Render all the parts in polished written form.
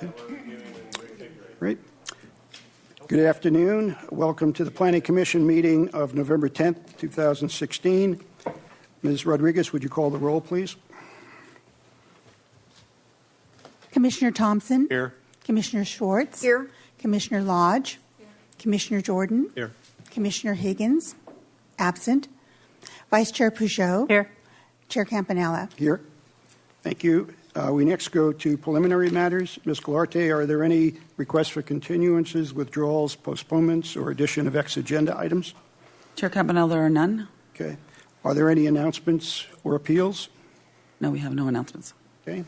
Okay. Great. Good afternoon. Welcome to the Planning Commission meeting of November 10th, 2016. Ms. Rodriguez, would you call the roll, please? Commissioner Thompson. Here. Commissioner Schwartz. Here. Commissioner Lodge. Here. Commissioner Jordan. Here. Commissioner Higgins. Absent. Vice Chair Peugeot. Here. Chair Campanella. Here. Thank you. We next go to preliminary matters. Ms. Galarte, are there any requests for continuances, withdrawals, postponements, or addition of ex-agenda items? Chair Campanella, there are none. Okay. Are there any announcements or appeals? No, we have no announcements. Okay.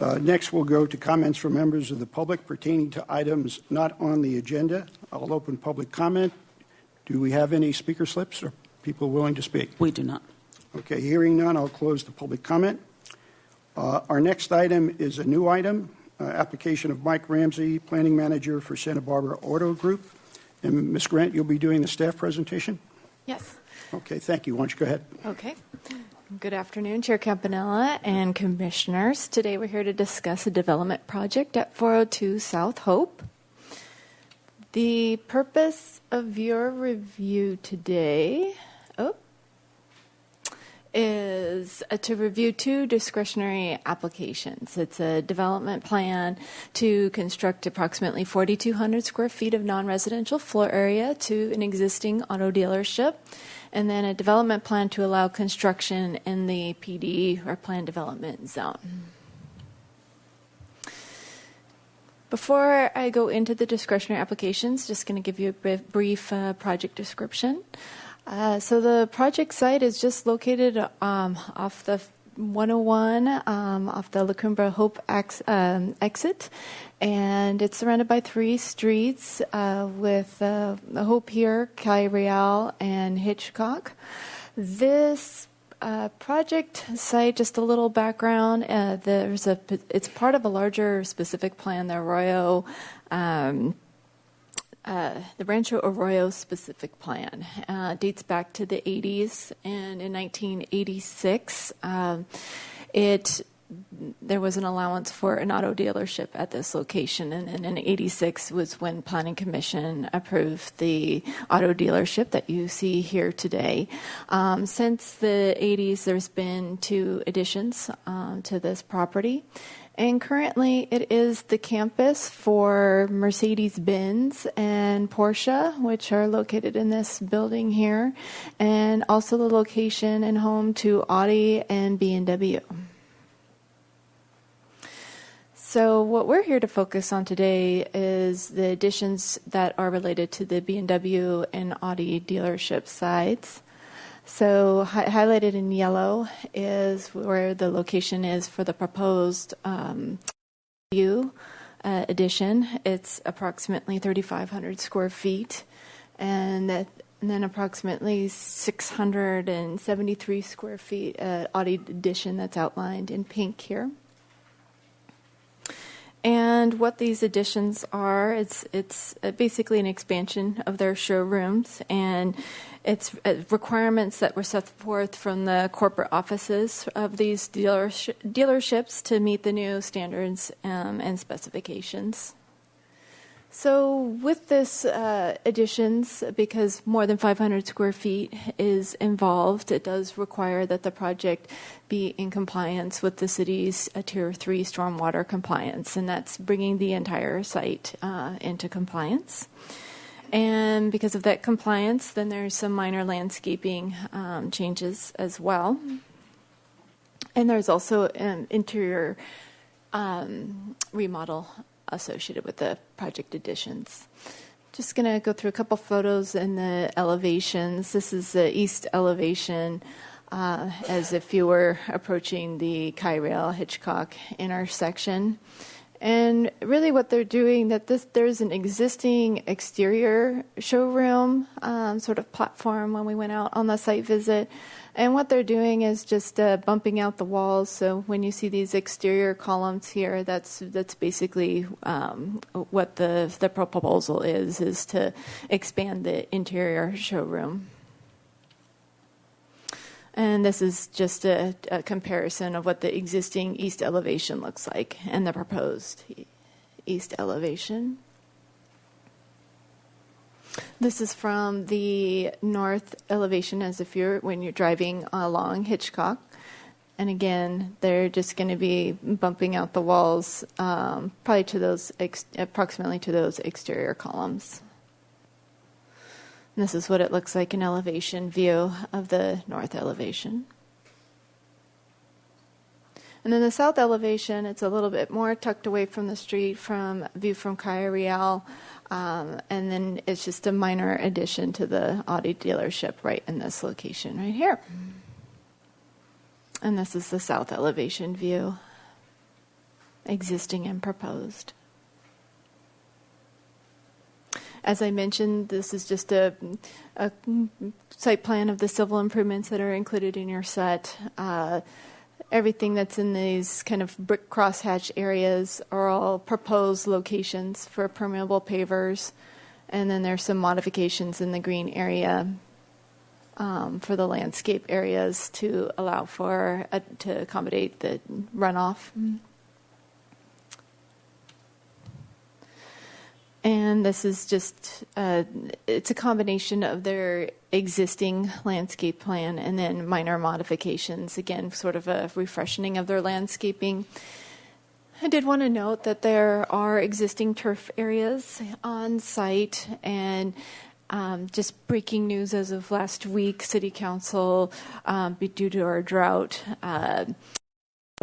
Next, we'll go to comments from members of the public pertaining to items not on the agenda. I'll open public comment. Do we have any speaker slips or people willing to speak? We do not. Okay, hearing none, I'll close the public comment. Our next item is a new item, application of Mike Ramsey, Planning Manager for Santa Barbara Auto Group. And Ms. Grant, you'll be doing the staff presentation? Yes. Okay, thank you. Why don't you go ahead? Okay. Good afternoon, Chair Campanella and Commissioners. Today we're here to discuss a development project at 402 South Hope. The purpose of your review today is to review two discretionary applications. It's a development plan to construct approximately 4,200 square feet of non-residential floor area to an existing auto dealership, and then a development plan to allow construction in the PD, or planned development zone. Before I go into the discretionary applications, just going to give you a brief project description. So the project site is just located off the 101, off the La Cumbre Hope exit, and it's surrounded by three streets with Hope here, Real, and Hitchcock. This project site, just a little background, it's part of a larger specific plan, the Rancho Arroyo specific plan. Dates back to the 80s, and in 1986, there was an allowance for an auto dealership at this location, and in 86 was when Planning Commission approved the auto dealership that you see here today. Since the 80s, there's been two additions to this property. And currently, it is the campus for Mercedes-Benz and Porsche, which are located in this building here, and also the location and home to Audi and BMW. So what we're here to focus on today is the additions that are related to the BMW and Audi dealership sites. So highlighted in yellow is where the location is for the proposed view addition. It's approximately 3,500 square feet, and then approximately 673 square feet Audi addition that's outlined in pink here. And what these additions are, it's basically an expansion of their showrooms, and it's requirements that were set forth from the corporate offices of these dealerships to meet the new standards and specifications. So with this additions, because more than 500 square feet is involved, it does require that the project be in compliance with the city's Tier 3 stormwater compliance, and that's bringing the entire site into compliance. And because of that compliance, then there's some minor landscaping changes as well. And there's also an interior remodel associated with the project additions. Just going to go through a couple photos and the elevations. This is the east elevation as if you were approaching the Rail Hitchcock intersection. And really what they're doing, there's an existing exterior showroom sort of platform when we went out on the site visit. And what they're doing is just bumping out the walls. So when you see these exterior columns here, that's basically what the proposal is to expand the interior showroom. And this is just a comparison of what the existing east elevation looks like and the proposed. east elevation. This is from the north elevation, as if when you're driving along Hitchcock. And again, they're just going to be bumping out the walls, probably to those approximately to those exterior columns. And this is what it looks like in elevation view of the north elevation. And then the south elevation, it's a little bit more tucked away from the street, from view from Calle Real, and then it's just a minor addition to the Audi dealership right in this location right here. And this is the south elevation view, existing and proposed. As I mentioned, this is just a site plan of the civil improvements that are included in your set. Everything that's in these kind of brick crosshatch areas are all proposed locations for permeable pavers. And then there's some modifications in the green area for the landscape areas to allow for, to accommodate the runoff. And this is just, it's a combination of their existing landscape plan and then minor modifications. Again, sort of a refreshing of their landscaping. I did want to note that there are existing turf areas on site, and just breaking news as of last week, City Council, due to our drought,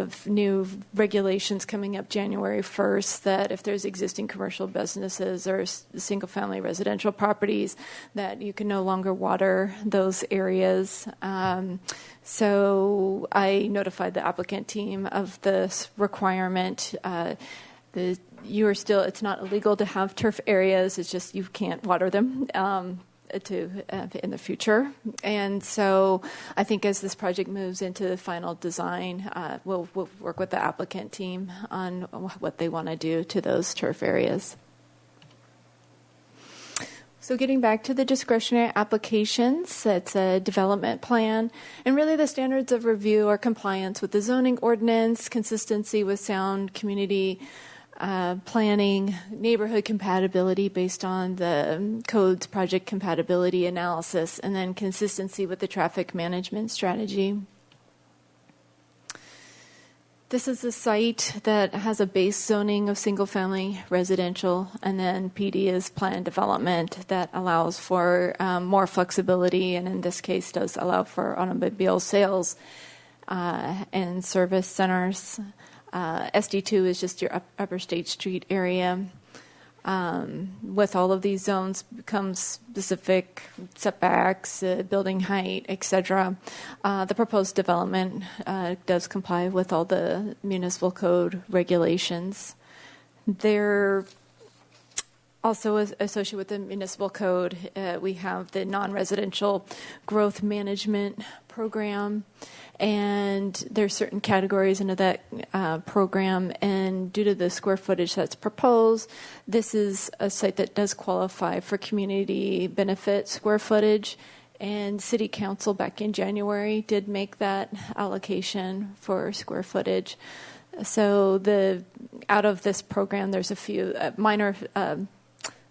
of new regulations coming up January 1st that if there's existing commercial businesses or single-family residential properties, that you can no longer water those areas. So I notified the applicant team of this requirement. It's not illegal to have turf areas. It's just you can't water them in the future. And so I think as this project moves into the final design, we'll work with the applicant team on what they want to do to those turf areas. So getting back to the discretionary applications, it's a development plan. And really the standards of review are compliance with the zoning ordinance, consistency with sound community planning, neighborhood compatibility based on the code's project compatibility analysis, and then consistency with the traffic management strategy. This is a site that has a base zoning of single-family residential, and then PD is planned development that allows for more flexibility, and in this case does allow for automobile sales and service centers. SD2 is just your upper State Street area. With all of these zones comes specific setbacks, building height, etc. The proposed development does comply with all the municipal code regulations. They're also associated with the municipal code. We have the non-residential growth management program, and there's certain categories into that program, and due to the square footage that's proposed, this is a site that does qualify for community benefit square footage, and City Council back in January did make that allocation for square footage. So out of this program, there's a few minor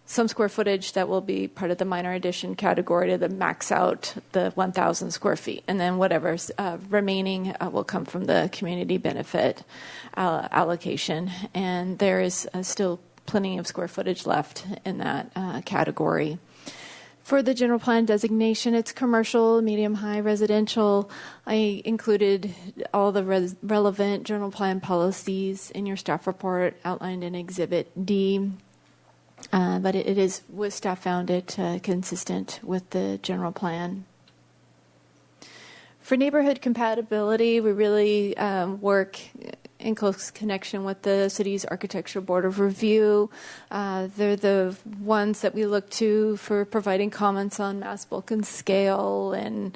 some square footage that will be part of the minor addition category to the max out the 1,000 square feet. And then whatever's remaining will come from the community benefit allocation. And there is still plenty of square footage left in that category. For the general plan designation, it's commercial, medium-high, residential. I included all the relevant general plan policies in your staff report outlined in Exhibit D. But staff found it consistent with the general plan. For neighborhood compatibility, we really work in close connection with the city's Architectural Board of Review. They're the ones that we look to for providing comments on mass, bulk, and scale and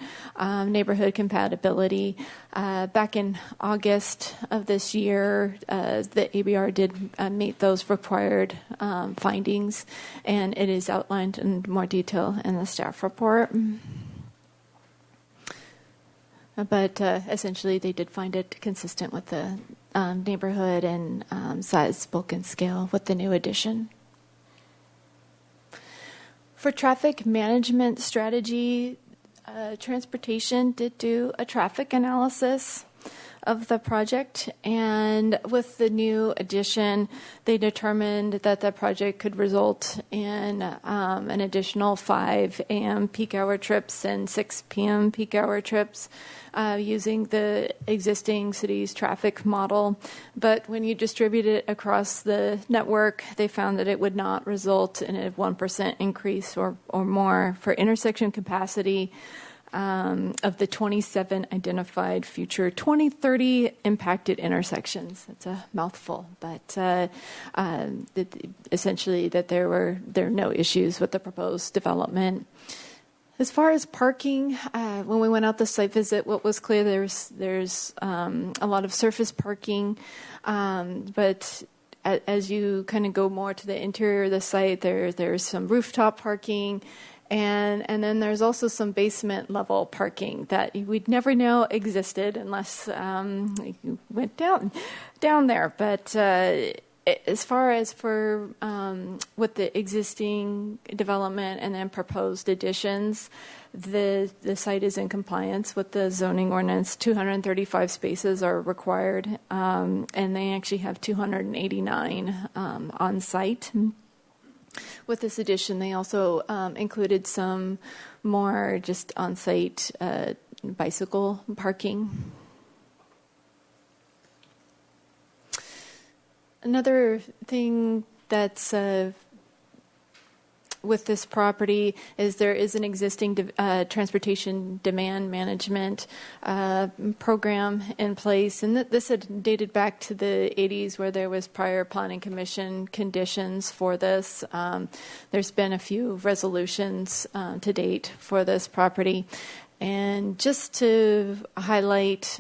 neighborhood compatibility. Back in August of this year, the ABR did meet those required findings, and it is outlined in more detail in the staff report. But essentially, they did find it consistent with the neighborhood and size, bulk, and scale with the new addition. For traffic management strategy, transportation did do a traffic analysis of the project, and with the new addition, they determined that the project could result in an additional 5 a.m. peak hour trips and 6 p.m. peak hour trips using the existing city's traffic model. But when you distribute it across the network, they found that it would not result in a 1% increase or more for intersection capacity of the 27 identified future 2030 impacted intersections. It's a mouthful, but essentially that there are no issues with the proposed development. As far as parking, when we went out the site visit, what was clear, there's a lot of surface parking, but as you kind of go more to the interior of the site, there's some rooftop parking. And then there's also some basement level parking that we'd never know existed unless you went down there. But as far as for with the existing development and then proposed additions, the site is in compliance with the zoning ordinance. 235 spaces are required, and they actually have 289 on site. With this addition, they also included some more just on-site bicycle parking. Another thing that's with this property is there is an existing transportation demand management program in place, and this had dated back to the 80s where there was prior planning commission conditions for this. There's been a few resolutions to date for this property. And just to highlight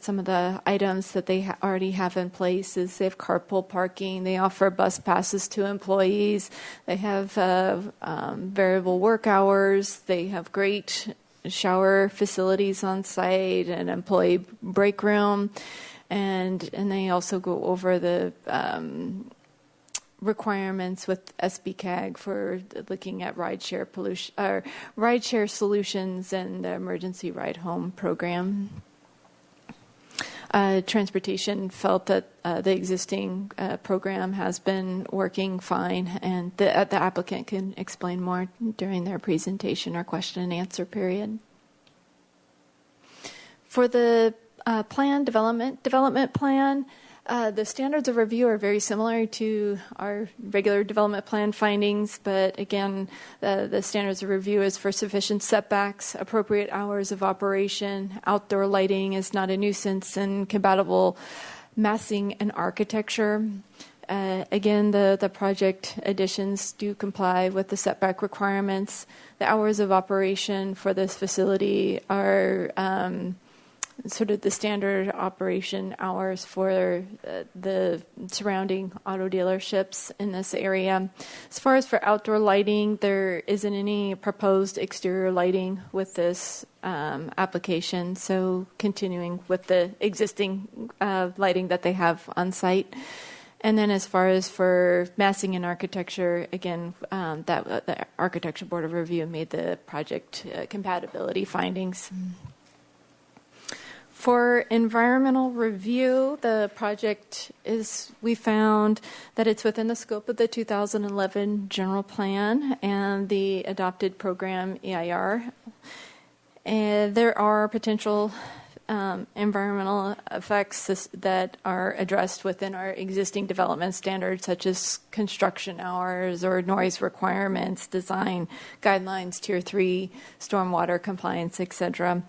some of the items that they already have in place is they have carpool parking, they offer bus passes to employees, they have variable work hours, they have great shower facilities on site, an employee break room, and they also go over the requirements with SBCAG for looking at rideshare solutions and the emergency ride home program. Transportation felt that the existing program has been working fine, and the applicant can explain more during their presentation or question and answer period. For the development plan, the standards of review are very similar to our regular development plan findings, but again, the standards of review is for sufficient setbacks, appropriate hours of operation, outdoor lighting is not a nuisance, and compatible massing and architecture. Again, the project additions do comply with the setback requirements. The hours of operation for this facility are sort of the standard operation hours for the surrounding auto dealerships in this area. As far as for outdoor lighting, there isn't any proposed exterior lighting with this application, so continuing with the existing lighting that they have on site. And then as far as for massing and architecture, again, that the Architecture Board of Review made the project compatibility findings. For environmental review, the project we found that it's within the scope of the 2011 general plan and the adopted program EIR. And there are potential environmental effects that are addressed within our existing development standards, such as construction hours or noise requirements, design guidelines, Tier 3, stormwater compliance, etc.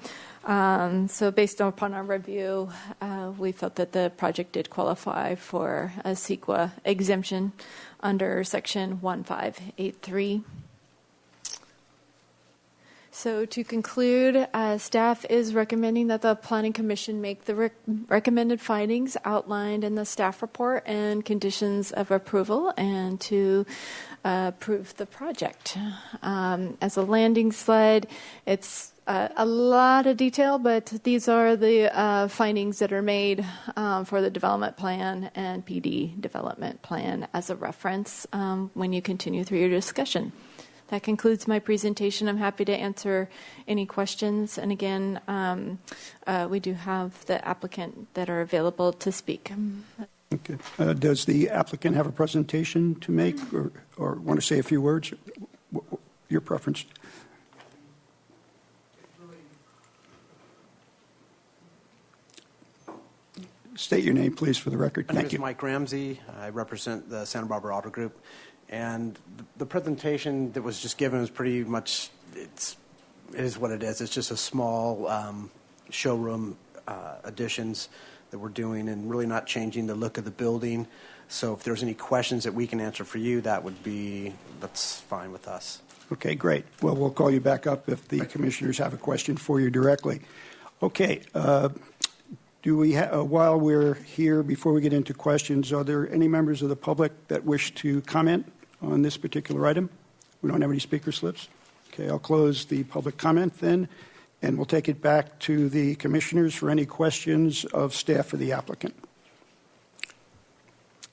So based upon our review, we felt that the project did qualify for a CEQA exemption under Section 1583. So to conclude, staff is recommending that the Planning Commission make the recommended findings outlined in the staff report and conditions of approval, and to approve the project. As a landing slide, it's a lot of detail, but these are the findings that are made for the development plan and PD development plan as a reference when you continue through your discussion. That concludes my presentation. I'm happy to answer any questions. And again, we do have the applicant that are available to speak. Okay. Does the applicant have a presentation to make or want to say a few words? Your preference? State your name, please, for the record. My name Thank is you. Mike Ramsey. I represent the Santa Barbara Auto Group. And the presentation that was just given was pretty much, it is what it is. It's just a small showroom additions that we're doing and really not changing the look of the building. So if there's any questions that we can answer for you, that's fine with us. Okay, great. Well, we'll call you back up if the commissioners have a question for you directly. Okay. Do we while we're here, before we get into questions, are there any members of the public that wish to comment on this particular item? We don't have any speaker slips. Okay, I'll close the public comment then, and we'll take it back to the commissioners for any questions of staff for the applicant.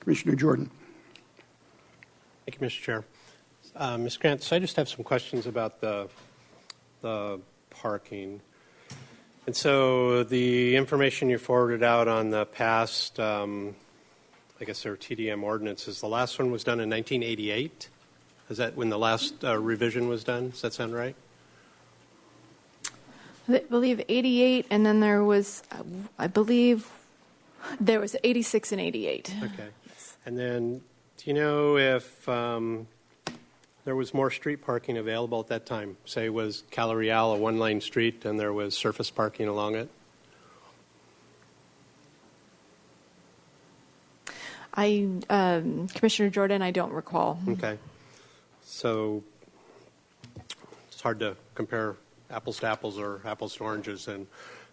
Commissioner Jordan. Thank you, Mr. Chair. Ms. Grant, so I just have some questions about the parking. And so the information you forwarded out on the past, I guess there were TDM ordinances, the last one was done in 1988? Is that when the last revision was done? Does that sound right? I believe 88, and then there was, I believe, there was 86 and 88. Okay. And then do you know if there was more street parking available at that time? Say, was Calorial a one-lane street and there was surface parking along it? Commissioner Jordan, I don't recall. Okay. So it's hard to compare apples to apples or apples to oranges. And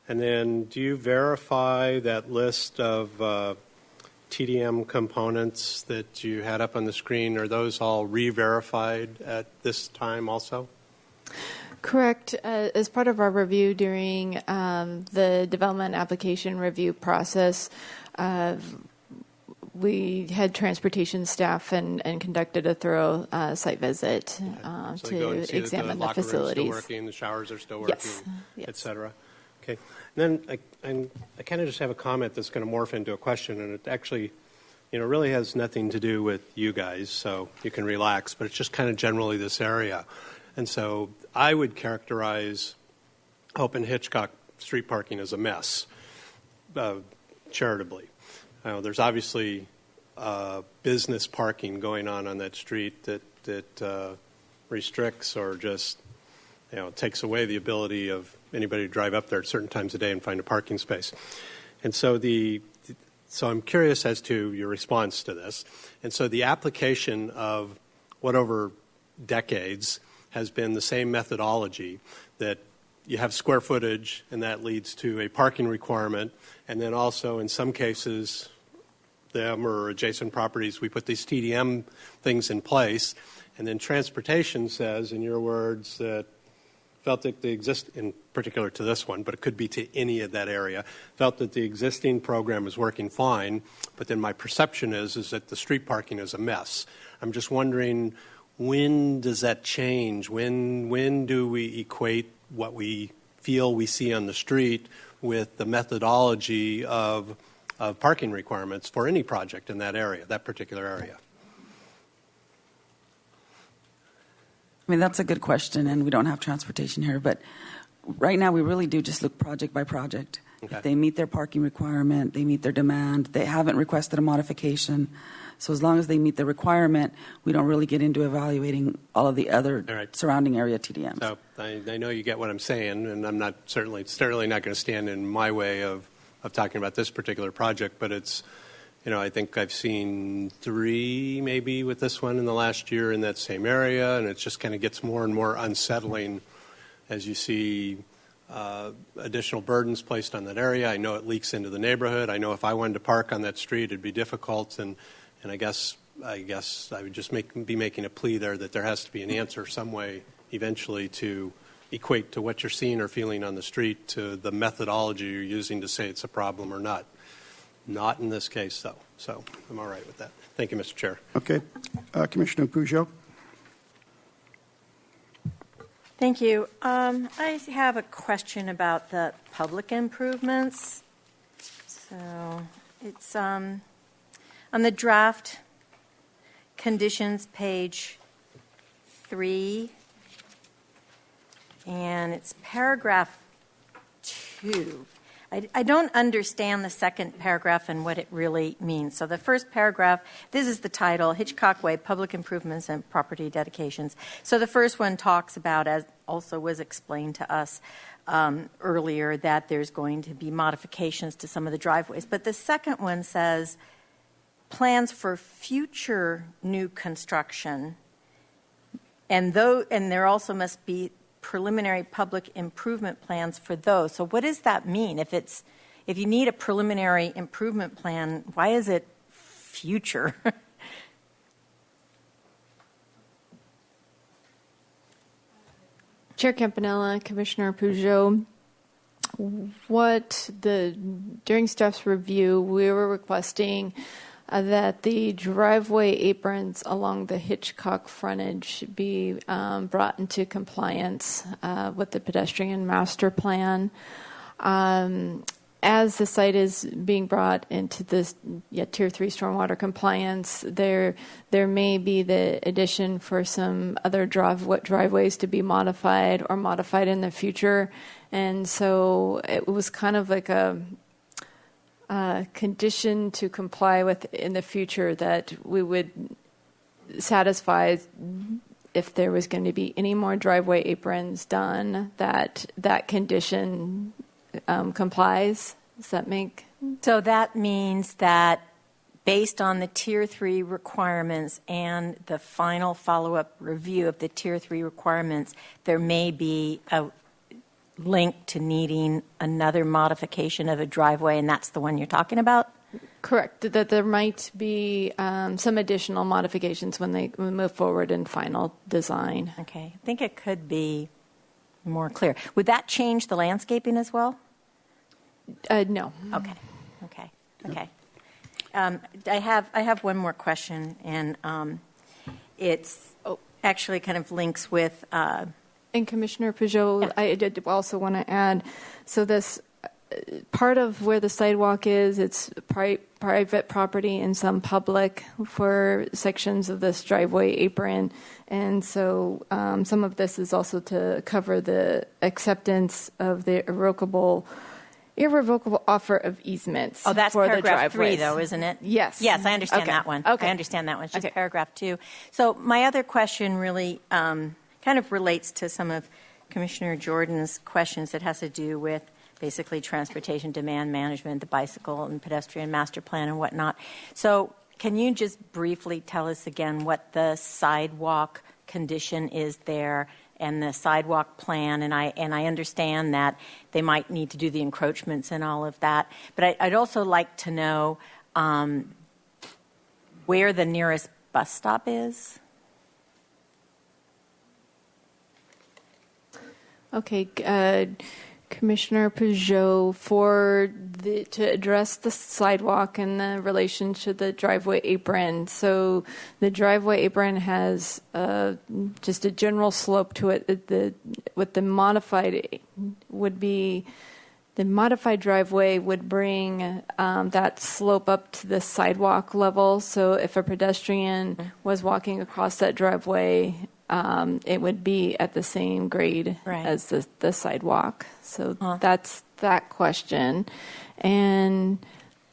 then do you verify that list of TDM components that you had up on the screen? Are those all re-verified at this time also? Correct. As part of our review during the development application review process, we had transportation staff and conducted a thorough site visit So you go to and see examine that the the locker room's facilities. still working, the showers are still working, Yes. et cetera. Okay. And then I kind of just have a comment that's going to morph into a question, and it actually, really has nothing to do with you guys, so you can relax, but it's just kind of generally this area. And so I would characterize Hope and Hitchcock street parking as a mess, charitably. There's obviously business parking going on that street that restricts or just takes away the ability of anybody to drive up there at certain times of day and find a parking space. And so so I'm curious as to your response to this. And so the application of what over decades has been the same methodology, that you have square footage and that leads to a parking requirement, and then also in some cases them or adjacent properties we put these TDM things in place, and then transportation says, in your words, that felt that in particular to this one, but it could be to any of that area, felt that the existing program is working fine, but then my perception is that the street parking is a mess. I'm just wondering, when does that change? When do we equate what we feel we see on the street with the methodology of parking requirements for any project in that area, that particular area? I mean, that's a good question, and we don't have transportation here, but right now we really do just look project by project. Okay. If they meet their parking requirement, they meet their demand, they haven't requested a modification. So as long as they meet the requirement, we don't really get into evaluating all of the other surrounding area TDMs. So I know you get what I'm saying, and I'm not certainly not going to stand in my way of talking about this particular project, but it's, I think I've seen 3 maybe with this one in the last year in that same area, and it just kind of gets more and more unsettling as you see additional burdens placed on that area. I know it leaks into the neighborhood. I know if I wanted to park on that street, it'd be difficult, and I guess I would just be making a plea there that there has to be an answer some way eventually to equate to what you're seeing or feeling on the street to the methodology you're using to say it's a problem or not. Not in this case, though. So I'm all right with that. Thank you, Mr. Chair. Okay. Commissioner Peugeot? Thank you. I have a question about the public improvements. So it's on the draft conditions, page 3, and it's paragraph 2. I don't understand the second paragraph and what it really means. So the first paragraph, this is the title, Hitchcock Way, Public Improvements and Property Dedications. So the first one talks about, as also was explained to us earlier, that there's going to be modifications to some of the driveways. But the second one says plans for future new construction, and there also must be preliminary public improvement plans for those. So what does that mean? If you need a preliminary improvement plan, why is it future? Chair Campanella, Commissioner Peugeot, during staff's review, we were requesting that the driveway aprons along the Hitchcock frontage be brought into compliance with the pedestrian master plan. As the site is being brought into this Tier 3 stormwater compliance, there may be the addition for some other driveways to be modified or modified in the future. And so it was kind of like a condition to comply with in the future that we would satisfy if there was going to be any more driveway aprons done, that condition complies. Does that make? So that means that based on the Tier 3 requirements and the final follow-up review of the Tier 3 requirements, there may be a link to needing another modification of a driveway, and that's the one you're talking about? Correct. That there might be some additional modifications when we move forward in final design. Okay. I think it could be more clear. Would that change the landscaping as well? No. Okay. I have one more question, and it's actually kind of links with. And Commissioner Peugeot, I did also want to add, so this part of where the sidewalk is, it's private property and some public for sections of this driveway apron. And so some of this is also to cover the acceptance of the irrevocable offer of easements. Oh, that's for paragraph the 3, though, isn't it? Yes. Yes, I understand Okay. that one. Okay. I understand that one. It's just Okay. paragraph 2. So my other question really kind of relates to some of Commissioner Jordan's questions that has to do with basically transportation demand management, the bicycle and pedestrian master plan and whatnot. So can you just briefly tell us again what the sidewalk condition is there and the sidewalk plan? And I understand that they might need to do the encroachments and all of that. But I'd also like to know where the nearest bus stop is. Okay, Commissioner Peugeot, to address the sidewalk and the relation to the driveway apron. So the driveway apron has just a general slope to it. What the modified would be, the modified driveway would bring that slope up to the sidewalk level. So if a pedestrian was walking across that driveway, it would be at the same grade as the sidewalk. So that's that question. And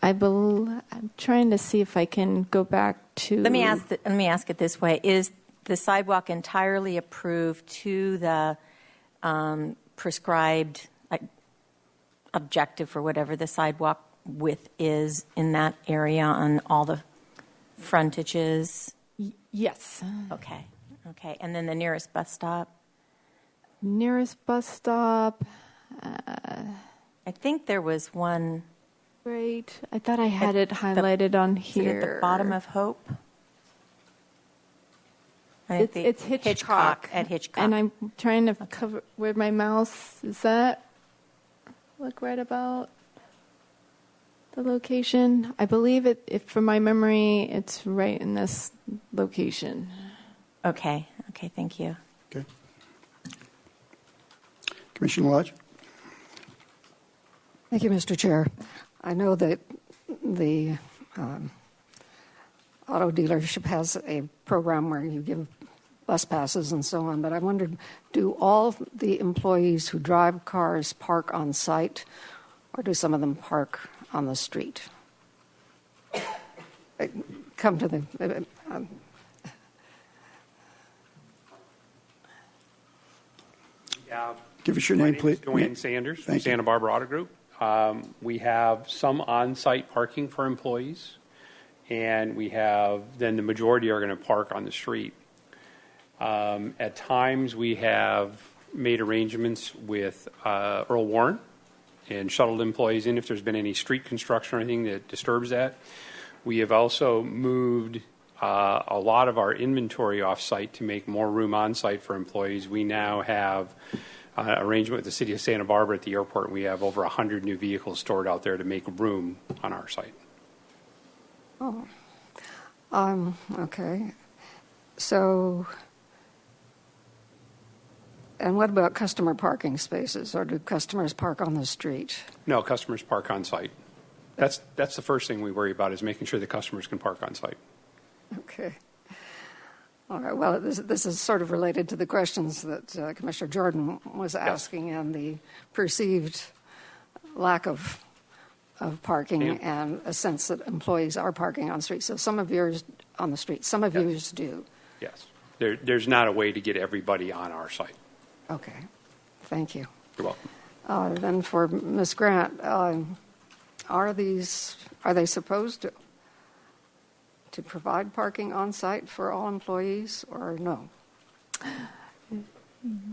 I'm trying to see if I can go back to. Let me ask it this way: is the sidewalk entirely approved to the prescribed objective for whatever the sidewalk width is in that area on all the frontages? Yes. Okay. And then the nearest bus stop? Nearest bus stop. I think there was one. Right. I thought I had it highlighted on Is here. it at the bottom of Hope? It's Hitchcock. At Hitchcock. And I'm trying to cover where my mouse is that. Look right about the location. I believe if from my memory, it's right in this location. Okay, thank you. Okay. Commissioner Lodge? Thank you, Mr. Chair. I know that the auto dealership has a program where you give bus passes and so on, but I wondered, do all the employees who drive cars park on site, or do some of them park on the street? Come to the... Give us your name, please. Dwayne Sanders from Thank you. Santa Barbara Auto Group. We have some on-site parking for employees, and we have, then the majority are going to park on the street. At times, we have made arrangements with Earl Warren and shuttled employees in if there's been any street construction or anything that disturbs that. We have also moved a lot of our inventory off-site to make more room on-site for employees. We now have arrangement with the city of Santa Barbara at the airport. We have over 100 new vehicles stored out there to make room on our site. Oh, okay. So, and what about customer parking spaces, or do customers park on the street? No, customers park on site. That's the first thing we worry about, is making sure the customers can park on site. Okay. All right. Well, this is sort of related to the questions that Commissioner Jordan was asking, and the perceived lack of parking and a sense that employees are parking on the street. So some of yours on the street, some of yours do. Yes. There's not a way to get everybody on our site. Okay. Thank you. You're welcome. Then for Ms. Grant, are they supposed to provide parking on site for all employees, or no?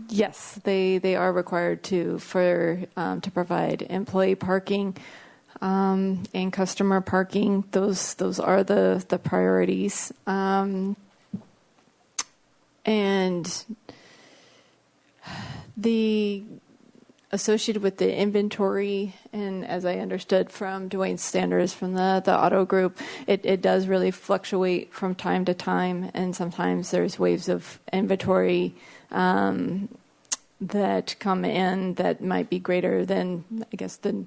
Yes, they are required to provide employee parking and customer parking. Those are the priorities. And the associated with the inventory, and as I understood from Dwayne Sanders from the auto group, it does really fluctuate from time to time, and sometimes there's waves of inventory that come in that might be greater than, I guess, the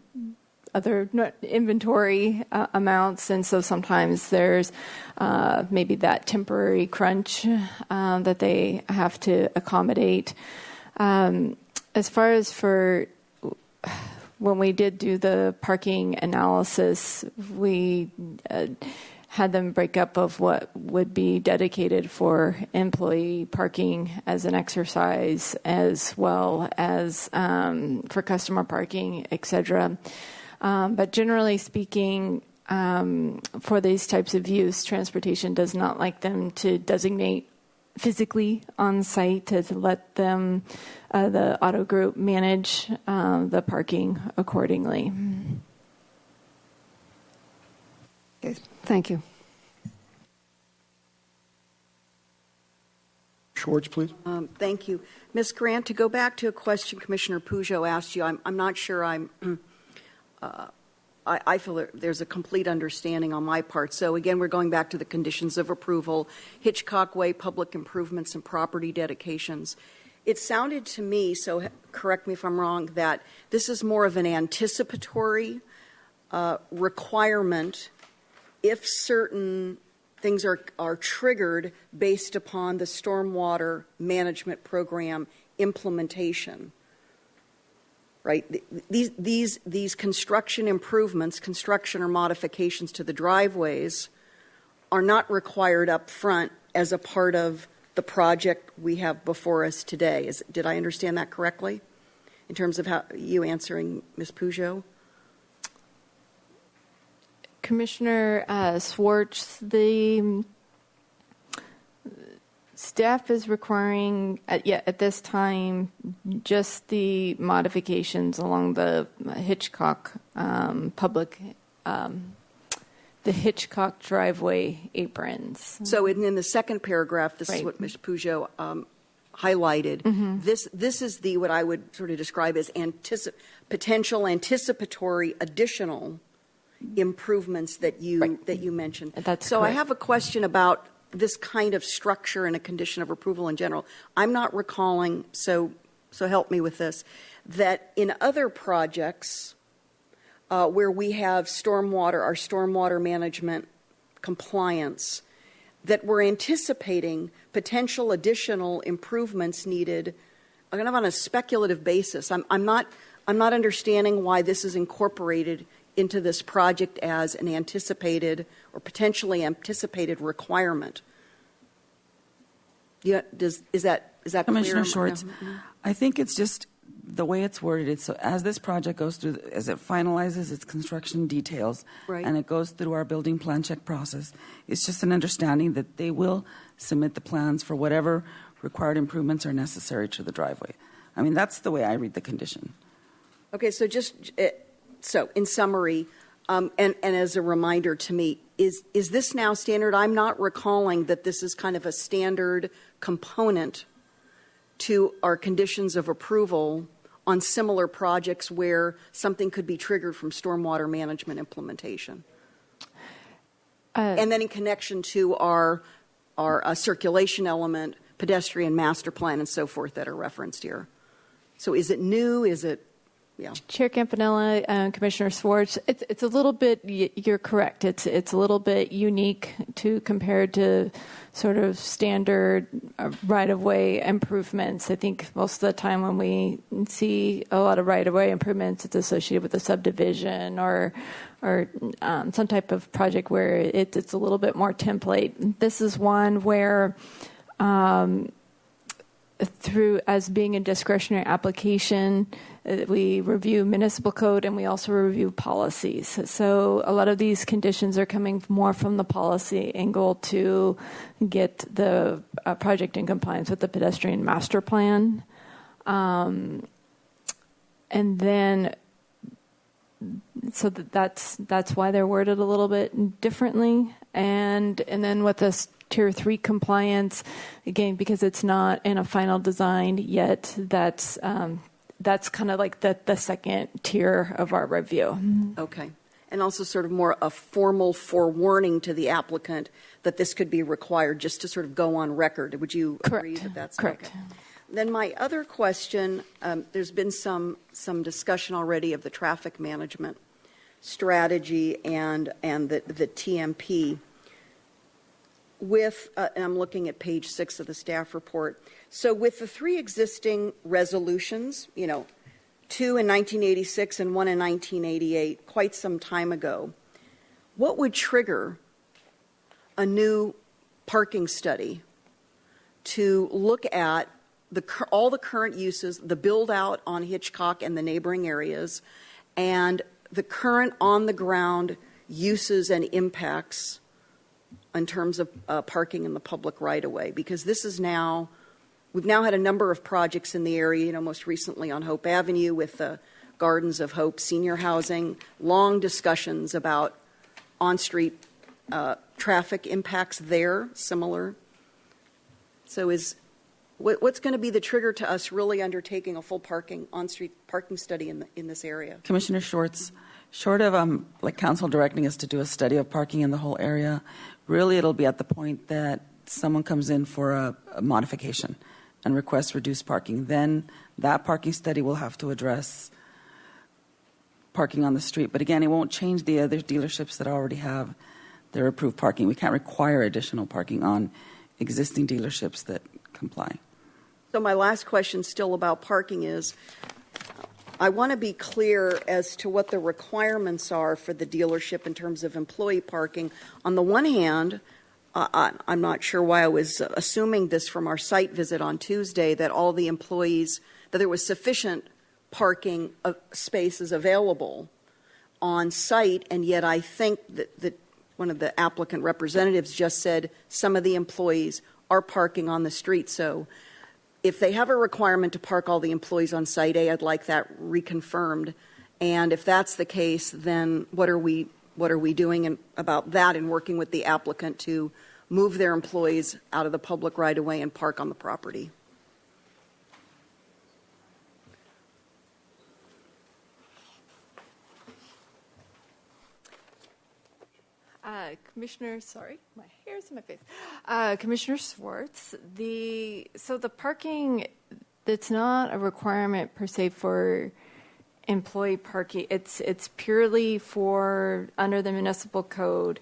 other inventory amounts, and so sometimes there's maybe that temporary crunch that they have to accommodate. As far as for when we did do the parking analysis, we had them break up of what would be dedicated for employee parking as an exercise, as well as for customer parking, etc. But generally speaking, for these types of use, transportation does not like them to designate physically on site, to let them, the auto group, manage the parking accordingly. Okay, thank you. Schwartz, please. Thank you. Ms. Grant, to go back to a question Commissioner Peugeot asked you, I'm not sure I feel that there's a complete understanding on my part. So again, we're going back to the conditions of approval, Hitchcock Way, public improvements and property dedications. It sounded to me, so correct me if I'm wrong, that this is more of an anticipatory requirement if certain things are triggered based upon the stormwater management program implementation. Right? These construction improvements, construction or modifications to the driveways are not required up front as a part of the project we have before us today. Did I understand that correctly in terms of how you answering Ms. Peugeot? Commissioner Schwartz, the staff is requiring, at this time, just the modifications along the Hitchcock public the Hitchcock driveway aprons. So in the second paragraph, this is Right. what Ms. Peugeot highlighted. This is the what I would sort of describe as potential anticipatory additional improvements that you mentioned. That's so I correct. have a question about this kind of structure and a condition of approval in general. I'm not recalling, so help me with this, that in other projects where we have our stormwater management compliance, that we're anticipating potential additional improvements needed kind of on a speculative basis. I'm not understanding why this is incorporated into this project as an anticipated or potentially anticipated requirement. Yeah, is that Commissioner clear? Schwartz, I think it's just the way it's worded. It's so as this project goes through, as it finalizes its construction details, Right. and it goes through our building plan check process, it's just an understanding that they will submit the plans for whatever required improvements are necessary to the driveway. I mean, that's the way I read the condition. Okay, so so in summary, and as a reminder to me, is this now standard? I'm not recalling that this is kind of a standard component to our conditions of approval on similar projects where something could be triggered from stormwater management implementation. And then in connection to our circulation element, pedestrian master plan, and so forth that are referenced here. So is it new? Is it, yeah. Chair Campanella, Commissioner Schwartz, it's a little bit, you're correct, it's a little bit unique compared to sort of standard right-of-way improvements. I think most of the time when we see a lot of right-of-way improvements, it's associated with a subdivision or some type of project where it's a little bit more template. This is one where through as being a discretionary application, we review municipal code and we also review policies. So a lot of these conditions are coming more from the policy angle to get the project in compliance with the pedestrian master plan. And then, so that's why they're worded a little bit differently. And then with this Tier 3 compliance, again, because it's not in a final design yet, that's kind of like the second tier of our review. Okay. And also sort of more a formal forewarning to the applicant that this could be required just to sort of go on record. Would you agree that that's correct? Okay? Then my other question, there's been some discussion already of the traffic management strategy and the TMP. And I'm looking at page 6 of the staff report. So with the 3 existing resolutions, 2 in 1986 and 1 in 1988, quite some time ago, what would trigger a new parking study to look at all the current uses, the build out on Hitchcock and the neighboring areas, and the current on-the-ground uses and impacts in terms of parking in the public right-of-way? Because we've now had a number of projects in the area, most recently on Hope Avenue with the Gardens of Hope senior housing, long discussions about on-street traffic impacts there, similar. So what's going to be the trigger to us really undertaking a full on-street parking study in this area? Commissioner Schwartz, short of like council directing us to do a study of parking in the whole area, really it'll be at the point that someone comes in for a modification and requests reduced parking. Then that parking study will have to address parking on the street. But again, it won't change the other dealerships that already have their approved parking. We can't require additional parking on existing dealerships that comply. So my last question still about parking is, I want to be clear as to what the requirements are for the dealership in terms of employee parking. On the one hand, I'm not sure why I was assuming this from our site visit on Tuesday, that all the employees, that there was sufficient parking spaces available on site, and yet I think that one of the applicant representatives just said some of the employees are parking on the street. So if they have a requirement to park all the employees on site, I'd like that reconfirmed. And if that's the case, then what are we what are we doing about that and working with the applicant to move their employees out of the public right-of-way and park on the property? Commissioner, sorry, my hair's in my face. Commissioner Schwartz, so the parking, it's not a requirement per se for employee parking. It's purely for, under the municipal code,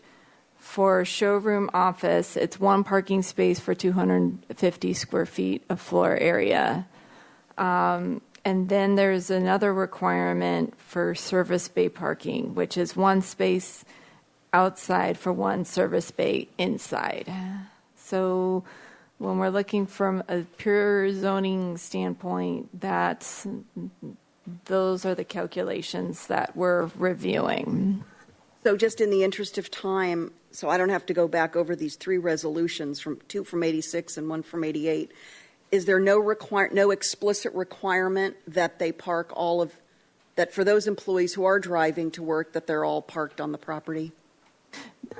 for showroom office. It's one parking space for 250 square feet of floor area. And then there's another requirement for service bay parking, which is one space outside for one service bay inside. So when we're looking from a pure zoning standpoint, those are the calculations that we're reviewing. So just in the interest of time, so I don't have to go back over these three resolutions, two from 86 and one from 88, is there no explicit requirement that they park that for those employees who are driving to work, that they're all parked on the property?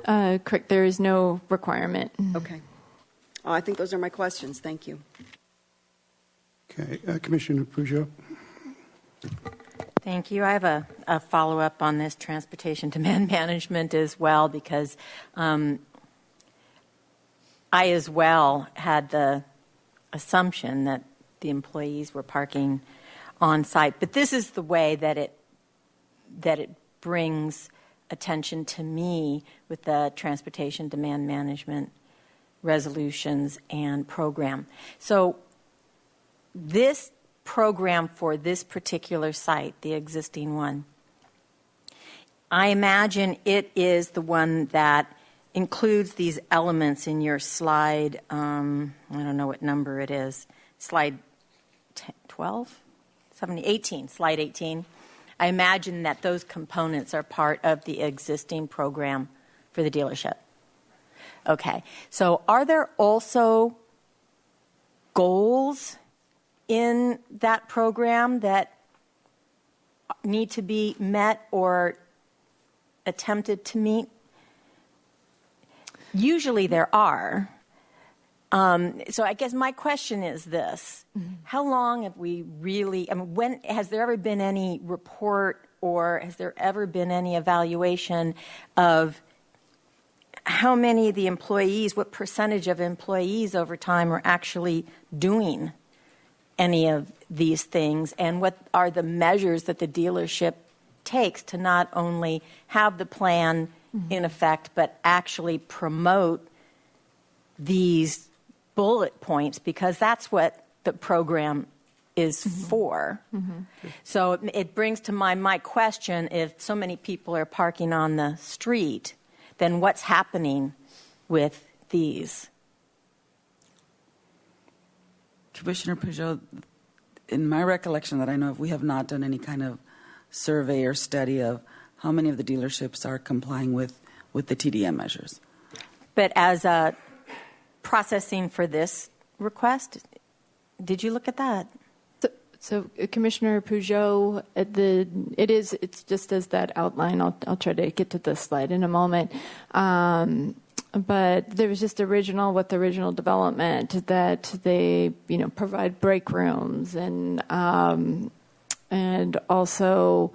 Correct. There is no requirement. Okay. I think those are my questions. Thank you. Okay, Commissioner Peugeot. Thank you. I have a follow-up on this transportation demand management as well, because I as well had the assumption that the employees were parking on site. But this is the way that it brings attention to me with the transportation demand management resolutions and program. So this program for this particular site, the existing one, I imagine it is the one that includes these elements in your slide. I don't know what number it is. Slide 12? 18, slide 18. I imagine that those components are part of the existing program for the dealership. Okay. So are there also goals in that program that need to be met or attempted to meet? Usually there are. So I guess my question is this. Mm-hmm. How long have we really, has there ever been any report or has there ever been any evaluation of how many of the employees, what percentage of employees over time are actually doing any of these things, and what are the measures that the dealership takes to not only have the plan in effect, but actually promote these bullet points, because that's what the program is for. So it brings to mind my question: if so many people are parking on the street, then what's happening with these? Commissioner Peugeot, in my recollection that I know of, we have not done any kind of survey or study of how many of the dealerships are complying with the TDM measures. But as a processing for this request, did you look at that? So Commissioner Peugeot, it's just as that outline. I'll try to get to this slide in a moment. But there was just with the original development that they, provide break rooms and also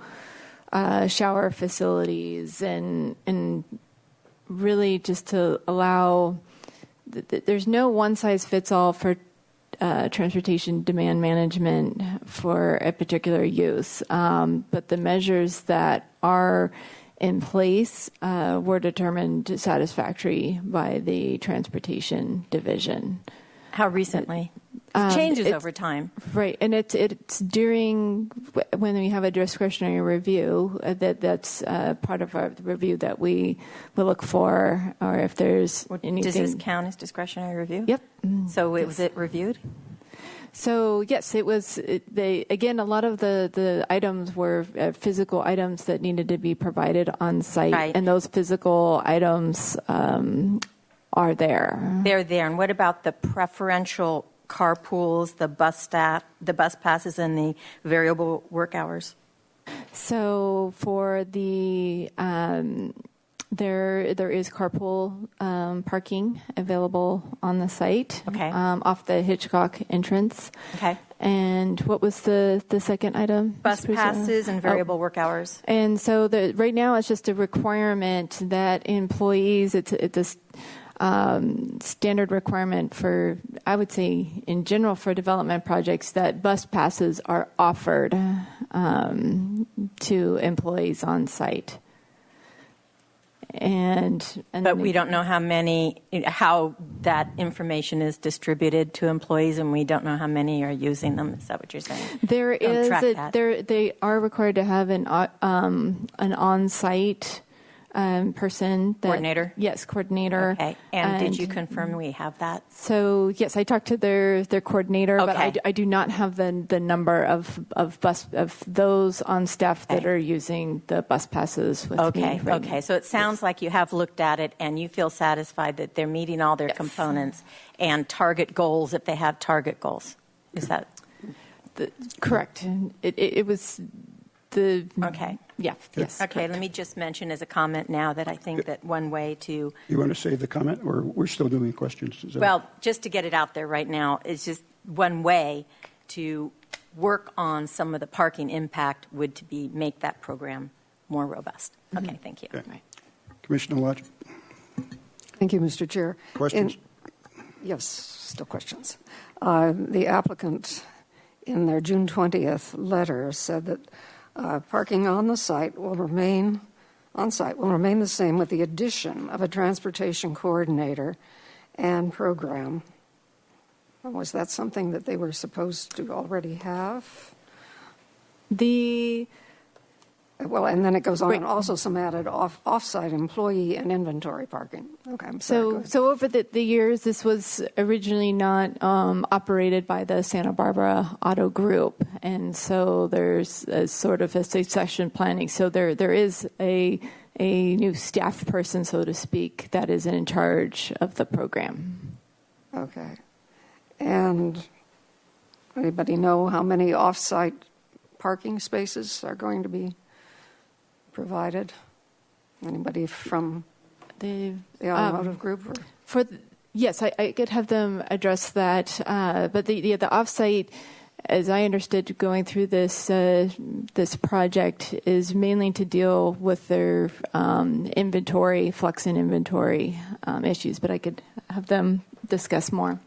shower facilities and really just to allow. There's no one size fits all for transportation demand management for a particular use, but the measures that are in place were determined satisfactory by the transportation division. How recently? It changes over time. Right, and it's during when we have a discretionary review that's part of our review that we will look for, or if there's anything. Does this count as discretionary review? Yep. So was it reviewed? So yes, it was. Again, a lot of the items were physical items that needed to be provided on site, right. And those physical items are there. They're there. And what about the preferential carpools, the bus passes, and the variable work hours? So for the There is carpool parking available on the site. Okay. Off the Hitchcock entrance. Okay. And what was the second item? Bus passes and variable work hours. And so right now it's just a requirement that employees, it's a standard requirement for, I would say, in general for development projects, that bus passes are offered to employees on site. But we don't know how that information is distributed to employees, and we don't know how many are using them. Is that what you're saying? They are required to have an on-site person. Coordinator? Yes, coordinator. Okay. And did you confirm we have that? So, yes, I talked to their coordinator, Okay. but I do not have the number of those on staff that are using the bus passes with me. Okay. So it sounds like you have looked at it and you feel satisfied that they're meeting all their components and target goals if they have target goals. Is that correct? It was the okay? Yeah. Yes. Okay. correct. Let me just mention as a comment now that I think that one way to You want to save the comment, or we're still doing questions? just to get it out there right now is just one way to work on some of the parking impact would to be make that program more robust. Okay. Thank you. Okay. Commissioner Lodge? Thank you, Mr. Chair. Questions? Yes, still questions. The applicant, in their June 20th letter, said that parking on the site will remain the same with the addition of a transportation coordinator and program. Was that something that they were supposed to already have? Well, and then it goes on, and also some added off-site employee and inventory parking. Okay, I'm sorry. So over the years, this was originally not operated by the Santa Barbara Auto Group, and so there's a sort of a succession planning. So there is a new staff person, so to speak, that is in charge of the program. Okay. And anybody know how many off-site parking spaces are going to be provided? Anybody from the automotive group? Yes, I could have them address that. But the offsite, as I understood, going through this project is mainly to deal with their inventory, flux and inventory issues. But I could have them discuss more.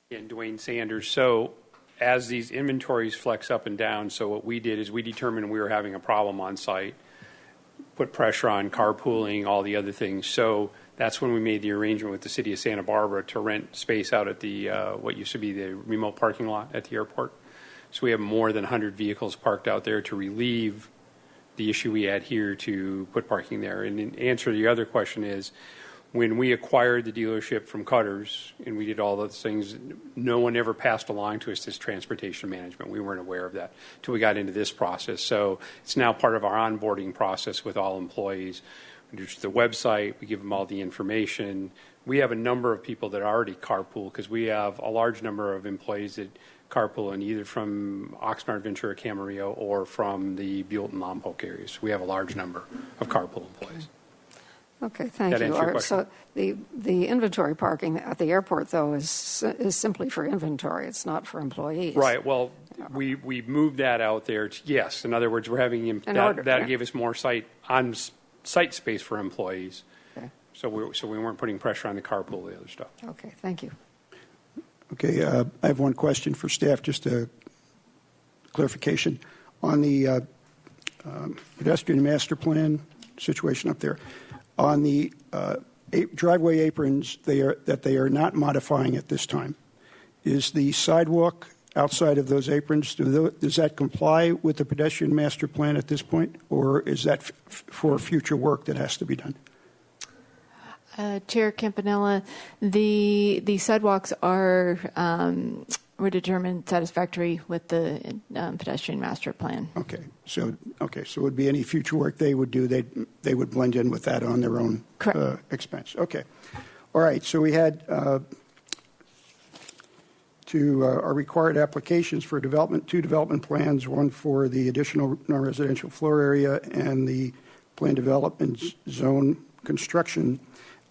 And Dwayne Sanders. So as these inventories flex up and down, so what we did is we determined we were having a problem on site, put pressure on carpooling, all the other things. So that's when we made the arrangement with the city of Santa Barbara to rent space out at the what used to be the remote parking lot at the airport. So we have more than 100 vehicles parked out there to relieve the issue we had here to put parking there. And in answer to the other question is, when we acquired the dealership from Cutters and we did all those things, no one ever passed along to us this transportation management. We weren't aware of that until we got into this process. So it's now part of our onboarding process with all employees. We do the website, we give them all the information. We have a number of people that already carpool because we have a large number of employees that carpool in either from Oxnard, Ventura, Camarillo, or from the Buellton, Lompoc areas. We have a large number of carpool employees. Okay, thank That you. answer your So the inventory parking at the airport, though, is simply for inventory. It's not for employees. Right. Well, we moved that out there. Yes. In other words, we're having that gave us more site space for employees. Okay. So we weren't putting pressure on the carpool, the other stuff. Okay, thank you. Okay, I have one question for staff, just a clarification. On the pedestrian master plan situation up there, on the driveway aprons that they are not modifying at this time, is the sidewalk outside of those aprons, does that comply with the pedestrian master plan at this point, or is that for future work that has to be done? Chair Campanella, the sidewalks were determined satisfactory with the pedestrian master plan. Okay, so would be any future work they would do, they would blend in with that on their own expense. Okay, all right. So we had to our required applications for development, 2 development plans, one for the additional non-residential floor area and the planned development zone construction.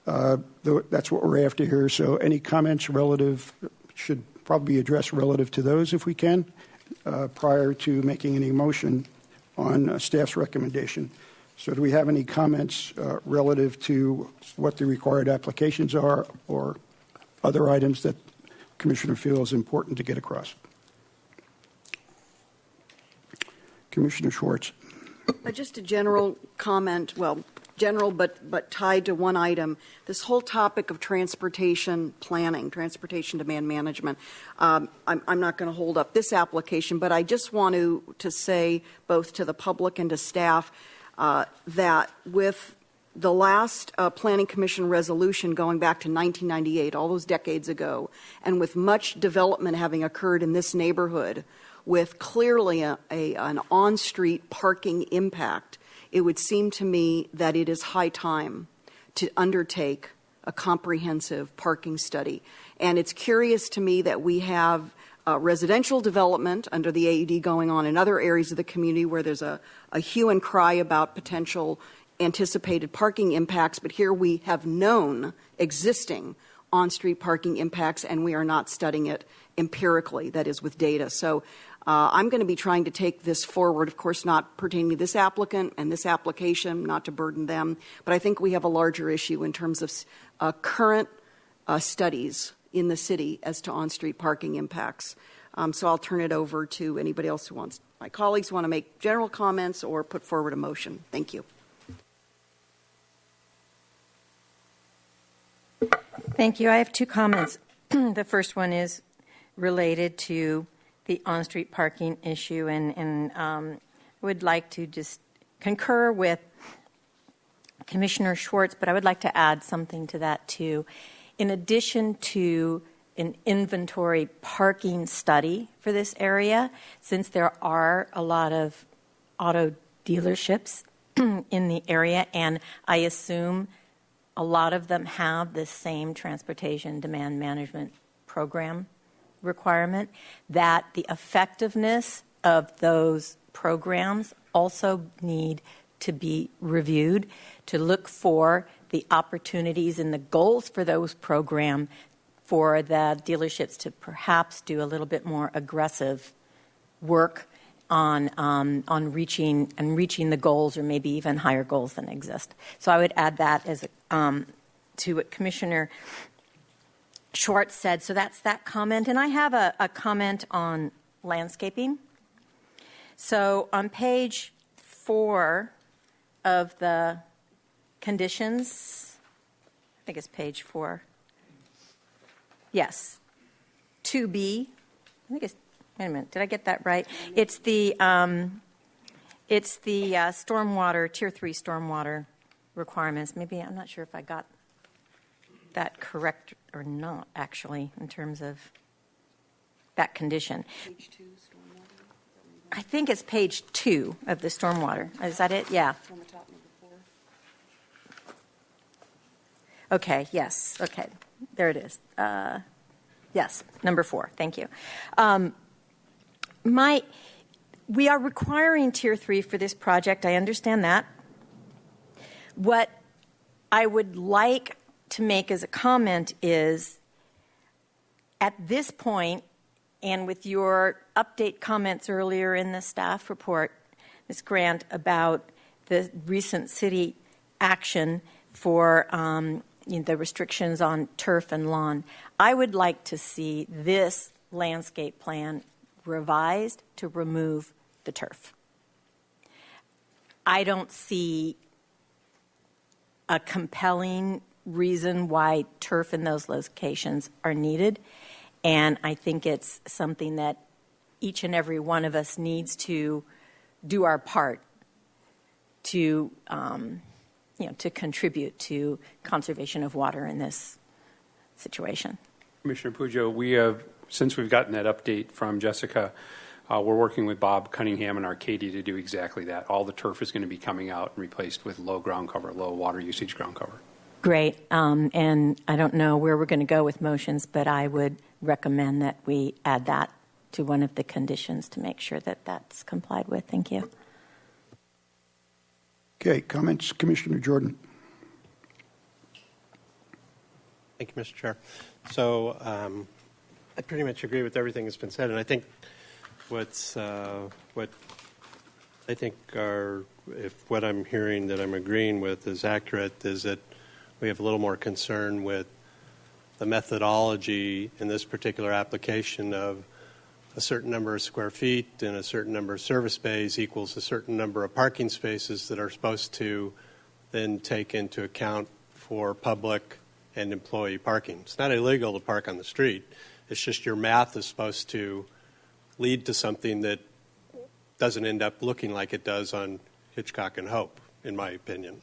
That's what we're after here. So any comments relative should probably be addressed relative to those if we can, prior to making any motion on staff's recommendation. So do we have any comments relative to what the required applications are or other items that Commissioner feels important to get across? Commissioner Schwartz. Just a general comment, well, general but tied to one item. This whole topic of transportation planning, transportation demand management, I'm not going to hold up this application, but I just want to say both to the public and to staff that with the last Planning Commission resolution going back to 1998, all those decades ago, and with much development having occurred in this neighborhood, with clearly an on-street parking impact, it would seem to me that it is high time to undertake a comprehensive parking study. And it's curious to me that we have residential development under the AUD going on in other areas of the community where there's a hue and cry about potential anticipated parking impacts, but here we have known existing on-street parking impacts, and we are not studying it empirically, that is with data. So I'm going to be trying to take this forward, of course, not pertaining to this applicant and this application, not to burden them, but I think we have a larger issue in terms of current studies in the city as to on-street parking impacts. So I'll turn it over to anybody else who wants. My colleagues want to make general comments or put forward a motion. Thank you. Thank you. I have 2 comments. The first one is related to the on-street parking issue, and would like to just concur with Commissioner Schwartz, but I would like to add something to that too. In addition to an inventory parking study for this area, since there are a lot of auto dealerships in the area, and I assume a lot of them have the same transportation demand management program requirement, that the effectiveness of those programs also need to be reviewed to look for the opportunities and the goals for those programs for the dealerships to perhaps do a little bit more aggressive work on reaching the goals, or maybe even higher goals than exist. So I would add that as to what Commissioner Schwartz said. So that's that comment. And I have a comment on landscaping. So on page 4 of the conditions, I think it's page 4. Yes. 2B. I think it's, wait a minute, did I get that right? It's the stormwater, Tier 3 stormwater requirements. Maybe, I'm not sure if I got that correct or not, actually, in terms of that condition. Page 2, stormwater. I think it's page 2 of the stormwater. Is that it? Yeah. On the top, number 4. Okay, yes. Okay, there it is. Yes, number 4. Thank you. We are requiring Tier 3 for this project. I understand that. What I would like to make as a comment is, at this point, and with your update comments earlier in the staff report, Ms. Grant, about the recent city action for the restrictions on turf and lawn, I would like to see this landscape plan revised to remove the turf. I don't see a compelling reason why turf in those locations are needed, and I think it's something that each and every one of us needs to do our part to to contribute to conservation of water in this situation. Commissioner Pujo, we have, since we've gotten that update from Jessica, we're working with Bob Cunningham and Arcadia to do exactly that. All the turf is going to be coming out and replaced with low ground cover, low water usage ground cover. Great. And I don't know where we're going to go with motions, but I would recommend that we add that to one of the conditions to make sure that that's complied with. Thank you. Okay, comments, Commissioner Jordan. Thank you, Mr. Chair. So I pretty much agree with everything that's been said, and I think what I think if what I'm hearing that I'm agreeing with is accurate, is that we have a little more concern with the methodology in this particular application of a certain number of square feet and a certain number of service bays equals a certain number of parking spaces that are supposed to then take into account for public and employee parking. It's not illegal to park on the street. It's just your math is supposed to lead to something that doesn't end up looking like it does on Hitchcock and Hope, in my opinion.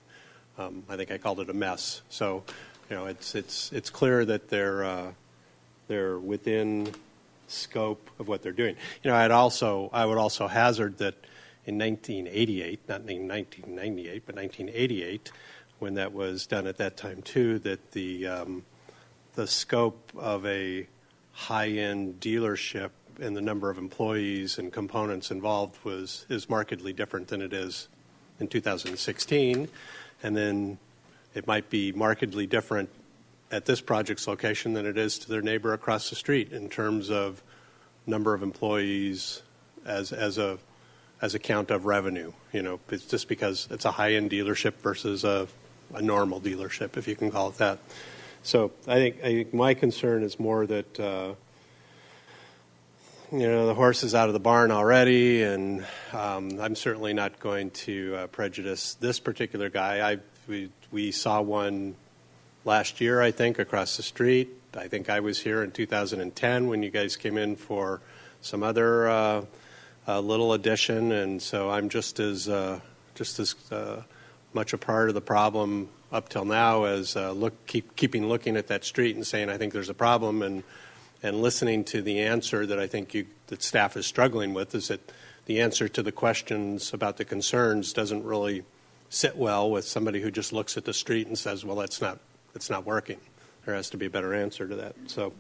I think I called it a mess. So, it's clear that they're within scope of what they're doing. I would also hazard that in 1988, not in 1998, but 1988, when that was done at that time too, that the scope of a high-end dealership and the number of employees and components involved is markedly different than it is in 2016, and then it might be markedly different at this project's location than it is to their neighbor across the street in terms of number of employees as a count of revenue. It's just because it's a high-end dealership versus a normal dealership, if you can call it that. So I think my concern is more that the horse is out of the barn already, and I'm certainly not going to prejudice this particular guy. We saw one last year, I think, across the street. I think I was here in 2010 when you guys came in for some other little addition, and so I'm just as much a part of the problem up till now as keeping looking at that street and saying I think there's a problem, and listening to the answer that I think that staff is struggling with is that the answer to the questions about the concerns doesn't really sit well with somebody who just looks at the street and says, well, it's not working. There has to be a better answer to that. So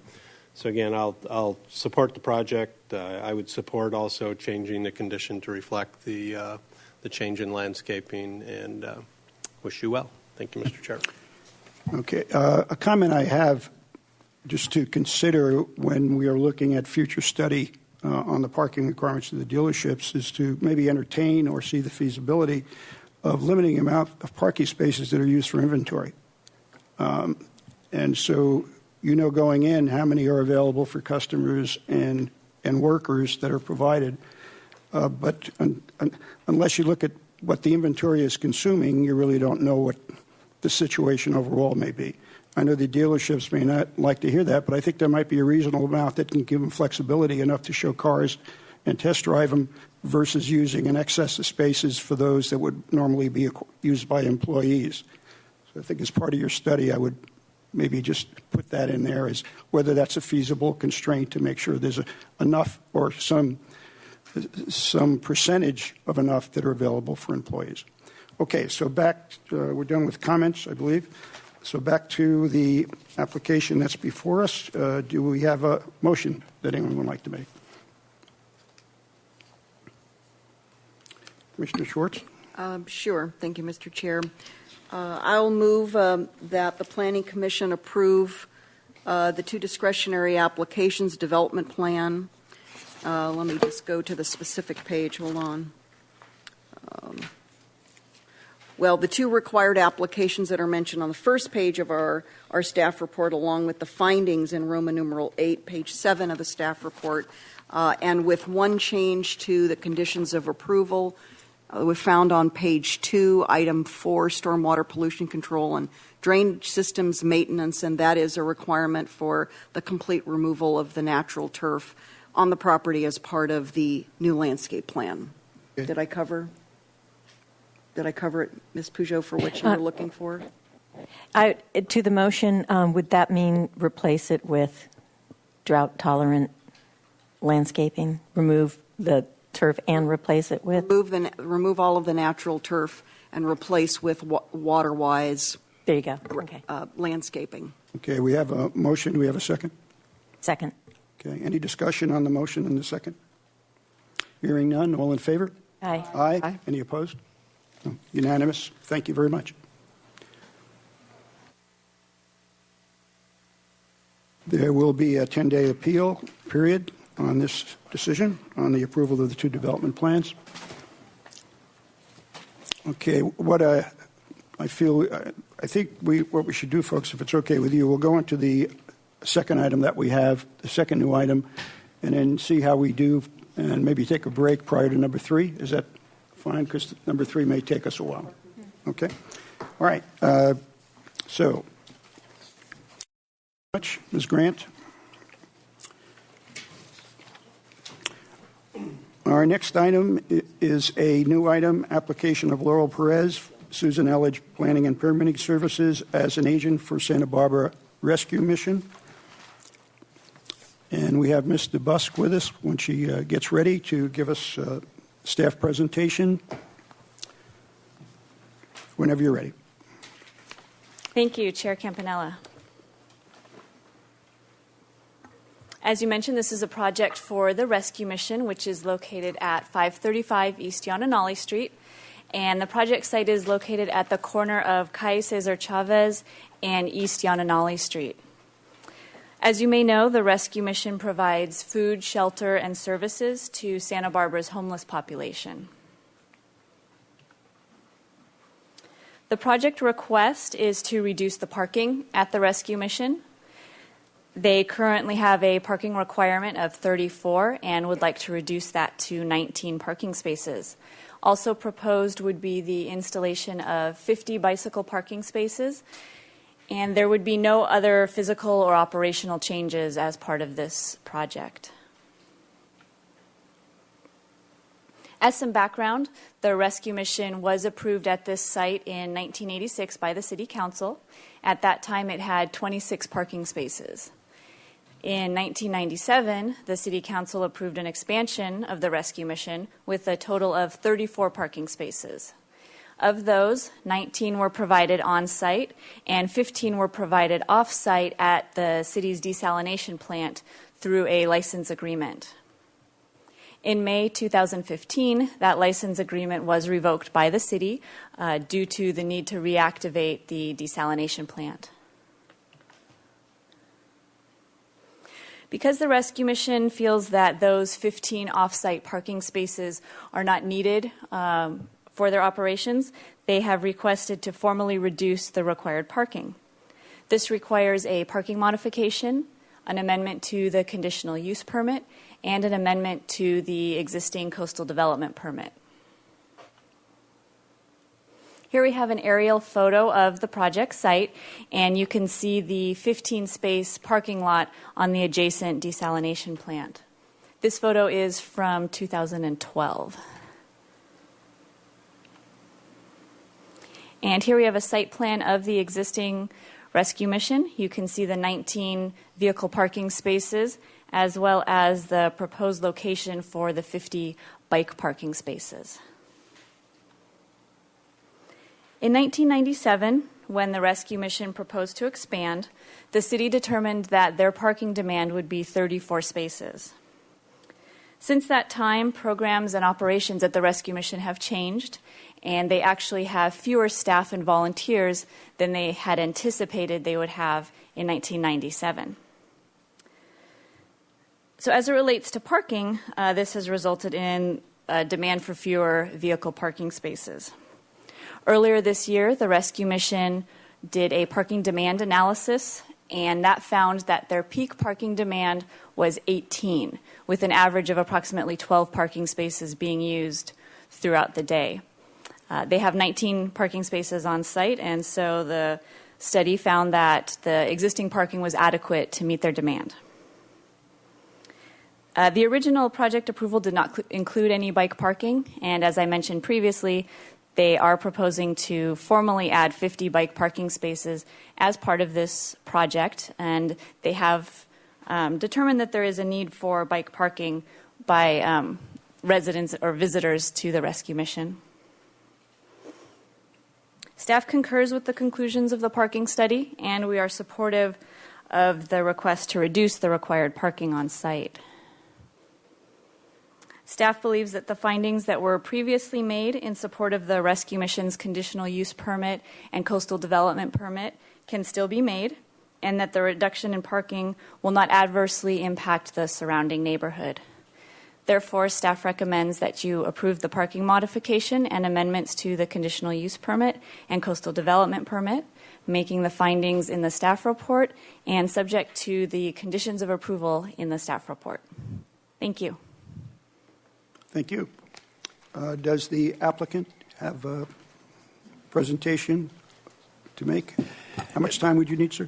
again, I'll support the project. I would support also changing the condition to reflect the change in landscaping, and wish you well. Thank you, Mr. Chair. Okay, a comment I have just to consider when we are looking at future study on the parking requirements of the dealerships is to maybe entertain or see the feasibility of limiting the amount of parking spaces that are used for inventory. And so, going in, how many are available for customers and workers that are provided. But unless you look at what the inventory is consuming, you really don't know what the situation overall may be. I know the dealerships may not like to hear that, but I think there might be a reasonable amount that can give them flexibility enough to show cars and test drive them versus using an excess of spaces for those that would normally be used by employees. So I think as part of your study, I would maybe just put that in there as whether that's a feasible constraint to make sure there's enough or some percentage of enough that are available for employees. Okay, so back, we're done with comments, I believe. So back to the application that's before us. Do we have a motion that anyone would like to make? Commissioner Schwartz? Sure. Thank you, Mr. Chair. I'll move that the Planning Commission approve the two discretionary applications development plan. Let me just go to the specific page. Hold on. The two required applications that are mentioned on the first page of our staff report, along with the findings in Roman numeral 8, page 7 of the staff report, and with one change to the conditions of approval, we found on page 2, item 4, stormwater pollution control and drainage systems maintenance, and that is a requirement for the complete removal of the natural turf on the property as part of the new landscape plan. Okay. Did I cover it, Ms. Peugeot, for what you were looking for? To the motion, would that mean replace it with drought-tolerant landscaping? Remove the turf and replace it with? Remove all of the natural turf and replace with water-wise There you go. Okay. landscaping. Okay, we have a motion. Do we have a second? Second. Okay, any discussion on the motion and the second? Hearing none, all in favor? Aye. Aye. Aye. Any opposed? No. Unanimous. Thank you very much. There will be a 10-day appeal period on this decision, on the approval of the two development plans. Okay, what I think what we should do, folks, if it's okay with you, we'll go into the second item that we have, the second new item, and then see how we do, and maybe take a break prior to number 3. Is that fine? Because number 3 may take us a while. Okay. All right. So, much, Ms. Grant. Our next item is a new item, application of Laurel Perez, Susan Elledge Planning and Permitting Services as an agent for Santa Barbara Rescue Mission. And we have Ms. DeBusk with us when she gets ready to give us a staff presentation. Whenever you're ready. Thank you, Chair Campanella. As you mentioned, this is a project for the Rescue Mission, which is located at 535 East Yananali Street. And the project site is located at the corner of Calle Cesar Chavez and East Yananali Street. As you may know, the Rescue Mission provides food, shelter, and services to Santa Barbara's homeless population. The project request is to reduce the parking at the Rescue Mission. They currently have a parking requirement of 34 and would like to reduce that to 19 parking spaces. Also proposed would be the installation of 50 bicycle parking spaces, and there would be no other physical or operational changes as part of this project. As some background, the Rescue Mission was approved at this site in 1986 by the City Council. At that time, it had 26 parking spaces. In 1997, the City Council approved an expansion of the Rescue Mission with a total of 34 parking spaces. Of those, 19 were provided on-site and 15 were provided off-site at the city's desalination plant through a license agreement. In May 2015, that license agreement was revoked by the city due to the need to reactivate the desalination plant. Because the Rescue Mission feels that those 15 off-site parking spaces are not needed for their operations, they have requested to formally reduce the required parking. This requires a parking modification, an amendment to the conditional use permit, and an amendment to the existing coastal development permit. Here we have an aerial photo of the project site, and you can see the 15-space parking lot on the adjacent desalination plant. This photo is from 2012. And here we have a site plan of the existing Rescue Mission. You can see the 19 vehicle parking spaces, as well as the proposed location for the 50 bike parking spaces. In 1997, when the Rescue Mission proposed to expand, the city determined that their parking demand would be 34 spaces. Since that time, programs and operations at the Rescue Mission have changed, and they actually have fewer staff and volunteers than they had anticipated they would have in 1997. So as it relates to parking, this has resulted in a demand for fewer vehicle parking spaces. Earlier this year, the Rescue Mission did a parking demand analysis, and that found that their peak parking demand was 18, with an average of approximately 12 parking spaces being used throughout the day. They have 19 parking spaces on site, and so the study found that the existing parking was adequate to meet their demand. The original project approval did not include any bike parking, and as I mentioned previously, they are proposing to formally add 50 bike parking spaces as part of this project, and they have determined that there is a need for bike parking by residents or visitors to the Rescue Mission. Staff concurs with the conclusions of the parking study, and we are supportive of the request to reduce the required parking on site. Staff believes that the findings that were previously made in support of the rescue mission's conditional use permit and coastal development permit can still be made, and that the reduction in parking will not adversely impact the surrounding neighborhood. Therefore, staff recommends that you approve the parking modification and amendments to the conditional use permit and coastal development permit, making the findings in the staff report and subject to the conditions of approval in the staff report. Thank you. Thank you. Does the applicant have a presentation to make? How much time would you need, sir?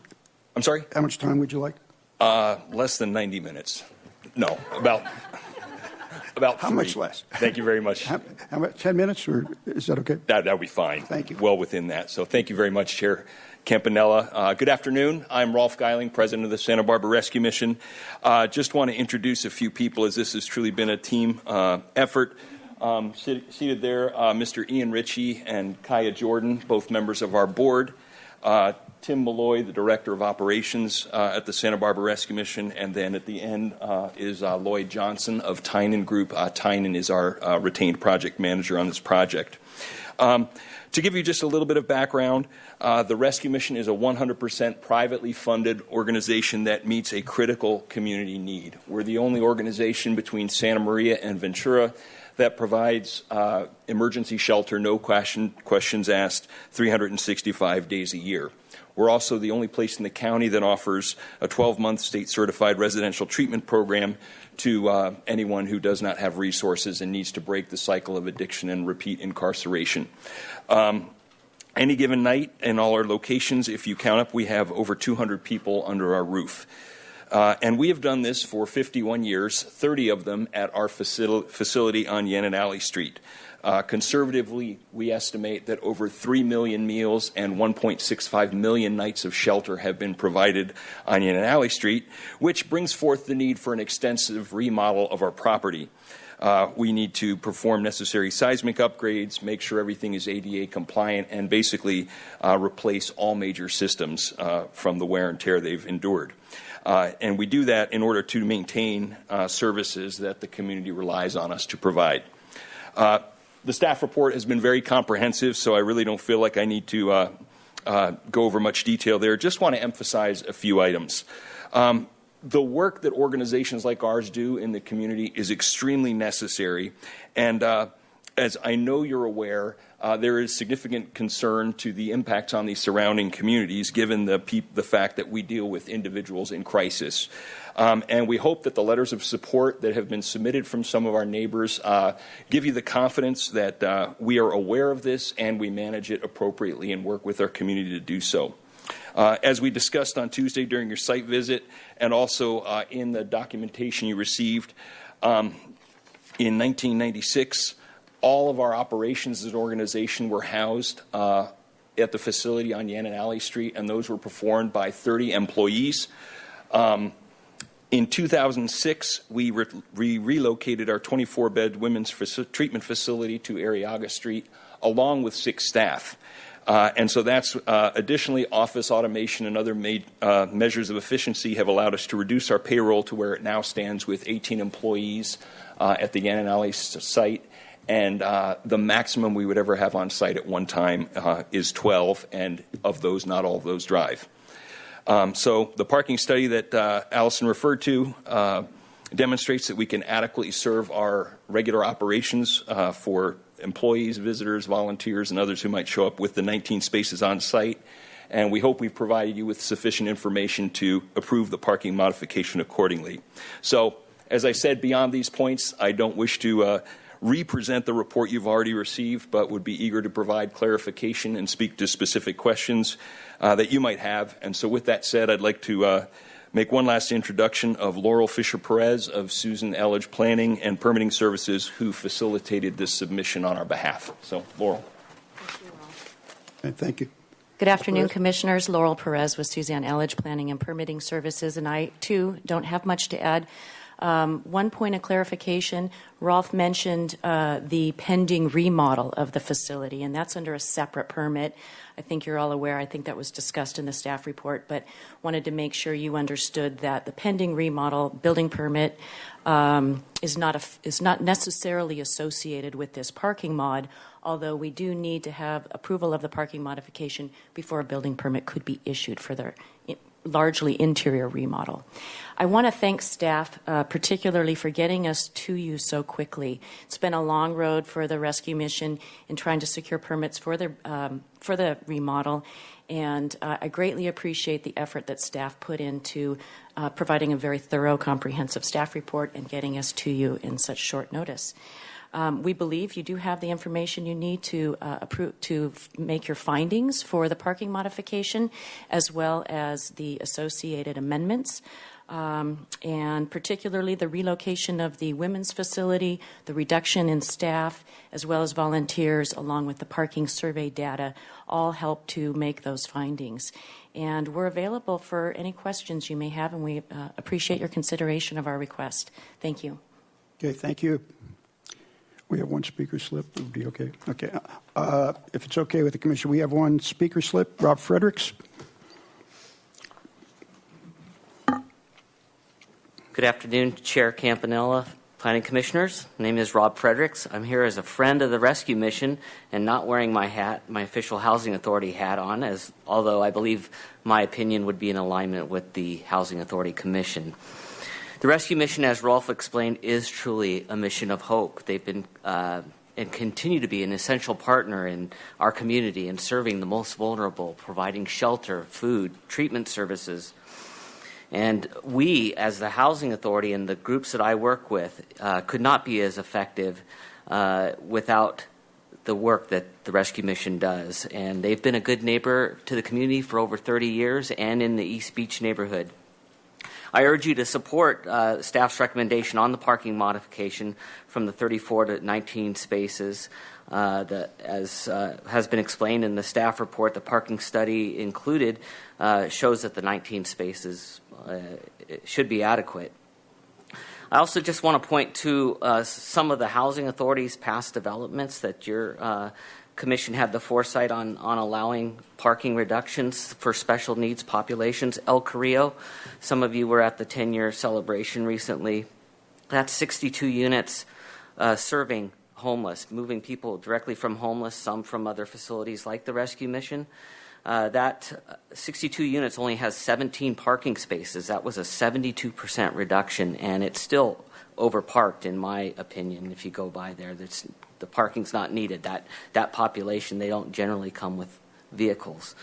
I'm sorry? How much time would you like? Less than 90 minutes. No, about How 3. much less? Thank you very much. How about 10 minutes, or is that okay? That would be fine. Thank you. Well within that. So thank you very much, Chair Campanella. Good afternoon. I'm Rolf Geiling, President of the Santa Barbara Rescue Mission. Just want to introduce a few people, as this has truly been a team effort. Seated there, Mr. Ian Ritchie and Kaya Jordan, both members of our board. Tim Malloy, the Director of Operations at the Santa Barbara Rescue Mission, and then at the end is Lloyd Johnson of Tynan Group. Tynan is our retained project manager on this project. To give you just a little bit of background, the Rescue Mission is a 100% privately funded organization that meets a critical community need. We're the only organization between Santa Maria and Ventura that provides emergency shelter, no questions asked, 365 days a year. We're also the only place in the county that offers a 12-month state-certified residential treatment program to anyone who does not have resources and needs to break the cycle of addiction and repeat incarceration. Any given night in all our locations, if you count up, we have over 200 people under our roof. And we have done this for 51 years, 30 of them at our facility on Yannon Alley Street. Conservatively, we estimate that over 3 million meals and 1.65 million nights of shelter have been provided on Yannon Alley Street, which brings forth the need for an extensive remodel of our property. We need to perform necessary seismic upgrades, make sure everything is ADA compliant, and basically replace all major systems from the wear and tear they've endured. And we do that in order to maintain services that the community relies on us to provide. The staff report has been very comprehensive, so I really don't feel like I need to go over much detail there. Just want to emphasize a few items. The work that organizations like ours do in the community is extremely necessary, and as I know you're aware, there is significant concern to the impacts on the surrounding communities, given the fact that we deal with individuals in crisis. And we hope that the letters of support that have been submitted from some of our neighbors give you the confidence that we are aware of this and we manage it appropriately and work with our community to do so. As we discussed on Tuesday during your site visit, and also in the documentation you received, in 1996, all of our operations as an organization were housed at the facility on Yannon Alley Street, and those were performed by 30 employees. In 2006, we relocated our 24-bed women's treatment facility to Arriaga Street, along with 6 staff. And so that's additionally, office automation and other measures of efficiency have allowed us to reduce our payroll to where it now stands with 18 employees at the Yannon Alley site. And the maximum we would ever have on site at one time is 12, and of those, not all of those drive. So the parking study that Allison referred to demonstrates that we can adequately serve our regular operations for employees, visitors, volunteers, and others who might show up with the 19 spaces on site. And we hope we've provided you with sufficient information to approve the parking modification accordingly. So, as I said, beyond these points, I don't wish to represent the report you've already received, but would be eager to provide clarification and speak to specific questions that you might have. And so with that said, I'd like to make one last introduction of Laurel Fisher Perez of Susan Elledge Planning and Permitting Services, who facilitated this submission on our behalf. So, Laurel. Thank you. Good afternoon, Commissioners. Laurel Perez with Suzanne Elledge Planning and Permitting Services, and I, too, don't have much to add. One point of clarification, Rolf mentioned the pending remodel of the facility, and that's under a separate permit. I think you're all aware, I think that was discussed in the staff report, but wanted to make sure you understood that the pending remodel building permit is not necessarily associated with this parking mod, although we do need to have approval of the parking modification before a building permit could be issued for the largely interior remodel. I want to thank staff particularly for getting us to you so quickly. It's been a long road for the rescue mission in trying to secure permits for the remodel, and I greatly appreciate the effort that staff put into providing a very thorough, comprehensive staff report and getting us to you in such short notice. We believe you do have the information you need to make your findings for the parking modification, as well as the associated amendments, and particularly the relocation of the women's facility, the reduction in staff, as well as volunteers, along with the parking survey data, all help to make those findings. And we're available for any questions you may have, and we appreciate your consideration of our request. Thank you. Okay, thank you. We have one speaker slip. It would be okay. Okay. If it's okay with the commission, we have one speaker slip. Rob Fredericks. Good afternoon, Chair Campanella, Planning Commissioners. My name is Rob Fredericks. I'm here as a friend of the rescue mission and not wearing my hat, my official Housing Authority hat on, although I believe my opinion would be in alignment with the Housing Authority Commission. The rescue mission, as Rolf explained, is truly a mission of hope. They've been and continue to be an essential partner in our community in serving the most vulnerable, providing shelter, food, treatment services. And we, as the Housing Authority and the groups that I work with, could not be as effective without the work that the rescue mission does. And they've been a good neighbor to the community for over 30 years and in the East Beach neighborhood. I urge you to support staff's recommendation on the parking modification from the 34 to 19 spaces. As has been explained in the staff report, the parking study included shows that the 19 spaces should be adequate. I also just want to point to some of the Housing Authority's past developments that your Commission had the foresight on allowing parking reductions for special needs populations. El Carrillo, some of you were at the 10-year celebration recently. That's 62 units serving homeless, moving people directly from homeless, some from other facilities like the rescue mission. That 62 units only has 17 parking spaces. That was a 72% reduction, and it's still overparked, in my opinion. If you go by there, the parking's not needed. That population, they don't generally come with vehicles.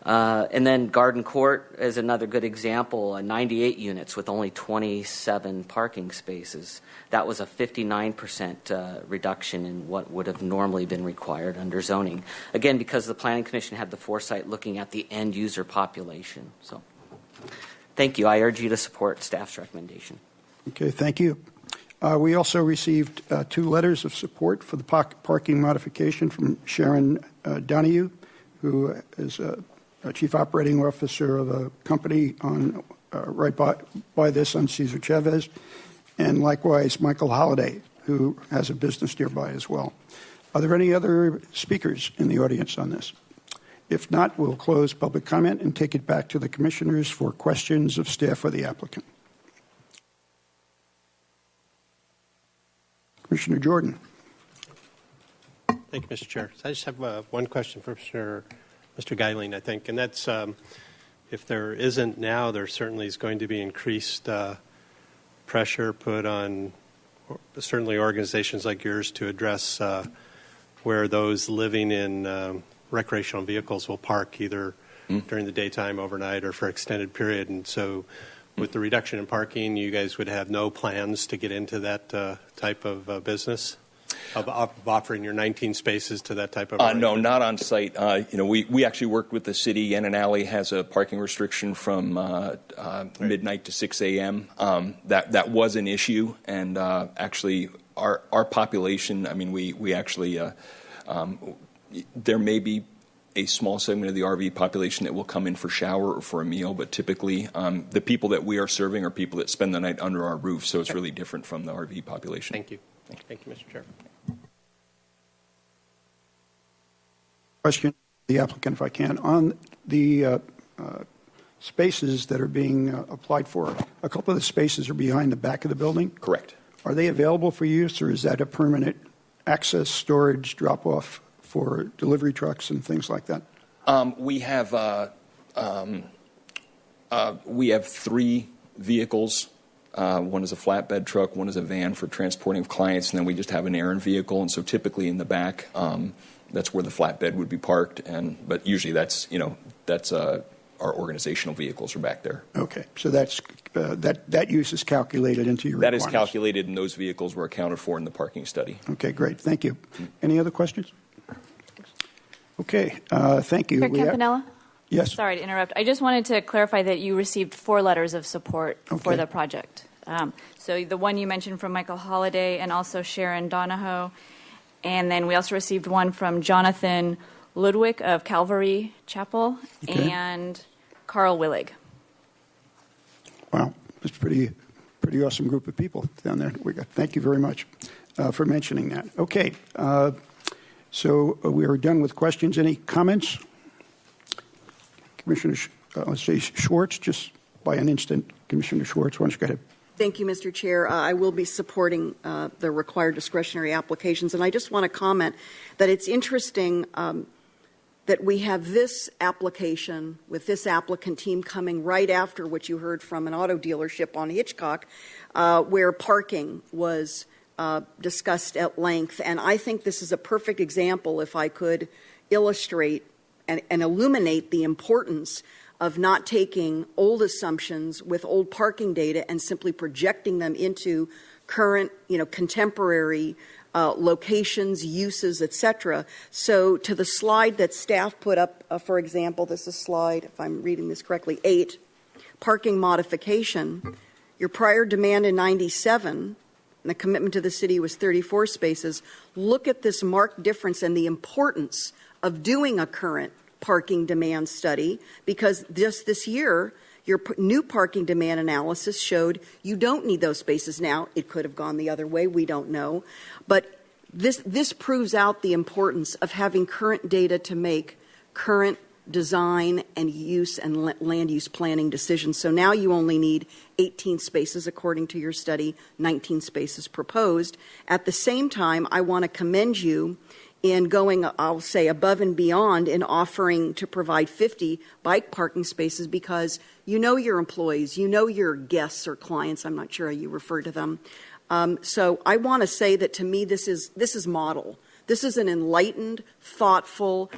And then Garden Court is another good example, 98 units with only 27 parking spaces. That was a 59% reduction in what would have normally been required under zoning. Again, because the Planning Commission had the foresight looking at the end user population. So thank you. I urge you to support staff's recommendation. Okay, thank you. We also received 2 letters of support for the parking modification from Sharon Donahue, who is a Chief Operating Officer of a company on right by this on Cesar Chavez, and likewise Michael Holliday, who has a business nearby as well. Are there any other speakers in the audience on this? If not, we'll close public comment and take it back to the commissioners for questions of staff or the applicant. Commissioner Jordan. Thank you, Mr. Chair. So I just have one question for Mr. Geiling, I think, and that's if there isn't now, there certainly is going to be increased pressure put on certainly organizations like yours to address where those living in recreational vehicles will park either during the daytime, overnight, or for extended period. And so with the reduction in parking, you guys would have no plans to get into that type of business? Of offering your 19 spaces to that type of no, not on site. We actually worked with the city. Yen and Alley has a parking restriction from midnight to 6 a.m. That was an issue, and actually our population. I mean, we actually there may be a small segment of the RV population that will come in for shower or for a meal, but typically the people that we are serving are people that spend the night under our roof, so it's really different from the RV population. Thank you. Thank you, Mr. Chair. Question, the applicant, if I can, on the spaces that are being applied for. A couple of the spaces are behind the back of the building. Correct. Are they available for use, or is that a permanent access, storage, drop-off for delivery trucks and things like that? We have 3 vehicles. One is a flatbed truck, one is a van for transporting clients, and then we just have an errand vehicle. And so typically in the back, that's where the flatbed would be parked. But usually that's our organizational vehicles are back there. Okay, so that use is calculated into your That requirements. is calculated, and those vehicles were accounted for in the parking study. Okay, great. Thank you. Any other questions? Okay, thank you. Chair Campanella? Yes. Sorry to interrupt. I just wanted to clarify that you received 4 letters of support for the project. So the one you mentioned from Michael Holliday and also Sharon Donahoe. And then we also received one from Jonathan Ludwig of Calvary Chapel and Carl Willig. Wow, it's a pretty awesome group of people down there. Thank you very much for mentioning that. Okay, so we are done with questions. Any comments? Commissioner, let's say Schwartz, just by an instant. Commissioner Schwartz, why don't you go ahead? Thank you, Mr. Chair. I will be supporting the required discretionary applications. And I just want to comment that it's interesting that we have this application with this applicant team coming right after what you heard from an auto dealership on Hitchcock, where parking was discussed at length. And I think this is a perfect example, if I could illustrate and illuminate the importance of not taking old assumptions with old parking data and simply projecting them into current, contemporary locations, uses, etc. So to the slide that staff put up, for example, this is slide, if I'm reading this correctly, 8, parking modification. Your prior demand in 97, and the commitment to the city was 34 spaces. Look at this marked difference and the importance of doing a current parking demand study, because just this year, your new parking demand analysis showed you don't need those spaces now. It could have gone the other way. We don't know. But this proves out the importance of having current data to make current design and use and land use planning decisions. So now you only need 18 spaces according to your study, 19 spaces proposed. At the same time, I want to commend you in going, I'll say, above and beyond in offering to provide 50 bike parking spaces, because you know your employees, you know your guests or clients, I'm not sure how you refer to them. So I want to say that to me this is model. This is an enlightened, thoughtful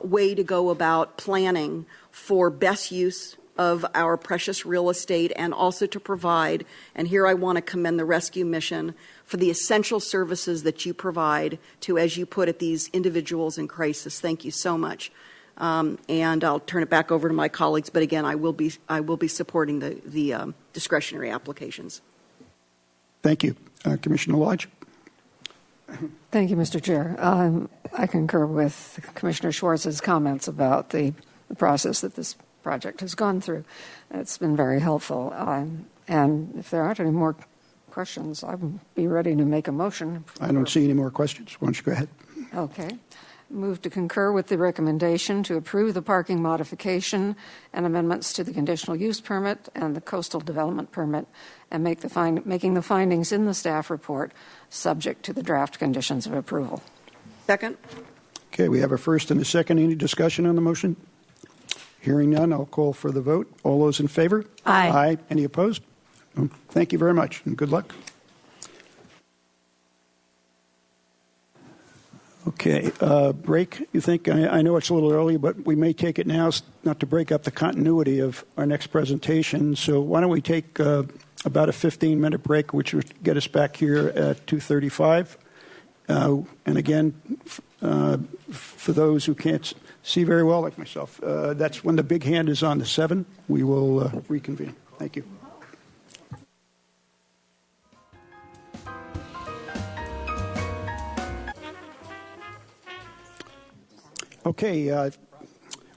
way to go about planning for best use of our precious real estate, and also to provide, and here I want to commend the rescue mission for the essential services that you provide to, as you put it, these individuals in crisis. Thank you so much. And I'll turn it back over to my colleagues, but again, I will be supporting the discretionary applications. Thank you. Commissioner Lodge? Thank you, Mr. Chair. I concur with Commissioner Schwartz's comments about the process that this project has gone through. It's been very helpful. And if there aren't any more questions, I'd be ready to make a motion. I don't see any more questions. Why don't you go ahead? Okay. Move to concur with the recommendation to approve the parking modification and amendments to the conditional use permit and the coastal development permit, and making the findings in the staff report subject to the draft conditions of approval. Second. Okay, we have a first and a second. Any discussion on the motion? Hearing none, I'll call for the vote. All those in favor? Aye. Aye. Any opposed? Thank you very much, and good luck. Okay, break, you think? I know it's a little early, but we may take it now, not to break up the continuity of our next presentation. So why don't we take about a 15-minute break, which would get us back here at 2:35. And again, for those who can't see very well, like myself, that's when the big hand is on the 7. We will reconvene. Thank you. Okay,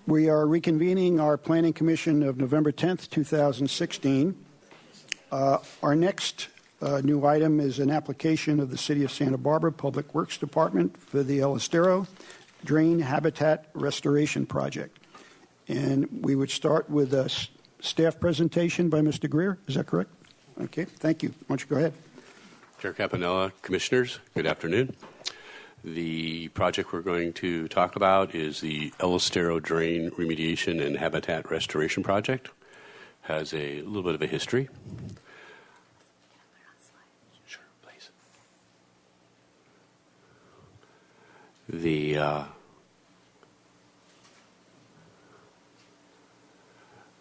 we are reconvening our Planning Commission of November 10th, 2016. Our next new item is an application of the City of Santa Barbara Public Works Department for the El Estero Drain Habitat Restoration Project. And we would start with a staff presentation by Mr. Greer. Is that correct? Okay, thank you. Why don't you go ahead? Chair Campanella, Commissioners, good afternoon. The project we're going to talk about is the El Estero Drain Remediation and Habitat Restoration Project. Has a little bit of a history. Sure, please.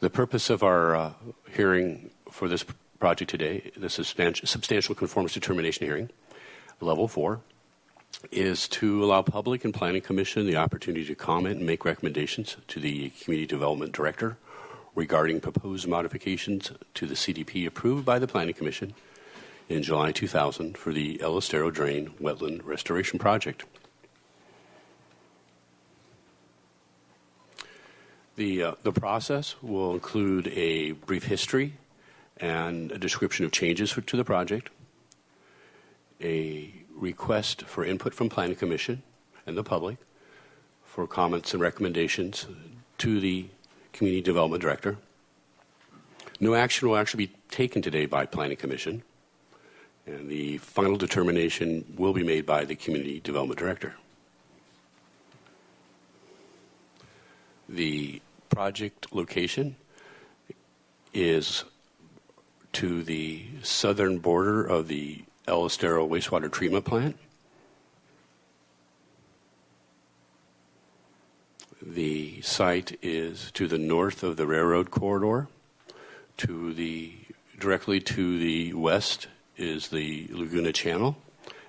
The purpose of our hearing for this project today, the substantial conformance determination hearing, level 4, is to allow Public and Planning Commission the opportunity to comment and make recommendations to the Community Development Director regarding proposed modifications to the CDP approved by the Planning Commission in July 2000 for the El Estero Drain Wetland Restoration Project. The process will include a brief history and a description of changes to the project, a request for input from Planning Commission and the public for comments and recommendations to the Community Development Director. No action will actually be taken today by Planning Commission, and the final determination will be made by the Community Development Director. The project location is to the southern border of the El Estero wastewater treatment plant. The site is to the north of the railroad corridor. Directly to the west is the Laguna Channel.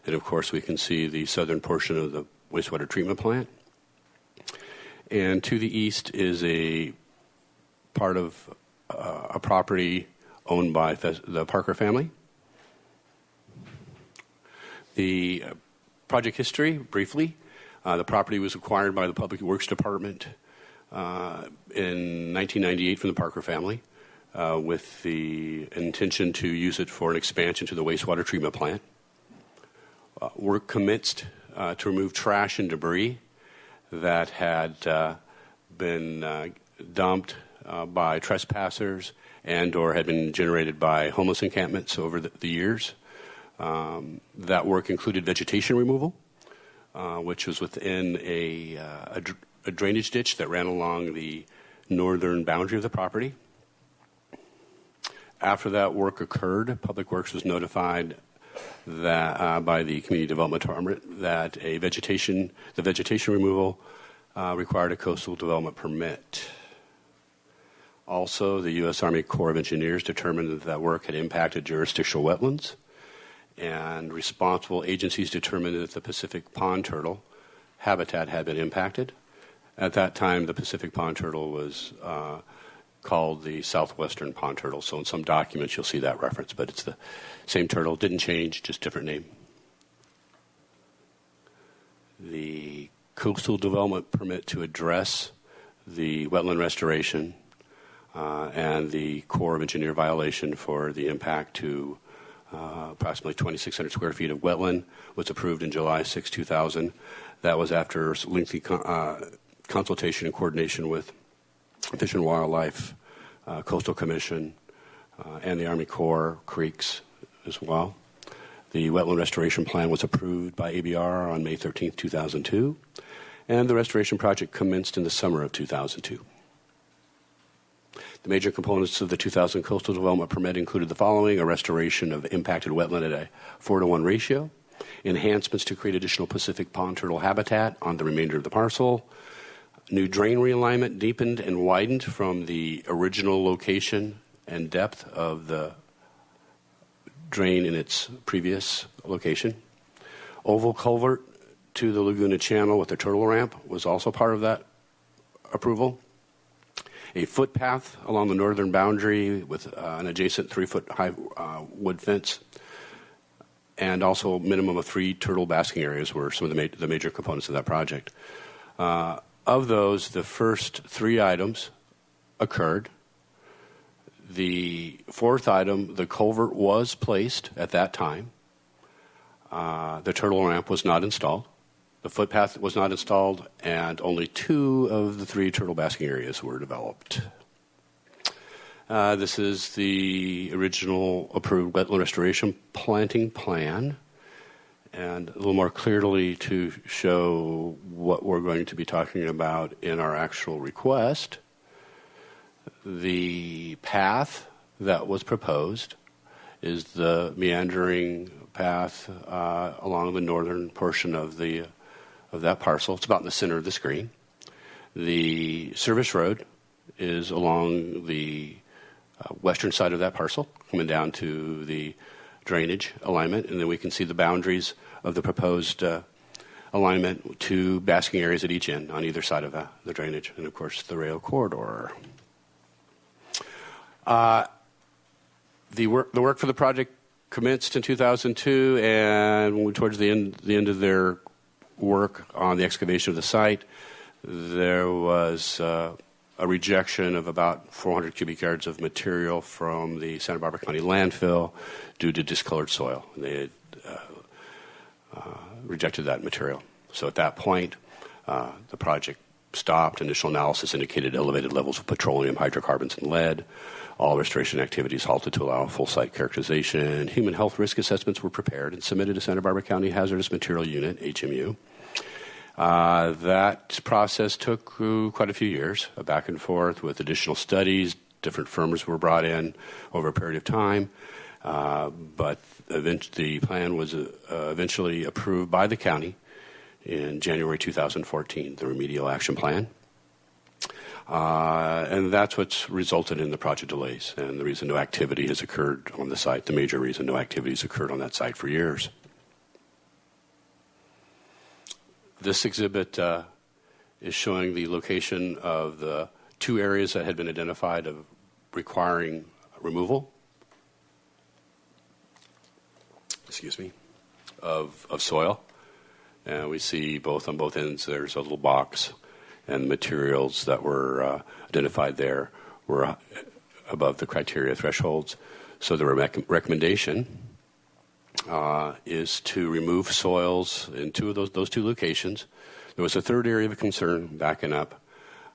And of course, we can see the southern portion of the wastewater treatment plant. And to the east is a part of a property owned by the Parker family. The project history, briefly, the property was acquired by the Public Works Department in 1998 from the Parker family with the intention to use it for an expansion to the wastewater treatment plant. Work commenced to remove trash and debris that had been dumped by trespassers and or had been generated by homeless encampments over the years. That work included vegetation removal, which was within a drainage ditch that ran along the northern boundary of the property. After that work occurred, Public Works was notified that by the Community Development Department that the vegetation removal required a coastal development permit. Also, the U.S. Army Corps of Engineers determined that work had impacted jurisdictional wetlands, and responsible agencies determined that the Pacific pond turtle habitat had been impacted. At that time, the Pacific pond turtle was called the southwestern pond turtle, so in some documents you'll see that reference, but it's the same turtle, didn't change, just different name. The coastal development permit to address the wetland restoration and the Corps of Engineer violation for the impact to approximately 2,600 square feet of wetland was approved in July 6, 2000. That was after lengthy consultation and coordination with Fish and Wildlife, Coastal Commission, and the Army Corps, Creeks as well. The Wetland Restoration Plan was approved by ABR on May 13, 2002, and the restoration project commenced in the summer of 2002. The major components of the 2000 Coastal Development Permit included the following: a restoration of impacted wetland at a 4-to-1 ratio, enhancements to create additional Pacific pond turtle habitat on the remainder of the parcel, new drain realignment deepened and widened from the original location and depth of the drain in its previous location. Oval culvert to the Laguna Channel with the turtle ramp was also part of that approval. A footpath along the northern boundary with an adjacent 3-foot high wood fence, and also a minimum of 3 turtle basking areas were some of the major components of that project. Of those, the first 3 items occurred. The 4th item, the culvert was placed at that time. The turtle ramp was not installed. The footpath was not installed, and only 2 of the 3 turtle basking areas were developed. This is the original approved wetland restoration planting plan. And a little more clearly to show what we're going to be talking about in our actual request, the path that was proposed is the meandering path along the northern portion of that parcel. It's about in the center of the screen. The service road is along the western side of that parcel, coming down to the drainage alignment, and then we can see the boundaries of the proposed alignment to basking areas at each end on either side of the drainage, and of course the rail corridor. The work for the project commenced in 2002, and towards the end of their work on the excavation of the site, there was a rejection of about 400 cubic yards of material from the Santa Barbara County landfill due to discolored soil. They had rejected that material. So at that point, the project stopped. Initial analysis indicated elevated levels of petroleum, hydrocarbons, and lead. All restoration activities halted to allow full site characterization. Human health risk assessments were prepared and submitted to Santa Barbara County Hazardous Material Unit, HMU. That process took quite a few years, back and forth with additional studies. Different firms were brought in over a period of time. But the plan was eventually approved by the county in January 2014, the Remedial Action Plan. And that's what's resulted in the project delays and the reason no activity has occurred on the site, the major reason no activity has occurred on that site for years. This exhibit is showing the location of the 2 areas that had been identified of requiring removal, of soil. And we see on both ends there's a little box, and the materials that were identified there were above the criteria thresholds. So the recommendation is to remove soils in 2 of those 2 locations. There was a 3rd area of concern backing up.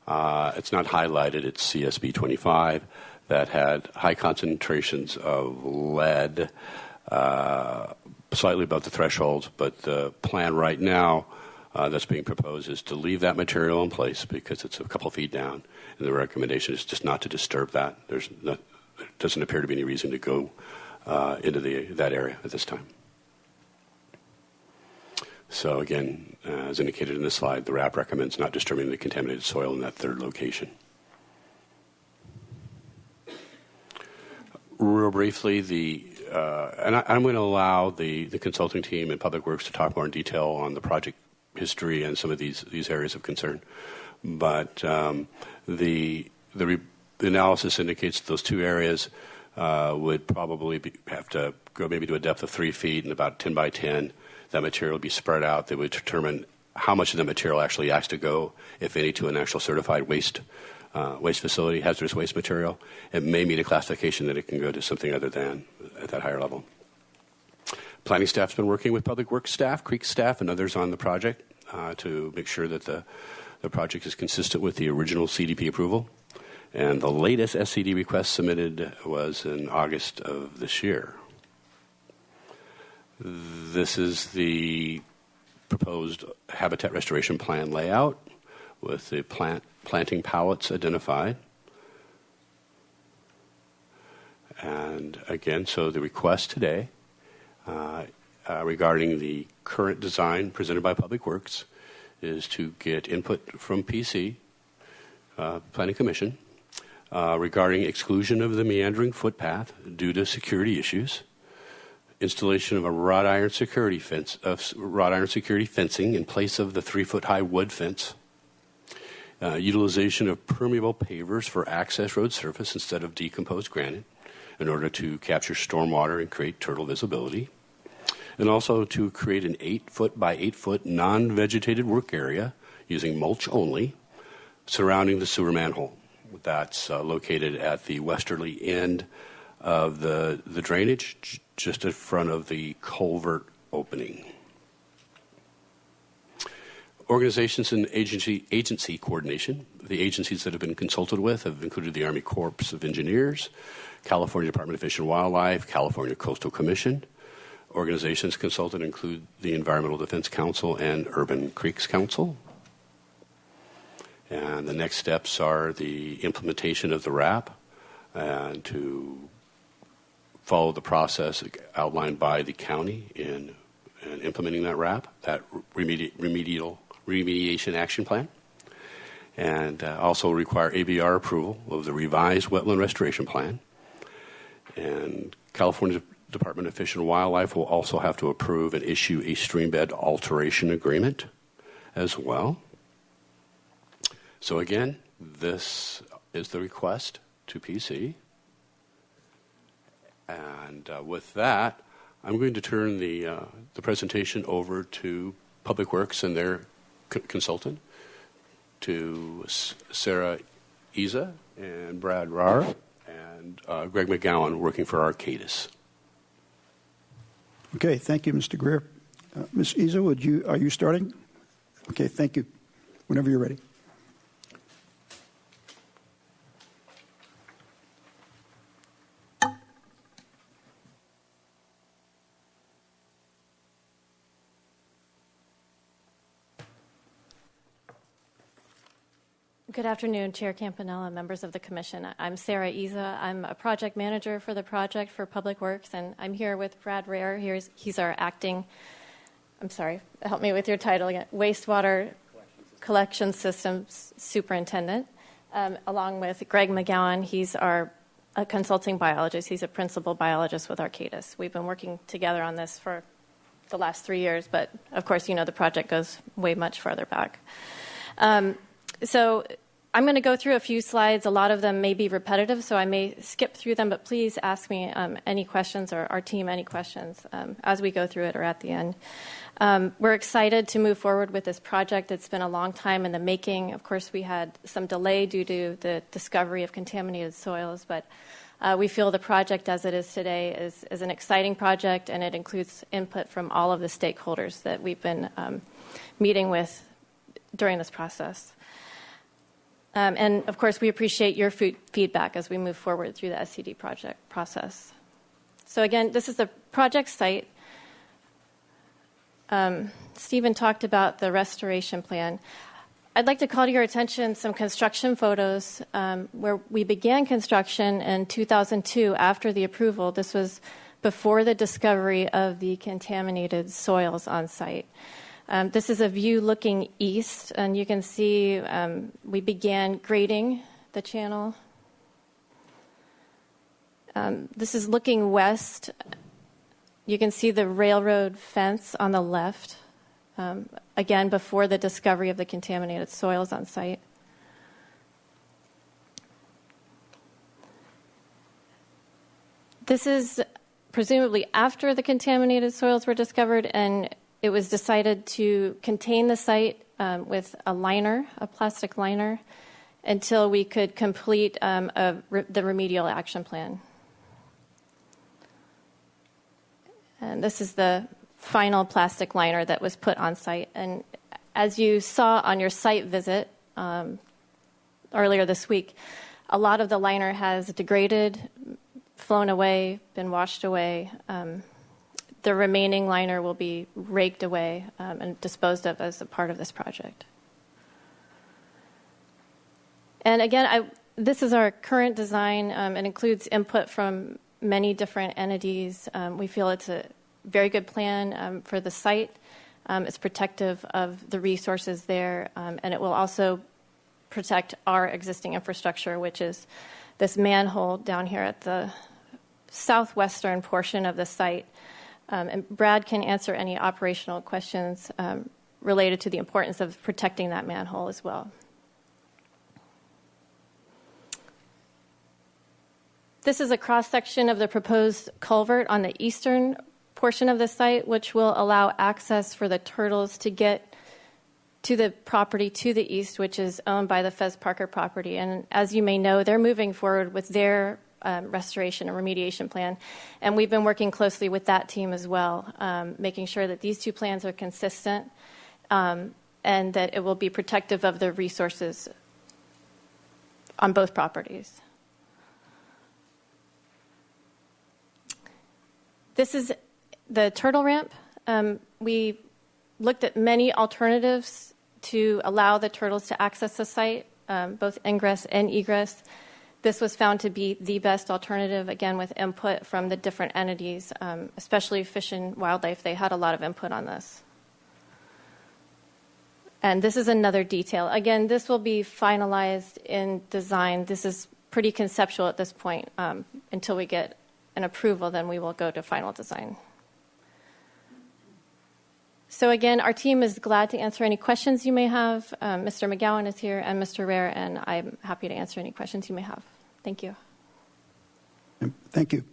It's not highlighted. It's CSB 25 that had high concentrations of lead, slightly above the thresholds. But the plan right now that's being proposed is to leave that material in place because it's a couple feet down. And the recommendation is just not to disturb that. There doesn't appear to be any reason to go into that area at this time. So again, as indicated in this slide, the RAP recommends not disturbing the contaminated soil in that 3rd location. Real briefly, and I'm going to allow the consulting team and Public Works to talk more in detail on the project history and some of these areas of concern. But the analysis indicates those 2 areas would probably have to go maybe to a depth of 3 feet and about 10 by 10. That material would be spread out. They would determine how much of the material actually has to go, if any, to an actual certified waste facility, hazardous waste material. It may meet a classification that it can go to something other than at that higher level. Planning staff's been working with Public Works staff, Creek staff, and others on the project to make sure that the project is consistent with the original CDP approval. And the latest SCD request submitted was in August of this year. This is the proposed habitat restoration plan layout with the planting pallets identified. And again, so the request today regarding the current design presented by Public Works is to get input from PC, Planning Commission, regarding exclusion of the meandering footpath due to security issues, installation of a wrought iron security fencing in place of the 3-foot-high wood fence, utilization of permeable pavers for access road surface instead of decomposed granite in order to capture stormwater and create turtle visibility, and also to create an 8-foot by 8-foot non-vegetated work area using mulch only surrounding the sewer manhole that's located at the westerly end of the drainage, just in front of the culvert opening. Organizations and agency coordination. The agencies that have been consulted with have included the Army Corps of Engineers, California Department of Fish and Wildlife, California Coastal Commission. Organizations consulted include the Environmental Defense Council and Urban Creeks Council. And the next steps are the implementation of the RAP and to follow the process outlined by the county in implementing that RAP, that remediation action plan, and also require ABR approval of the revised Wetland Restoration Plan. And California Department of Fish and Wildlife will also have to approve and issue a streambed alteration agreement as well. So again, this is the request to PC. And with that, I'm going to turn the presentation over to Public Works and their consultant, to Sarah Iza and Brad Rahr and Greg McGowan working for Arcadis. Okay, thank you, Mr. Greer. Ms. Iza, are you starting? Okay, thank you. Whenever you're ready. Good afternoon, Chair Campanella, members of the Commission. I'm Sarah Iza. I'm a project manager for the project for Public Works, and I'm here with Brad Rahr. He's our acting, I'm sorry, help me with your title again, Wastewater Collection Systems Superintendent, along with Greg McGowan. He's our consulting biologist. He's a principal biologist with Arcadis. We've been working together on this for the last 3 years, but of course, you know, the project goes way much farther back. So I'm going to go through a few slides. A lot of them may be repetitive, so I may skip through them, but please ask me any questions, or our team any questions as we go through it or at the end. We're excited to move forward with this project. It's been a long time in the making. Of course, we had some delay due to the discovery of contaminated soils, but we feel the project as it is today is an exciting project, and it includes input from all of the stakeholders that we've been meeting with during this process. And, of course, we appreciate your feedback as we move forward through the SCD project process. So, again, this is the project site. Stephen talked about the restoration plan. I'd like to call to your attention some construction photos where we began construction in 2002 after the approval. This was before the discovery of the contaminated soils on site. This is a view looking east, and you can see we began grading the channel. This is looking west. You can see the railroad fence on the left, again, before the discovery of the contaminated soils on site. This is presumably after the contaminated soils were discovered, and it was decided to contain the site with a liner, a plastic liner, until we could complete the remedial action plan. And this is the final plastic liner that was put on site. And as you saw on your site visit earlier this week, a lot of the liner has degraded, flown away, been washed away. The remaining liner will be raked away and disposed of as a part of this project. And again, this is our current design. It includes input from many different entities. We feel it's a very good plan for the site. It's protective of the resources there, and it will also protect our existing infrastructure, which is this manhole down here at the southwestern portion of the site. And Brad can answer any operational questions related to the importance of protecting that manhole as well. This is a cross-section of the proposed culvert on the eastern portion of the site, which will allow access for the turtles to get to the property to the east, which is owned by the Fez Parker property. And as you may know, they're moving forward with their restoration and remediation plan. And we've been working closely with that team as well, making sure that these two plans are consistent and that it will be protective of the resources on both properties. This is the turtle ramp. We looked at many alternatives to allow the turtles to access the site, both ingress and egress. This was found to be the best alternative, again, with input from the different entities, especially Fish and Wildlife. They had a lot of input on this. And this is another detail. Again, this will be finalized in design. This is pretty conceptual at this point. Until we get an approval, then we will go to final design. So again, our team is glad to answer any questions you may have. Mr. McGowan is here and Mr. Rare, and I'm happy to answer any questions you may have. Thank you. Thank you.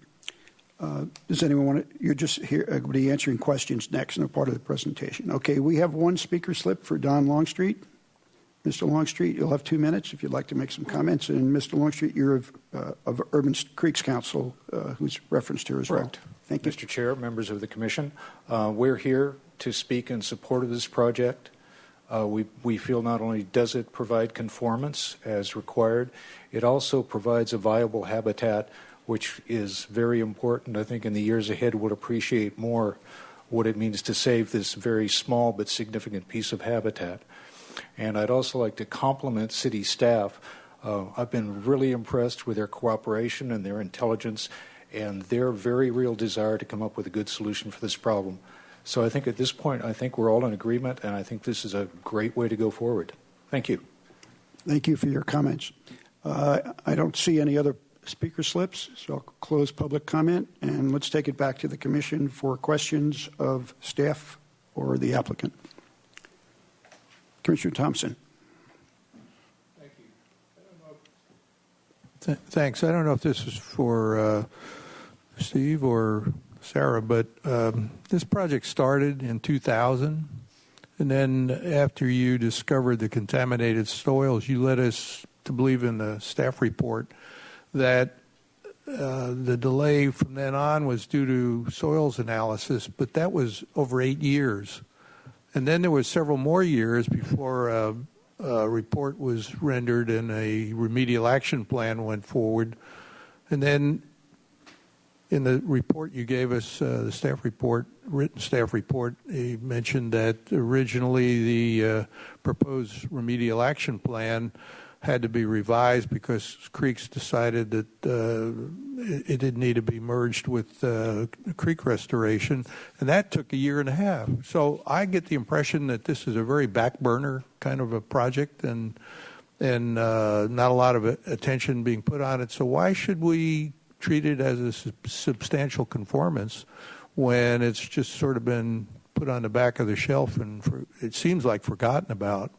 Does anyone want to, you're just here, going to be answering questions next, no part of the presentation. Okay, we have one speaker slip for Don Longstreet. Mr. Longstreet, you'll have 2 minutes if you'd like to make some comments. And Mr. Longstreet, you're of Urban Creeks Council, who's referenced here as well. Thank you. Mr. Chair, members of the Commission, we're here to speak in support of this project. We feel not only does it provide conformance as required, it also provides a viable habitat, which is very important. I think in the years ahead we'll appreciate more what it means to save this very small but significant piece of habitat. And I'd also like to compliment city staff. I've been really impressed with their cooperation and their intelligence and their very real desire to come up with a good solution for this problem. So I think at this point, I think we're all in agreement, and I think this is a great way to go forward. Thank you. Thank you for your comments. I don't see any other speaker slips, so I'll close public comment, and let's take it back to the Commission for questions of staff or the applicant. Commissioner Thompson. Thank you. Thanks. I don't know if this is for Steve or Sarah, but this project started in 2000, and then after you discovered the contaminated soils, you led us to believe in the staff report that the delay from then on was due to soils analysis, but that was over 8 years. And then there was several more years before a report was rendered and a remedial action plan went forward. And then in the report you gave us, the staff report, written staff report, you mentioned that originally the proposed remedial action plan had to be revised because creeks decided that it didn't need to be merged with creek restoration, and that took 1.5 years. So I get the impression that this is a very back burner kind of a project, and not a lot of attention being put on it. So why should we treat it as a substantial conformance when it's just sort of been put on the back of the shelf and it seems like forgotten about?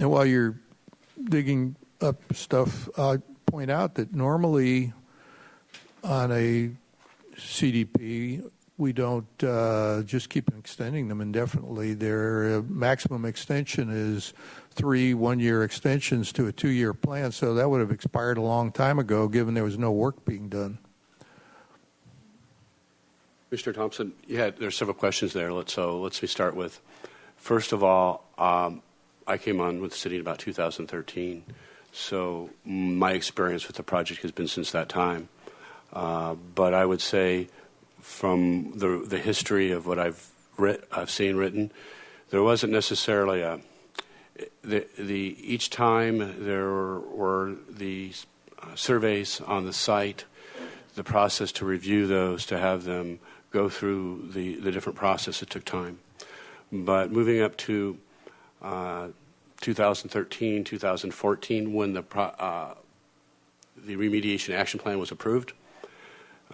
And while you're digging up stuff, I'll point out that normally on a CDP, we don't just keep extending them indefinitely. Their maximum extension is 3 one-year extensions to a 2-year plan, so that would have expired a long time ago, given there was no work being done. Mr. Thompson, there's several questions there. Let's start with, first of all, I came on with the city in about 2013, so my experience with the project has been since that time. But I would say, from the history of what I've seen written, there wasn't necessarily each time there were the surveys on the site, the process to review those, to have them go through the different process, it took time. But moving up to 2013, 2014, when the remediation action plan was approved,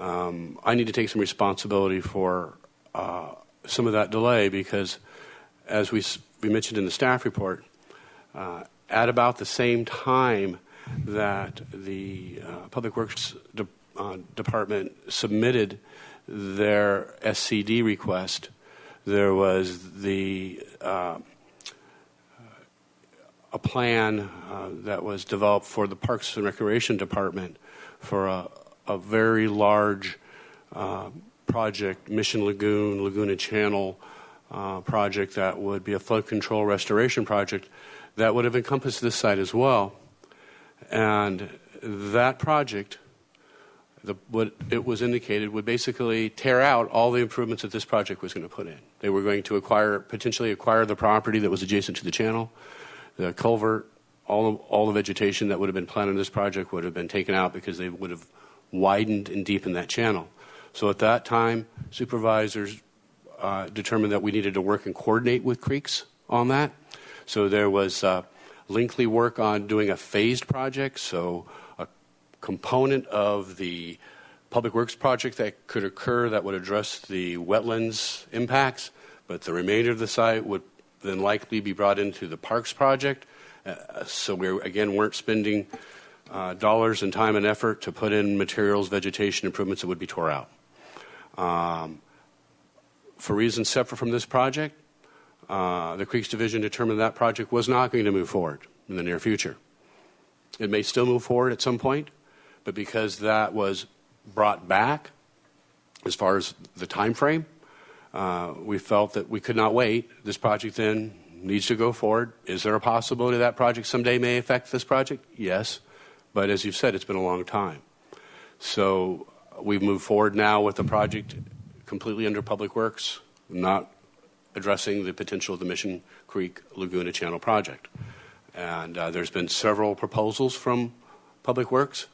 I need to take some responsibility for some of that delay because, as we mentioned in the staff report, at about the same time that the Public Works Department submitted their SCD request, there was a plan that was developed for the Parks and Recreation Department for a very large project, Mission Lagoon, Laguna Channel project that would be a flood control restoration project that would have encompassed this site as well. And that project, what it was indicated, would basically tear out all the improvements that this project was going to put in. They were going to potentially acquire the property that was adjacent to the channel, the culvert, all the vegetation that would have been planted in this project would have been taken out because they would have widened and deepened that channel. So at that time, supervisors determined that we needed to work and coordinate with creeks on that. So there was lengthy work on doing a phased project, so a component of the public works project that could occur that would address the wetlands impacts, but the remainder of the site would then likely be brought into the parks project. So we, again, weren't spending dollars and time and effort to put in materials, vegetation improvements that would be tore out. For reasons separate from this project, the Creeks Division determined that project was not going to move forward in the near future. It may still move forward at some point, but because that was brought back as far as the time frame, we felt that we could not wait. This project then needs to go forward. Is there a possibility that project someday may affect this project? Yes. But as you've said, it's been a long time. So we've moved forward now with the project completely under Public Works, not addressing the potential of the Mission Creek Laguna Channel project. And there's been several proposals from Public Works.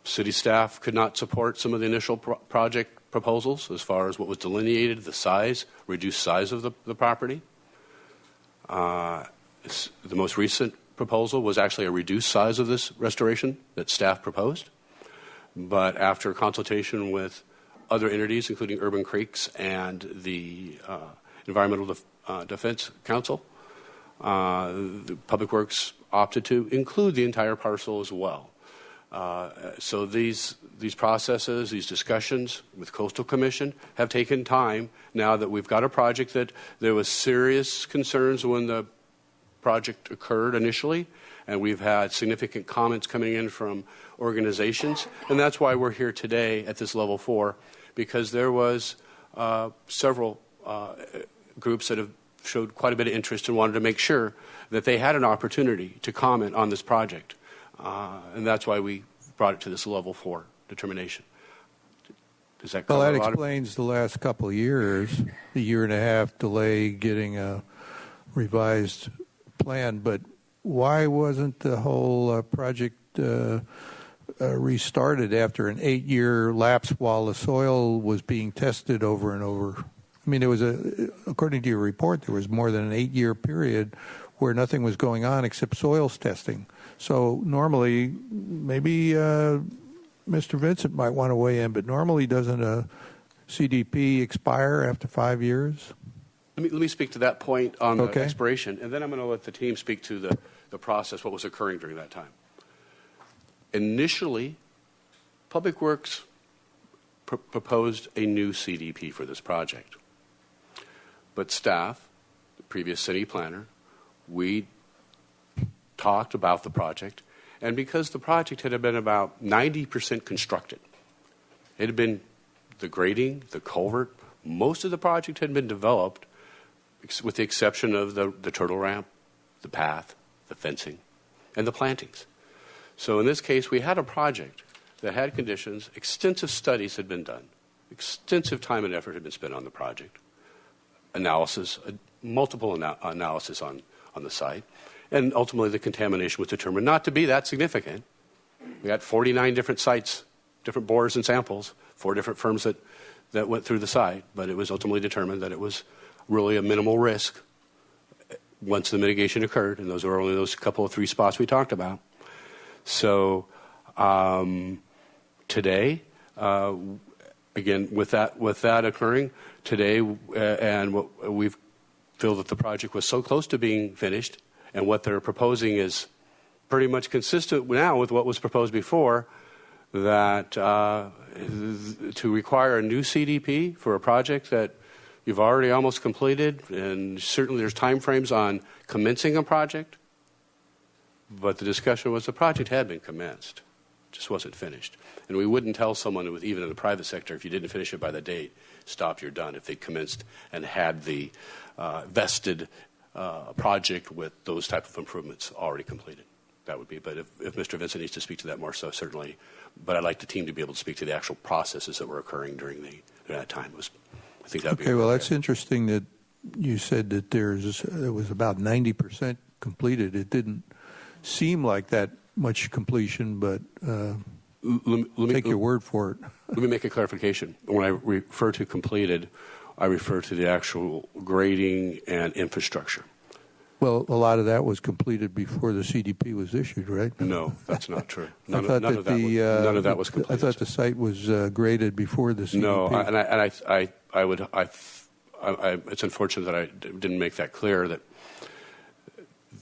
City staff could not support some of the initial project proposals as far as what was delineated, the size, reduced size of the property. The most recent proposal was actually a reduced size of this restoration that staff proposed. But after consultation with other entities, including Urban Creeks and the Environmental Defense Council, the Public Works opted to include the entire parcel as well. So these processes, these discussions with Coastal Commission have taken time. Now that we've got a project that there was serious concerns when the project occurred initially, and we've had significant comments coming in from organizations, and that's why we're here today at this level 4, because there was several groups that have showed quite a bit of interest and wanted to make sure that they had an opportunity to comment on this project. And that's why we brought it to this level 4 determination. Does that cover well, that a lot explains the last couple of years, the year and a half delay getting a revised plan. But why wasn't the whole project restarted after an 8-year lapse while the soil was being tested over and over? I mean, there was according to your report, there was more than an 8-year period where nothing was going on except soils testing. So normally, maybe Mr. Vincent might want to weigh in, but normally doesn't a CDP expire after 5 years? Let me speak to that point on the Okay. expiration, and then I'm going to let the team speak to the process, what was occurring during that time. Initially, Public Works proposed a new CDP for this project. But staff, the previous city planner, we talked about the project, and because the project had been about 90% constructed, it had been the grading, the culvert, most of the project had been developed with the exception of the turtle ramp, the path, the fencing, and the plantings. So in this case, we had a project that had conditions, extensive studies had been done, extensive time and effort had been spent on the project, analysis, multiple analysis on the site, and ultimately the contamination was determined not to be that significant. We got 49 different sites, different bores and samples, 4 different firms that went through the site, but it was ultimately determined that it was really a minimal risk once the mitigation occurred, and those were only those couple of 3 spots we talked about. So today, again, with that occurring today, and what we feel that the project was so close to being finished, and what they're proposing is pretty much consistent now with what was proposed before, that to require a new CDP for a project that you've already almost completed, and certainly there's time frames on commencing a project, but the discussion was the project had been commenced, just wasn't finished. And we wouldn't tell someone, even in the private sector, if you didn't finish it by the date, stop, you're done, if they commenced and had the vested project with those type of improvements already completed. That would be, but if Mr. Vincent needs to speak to that more, so certainly. But I'd like the team to be able to speak to the actual processes that were occurring during that time. I think that'd be okay. Well, that's interesting that you said that it was about 90% completed. It didn't seem like that much completion, but take your word for it. Let me make a clarification. When I refer to completed, I refer to the actual grading and infrastructure. Well, a lot of that was completed before the CDP was issued, right? No, that's not true. None of that was completed. I thought the site was graded before the CDP. No, it's unfortunate that I didn't make that clear. That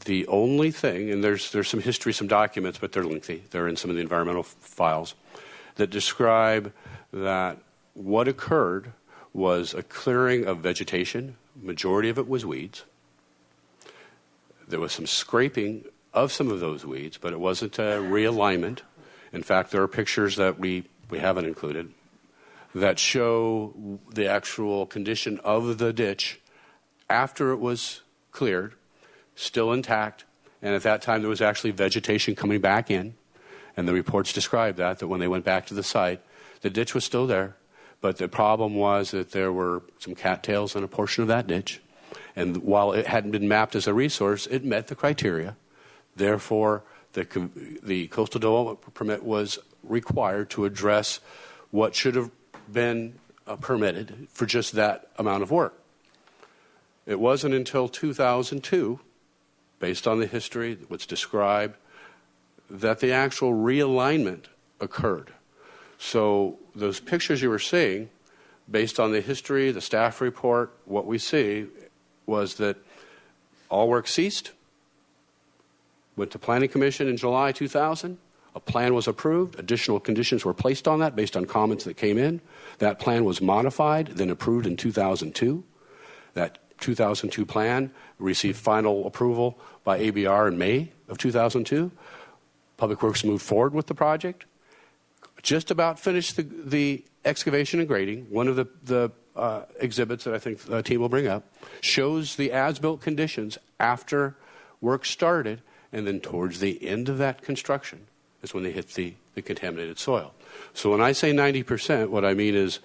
the only thing, and there's some history, some documents, but they're lengthy. They're in some of the environmental files that describe that what occurred was a clearing of vegetation. Majority of it was weeds. There was some scraping of some of those weeds, but it wasn't a realignment. In fact, there are pictures that we haven't included that show the actual condition of the ditch after it was cleared, still intact, and at that time there was actually vegetation coming back in, and the reports describe that when they went back to the site, the ditch was still there, but the problem was that there were some cattails in a portion of that ditch. And while it hadn't been mapped as a resource, it met the criteria. Therefore, the coastal development permit was required to address what should have been permitted for just that amount of work. It wasn't until 2002, based on the history what's described, that the actual realignment occurred. So those pictures you were seeing, based on the history, the staff report, what we see was that all work ceased, went to Planning Commission in July 2000. A plan was approved. Additional conditions were placed on that based on comments that came in. That plan was modified, then approved in 2002. That 2002 plan received final approval by ABR in May of 2002. Public Works moved forward with the project. Just about finished the excavation and grading. One of the exhibits that I think the team will bring up shows the as-built conditions after work started, and then towards the end of that construction is when they hit the contaminated soil. So when I say 90%, what I mean is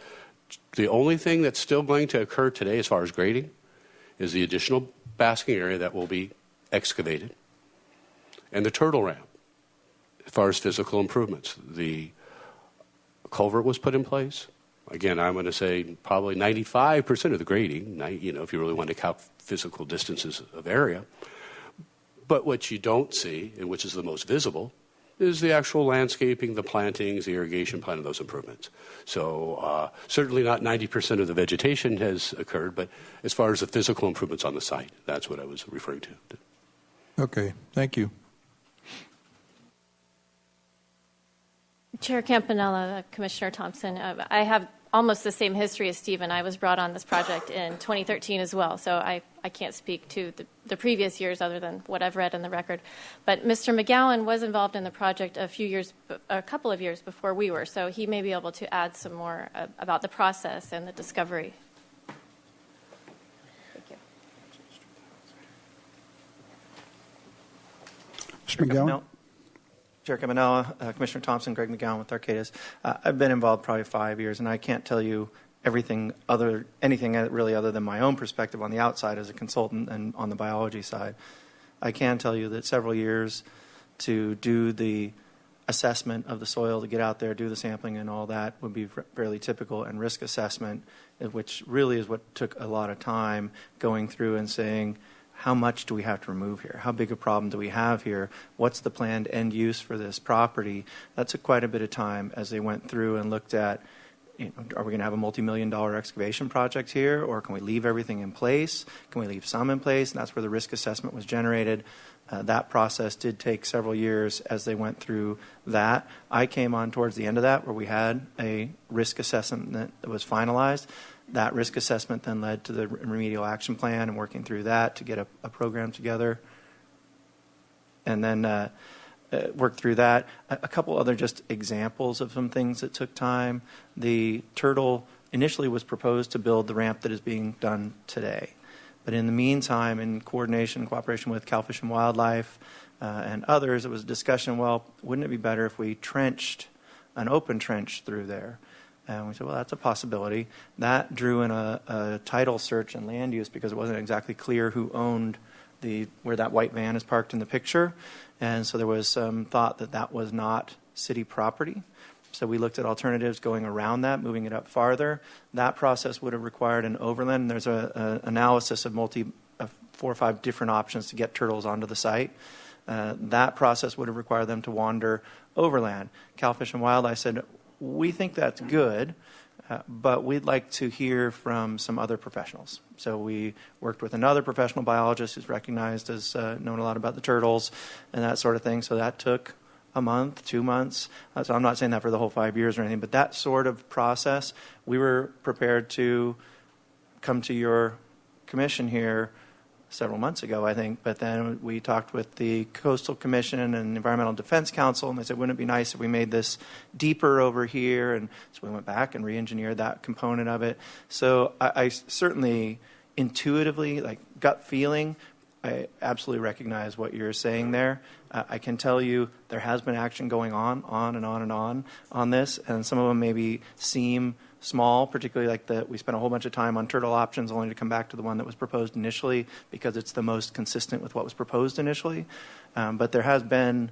the only thing that's still going to occur today as far as grading is the additional basking area that will be excavated and the turtle ramp. As far as physical improvements, the culvert was put in place. Again, I'm going to say probably 95% of the grading, if you really want to count physical distances of area. But what you don't see, and which is the most visible, is the actual landscaping, the plantings, the irrigation plan, and those improvements. So certainly not 90% of the vegetation has occurred, but as far as the physical improvements on the site, that's what I was referring to. Okay, thank you. Chair Campanella, Commissioner Thompson, I have almost the same history as Stephen. I was brought on this project in 2013 as well, so I can't speak to the previous years other than what I've read in the record. But Mr. McGowan was involved in the project a couple of years before we were, so he may be able to add some more about the process and the discovery. Thank you. Mr. McGowan? Chair Campanella, Commissioner Thompson, Greg McGowan with Arcadis. I've been involved probably 5 years, and I can't tell you anything really other than my own perspective on the outside as a consultant and on the biology side. I can tell you that several years to do the assessment of the soil, to get out there, do the sampling and all that would be fairly typical, and risk assessment, which really is what took a lot of time going through and saying, how much do we have to remove here? How big a problem do we have here? What's the planned end use for this property? That took quite a bit of time as they went through and looked at are we going to have a multi-million-dollar excavation project here, or can we leave everything in place? Can we leave some in place? And that's where the risk assessment was generated. That process did take several years as they went through that. I came on towards the end of that, where we had a risk assessment that was finalized. That risk assessment then led to the remedial action plan and working through that to get a program together. And then worked through that. A couple other just examples of some things that took time. The Turtle initially was proposed to build the ramp that is being done today. But in the meantime, in coordination and cooperation with Cal Fish and Wildlife and others, it was a discussion, well, wouldn't it be better if we trenched an open trench through there? And we said, well, that's a possibility. That drew in a title search and land use because it wasn't exactly clear who owned where that white van is parked in the picture. And so there was some thought that that was not city property. So we looked at alternatives going around that, moving it up farther. That process would have required an overland. There's an analysis of 4 or 5 different options to get turtles onto the site. That process would have required them to wander overland. Cal Fish and Wildlife said, we think that's good, but we'd like to hear from some other professionals. So we worked with another professional biologist who's recognized as knowing a lot about the turtles and that sort of thing. So that took a month, 2 months. So I'm not saying that for the whole 5 years or anything, but that sort of process, we were prepared to come to your commission here several months ago, I think. But then we talked with the Coastal Commission and Environmental Defense Council, and they said, wouldn't it be nice if we made this deeper over here? And so we went back and re-engineered that component of it. So I certainly intuitively, like gut feeling, I absolutely recognize what you're saying there. I can tell you there has been action going on and on on this, and some of them maybe seem small, particularly like we spent a whole bunch of time on turtle options only to come back to the one that was proposed initially because it's the most consistent with what was proposed initially. But there has been,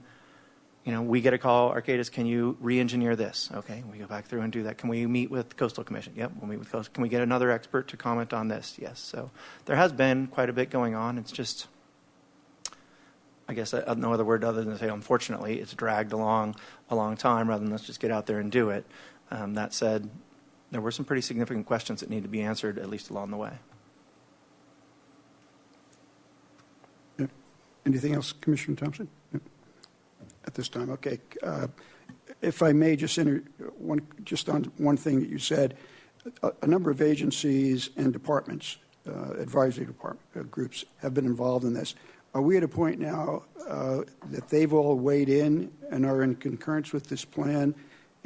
we get a call, Arcadis, can you re-engineer this? Okay, we go back through and do that. Can we meet with Coastal Commission? Yep, we'll meet with Coastal. Can we get another expert to comment on this? Yes. So there has been quite a bit going on. It's just, I guess no other word other than to say, unfortunately, it's dragged along a long time rather than let's just get out there and do it. That said, there were some pretty significant questions that need to be answered, at least along the way. Yeah. Anything else, Commissioner Thompson? Yeah. At this time, okay. If I may just on one thing that you said, a number of agencies and departments, advisory department groups have been involved in this. Are we at a point now that they've all weighed in and are in concurrence with this plan,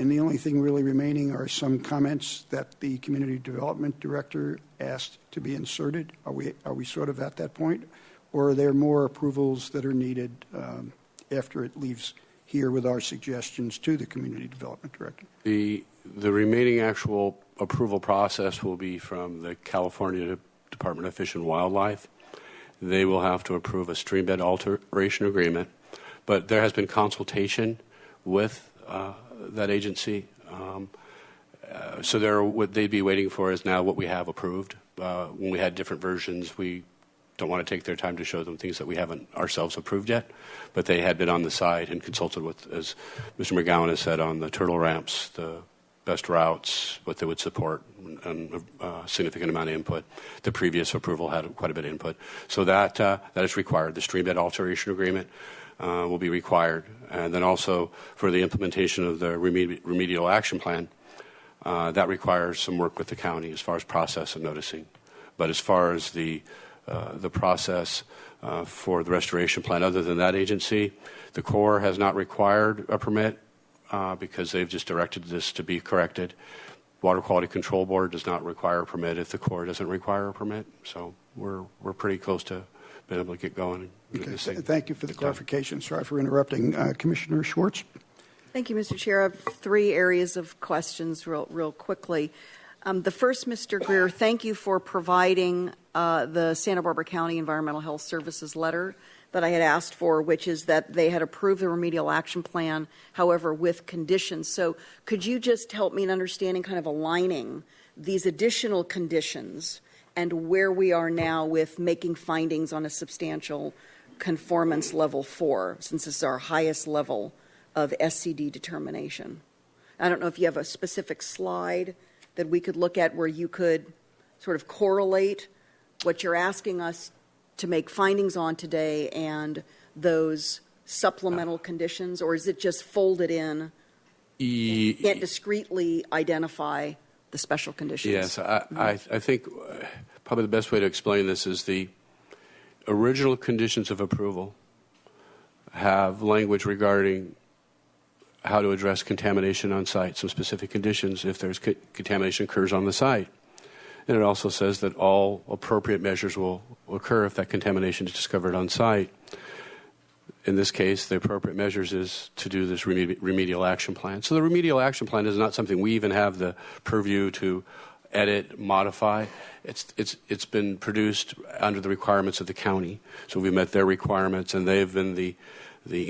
and the only thing really remaining are some comments that the Community Development Director asked to be inserted? Are we sort of at that point, or are there more approvals that are needed after it leaves here with our suggestions to the Community Development Director? The remaining actual approval process will be from the California Department of Fish and Wildlife. They will have to approve a streambed alteration agreement, but there has been consultation with that agency. So what they'd be waiting for is now what we have approved. When we had different versions, we don't want to take their time to show them things that we haven't ourselves approved yet, but they had been on the side and consulted with, as Mr. McGowan has said, on the turtle ramps, the best routes, what they would support, and a significant amount of input. The previous approval had quite a bit of input. So that is required. The streambed alteration agreement will be required. And then also for the implementation of the remedial action plan, that requires some work with the county as far as process and noticing. But as far as the process for the restoration plan, other than that agency, the Corps has not required a permit because they've just directed this to be corrected. Water Quality Control Board does not require a permit if the Corps doesn't require a permit. So we're pretty close to being able to get going. Okay. Thank you for the clarification. Sorry for interrupting. Commissioner Schwartz. Thank you, Mr. Chair. I have 3 areas of questions real quickly. The first, Mr. Greer, thank you for providing the Santa Barbara County Environmental Health Services letter that I had asked for, which is that they had approved the remedial action plan, however, with conditions. So could you just help me in understanding kind of aligning these additional conditions and where we are now with making findings on a substantial conformance level 4, since this is our highest level of SCD determination? I don't know if you have a specific slide that we could look at where you could sort of correlate what you're asking us to make findings on today and those supplemental conditions, or is it just folded in? You can't discreetly identify the special conditions. Yes, I think probably the best way to explain this is the original conditions of approval have language regarding how to address contamination on site, some specific conditions if there's contamination occurs on the site. And it also says that all appropriate measures will occur if that contamination is discovered on site. In this case, the appropriate measures is to do this remedial action plan. So the remedial action plan is not something we even have the purview to edit, modify. It's been produced under the requirements of the county. So we've met their requirements, and they've been the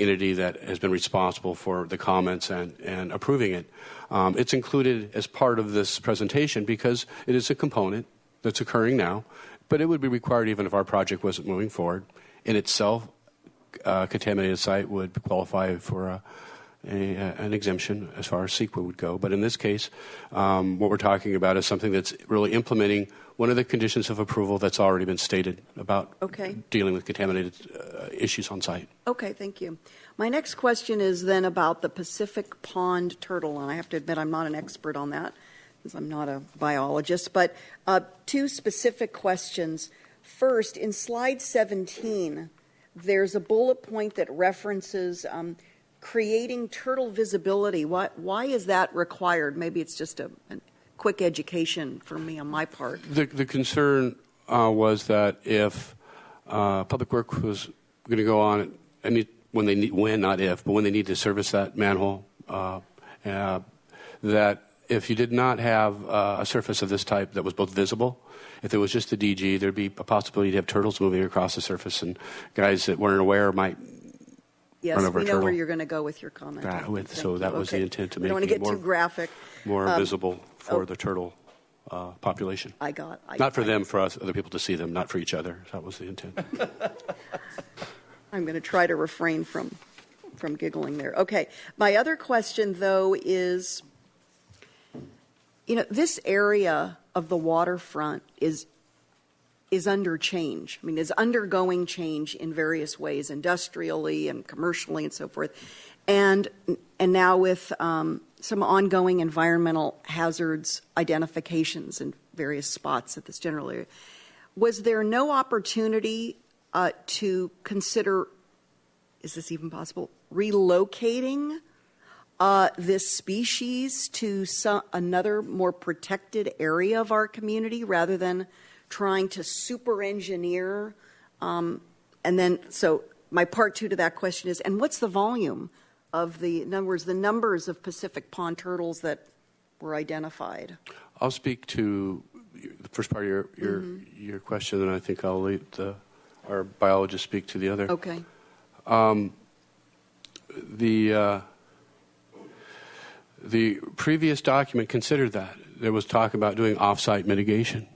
entity that has been responsible for the comments and approving it. It's included as part of this presentation because it is a component that's occurring now, but it would be required even if our project wasn't moving forward. In itself, a contaminated site would qualify for an exemption as far as CEQA would go. But in this case, what we're talking about is something that's really implementing one of the conditions of approval that's already been stated about dealing with contaminated issues on site. Okay, thank you. My next question is then about the Pacific pond turtle, and I have to admit I'm not an expert on that because I'm not a biologist, but two specific questions. First, in slide 17, there's a bullet point that references creating turtle visibility. Why is that required? Maybe it's just a quick education for me on my part. The concern was that if Public Works was going to go on, when they need to service that manhole, that if you did not have a surface of this type that was both visible, if it was just the DG, there'd be a possibility to have turtles moving across the surface, and guys that weren't aware might run over a turtle. Yes, we know where you're going to go with your comment. So that was the intent, to make it it more, too graphic. more visible for the turtle population. I got. Not for them, for us, other people to see them, not for each other. That was the intent. I'm going to try to refrain from giggling there. Okay. My other question, though, is, this area of the waterfront is under change. I mean, is undergoing change in various ways, industrially and commercially and so forth. And now with some ongoing environmental hazards identifications in various spots at this general area, was there no opportunity to consider, is this even possible, relocating this species to another more protected area of our community rather than trying to super engineer? And then, so my part two to that question is, and what's the volume of in other words, the numbers of Pacific pond turtles that were identified? I'll speak to the first part of your question, and I think I'll let our biologist speak to the other. Okay. The previous document considered that. There was talk about doing off-site mitigation,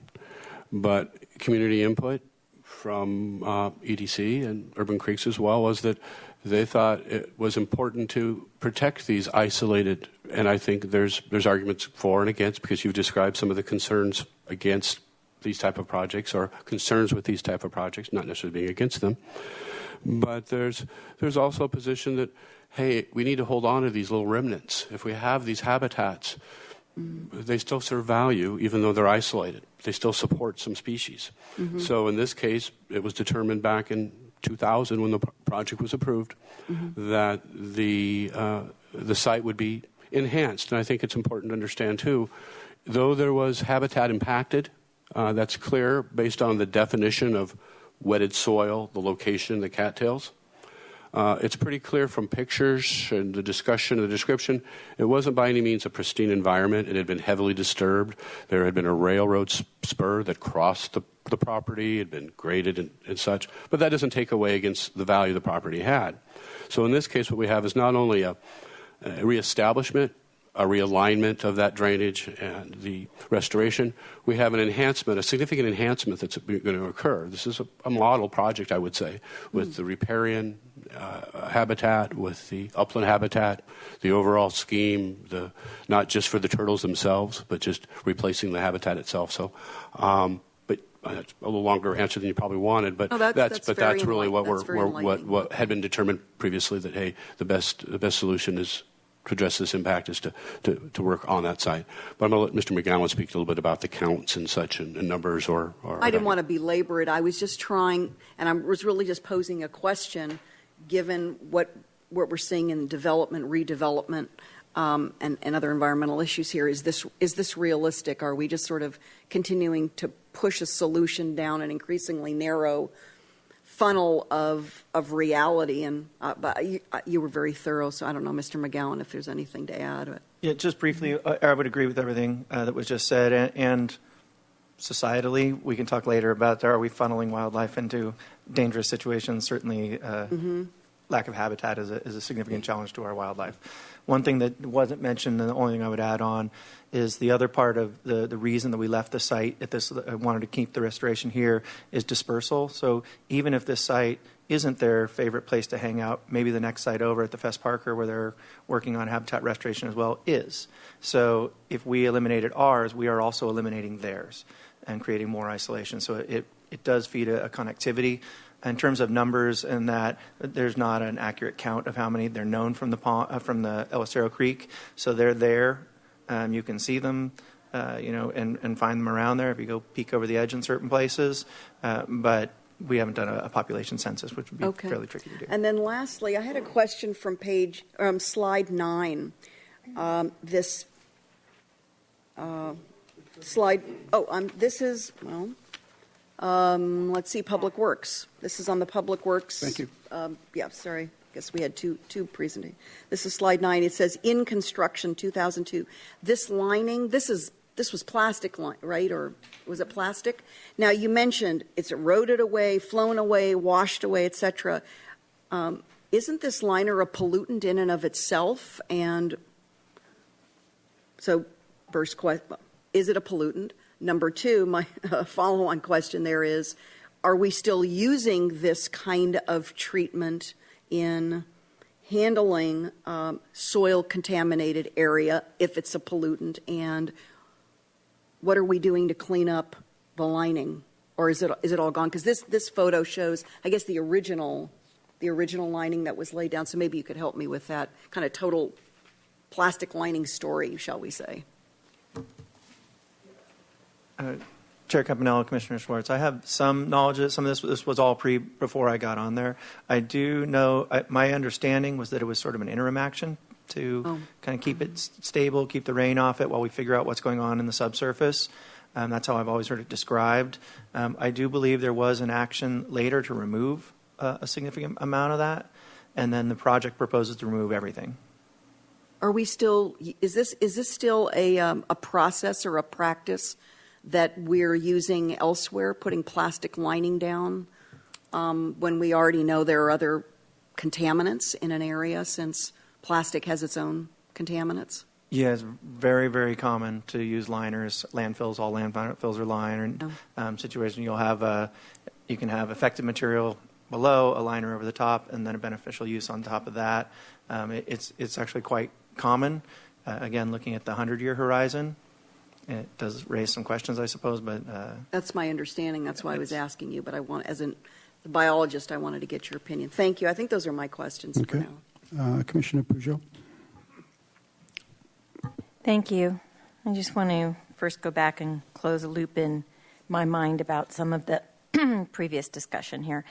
but community input from EDC and Urban Creeks as well was that they thought it was important to protect these isolated, and I think there's arguments for and against, because you've described some of the concerns against these type of projects or concerns with these type of projects, not necessarily being against them. But there's also a position that, hey, we need to hold on to these little remnants. If we have these habitats, they still serve value, even though they're isolated. They still support some species. Mm-hmm. So in this case, it was determined back in 2000 when the project was approved that the site would be enhanced. And I think it's important to understand, too, though there was habitat impacted, that's clear based on the definition of wetted soil, the location, the cattails. It's pretty clear from pictures and the discussion and the description, it wasn't by any means a pristine environment. It had been heavily disturbed. There had been a railroad spur that crossed the property, had been graded and such. But that doesn't take away against the value the property had. So in this case, what we have is not only a reestablishment, a realignment of that drainage and the restoration, we have an enhancement, a significant enhancement that's going to occur. This is a model project, I would say, with the riparian habitat with the upland habitat, the overall scheme, not just for the turtles themselves, but just replacing the habitat itself. So, but that's a little longer answer than you probably wanted. But that's really what had been determined previously. That hey, the best solution is to address this impact is to work on that site. But I'm going to let Mr. McGowan speak a little bit about the counts and such and numbers or I didn't want to belabor it. I was just trying, and I was really just posing a question, given what we're seeing in development, redevelopment, and other environmental issues here. Is this realistic? Are we just sort of continuing to push a solution down an increasingly narrow funnel of reality? And but you were very thorough, so I don't know, Mr. McGowan, if there's anything to add. But. Yeah, just briefly, I would agree with everything that was just said. And societally, we can talk later about are we funneling wildlife into dangerous situations? Certainly, lack of habitat is a significant challenge to our wildlife. One thing that wasn't mentioned, and the only thing I would add on, is the other part of the reason that we left the site at this, wanted to keep the restoration here, is dispersal. So even if this site isn't their favorite place to hang out, maybe the next site over at the Fess Parker, where they're working on habitat restoration as well, is. So if we eliminated ours, we are also eliminating theirs and creating more isolation. So it does feed a connectivity. In terms of numbers, and that there's not an accurate count of how many. They're known from the El Acero Creek, so they're there. You can see them, and find them around there if you go peek over the edge in certain places. But we haven't done a population census, which would be fairly tricky to do. And then lastly, I had a question from slide 9. This slide. This is well. Let's see, Public Works. This is on the Public Works. Thank you. Sorry. I guess we had two presentations. This is slide 9. It says in construction 2002. This lining, this was plastic line, right? Or was it plastic? Now you mentioned it's eroded away, flown away, washed away, etc. Isn't this liner a pollutant in and of itself? And so, first question, is it a pollutant? Number 2, my follow-on question there is, are we still using this kind of treatment in handling soil-contaminated area if it's a pollutant? And what are we doing to clean up the lining? Or is it all gone? Because this photo shows, I guess, the original lining that was laid down. So maybe you could help me with that kind of total plastic lining story, shall we say. Chair Campanella, Commissioner Schwartz, I have some knowledge of some of this was all before I got on there. I do know, my understanding was that it was sort of an interim action to kind of keep it stable, keep the rain off it while we figure out what's going on in the subsurface. That's how I've always heard it described. I do believe there was an action later to remove a significant amount of that, and then the project proposes to remove everything. Are we still? Is this still a process or a practice that we're using elsewhere, putting plastic lining down when we already know there are other contaminants in an area, since plastic has its own contaminants? Yeah, it's very, very common to use liners. Landfills, all landfills are liner. Situation you can have affected material below, a liner over the top, and then a beneficial use on top of that. It's actually quite common. Again, looking at the 100-year horizon, it does raise some questions, I suppose, but that's my understanding. That's why I was asking you. But as a biologist, I wanted to get your opinion. Thank you. I think those are my questions for now. Commissioner Peugeot. Thank you. I just want to first go back and close a loop in my mind about some of the previous discussion here.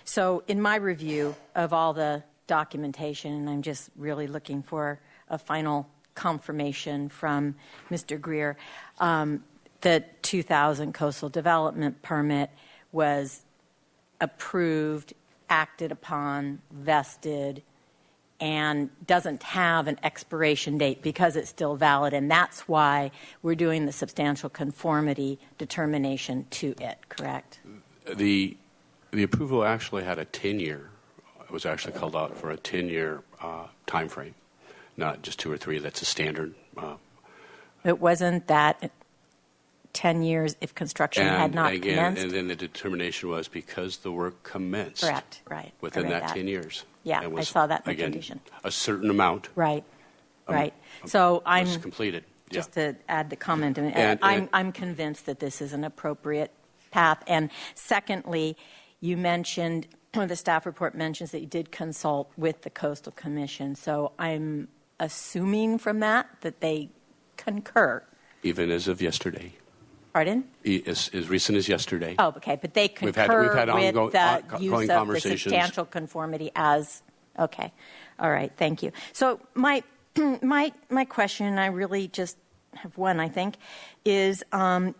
So in my review of all the documentation, and I'm just really looking for a final confirmation from Mr. Greer, the 2000 coastal development permit was approved, acted upon, vested, and doesn't have an expiration date because it's still valid, and that's why we're doing the substantial conformity determination to it, correct? The approval actually had a 10-year. It was actually called out for a 10-year time frame, not just 2 or 3. That's a standard. It wasn't that 10 years if construction had not commenced? And then the determination was because the work commenced. Correct, right. Within I read that 10 years. Yeah, and I was, saw that in the again, condition. a certain amount. Right, right. So was I'm completed. just to add the comment. And I'm convinced that this is an appropriate path. And secondly, you mentioned, the staff report mentions that you did consult with the Coastal Commission. So I'm assuming from that they concur. Even as of yesterday. Pardon? As recent as yesterday. Oh, okay. But they concur we've had with the use ongoing of the conversations. substantial conformity as, okay. All right. Thank you. So my question, I really just have one, I think, is on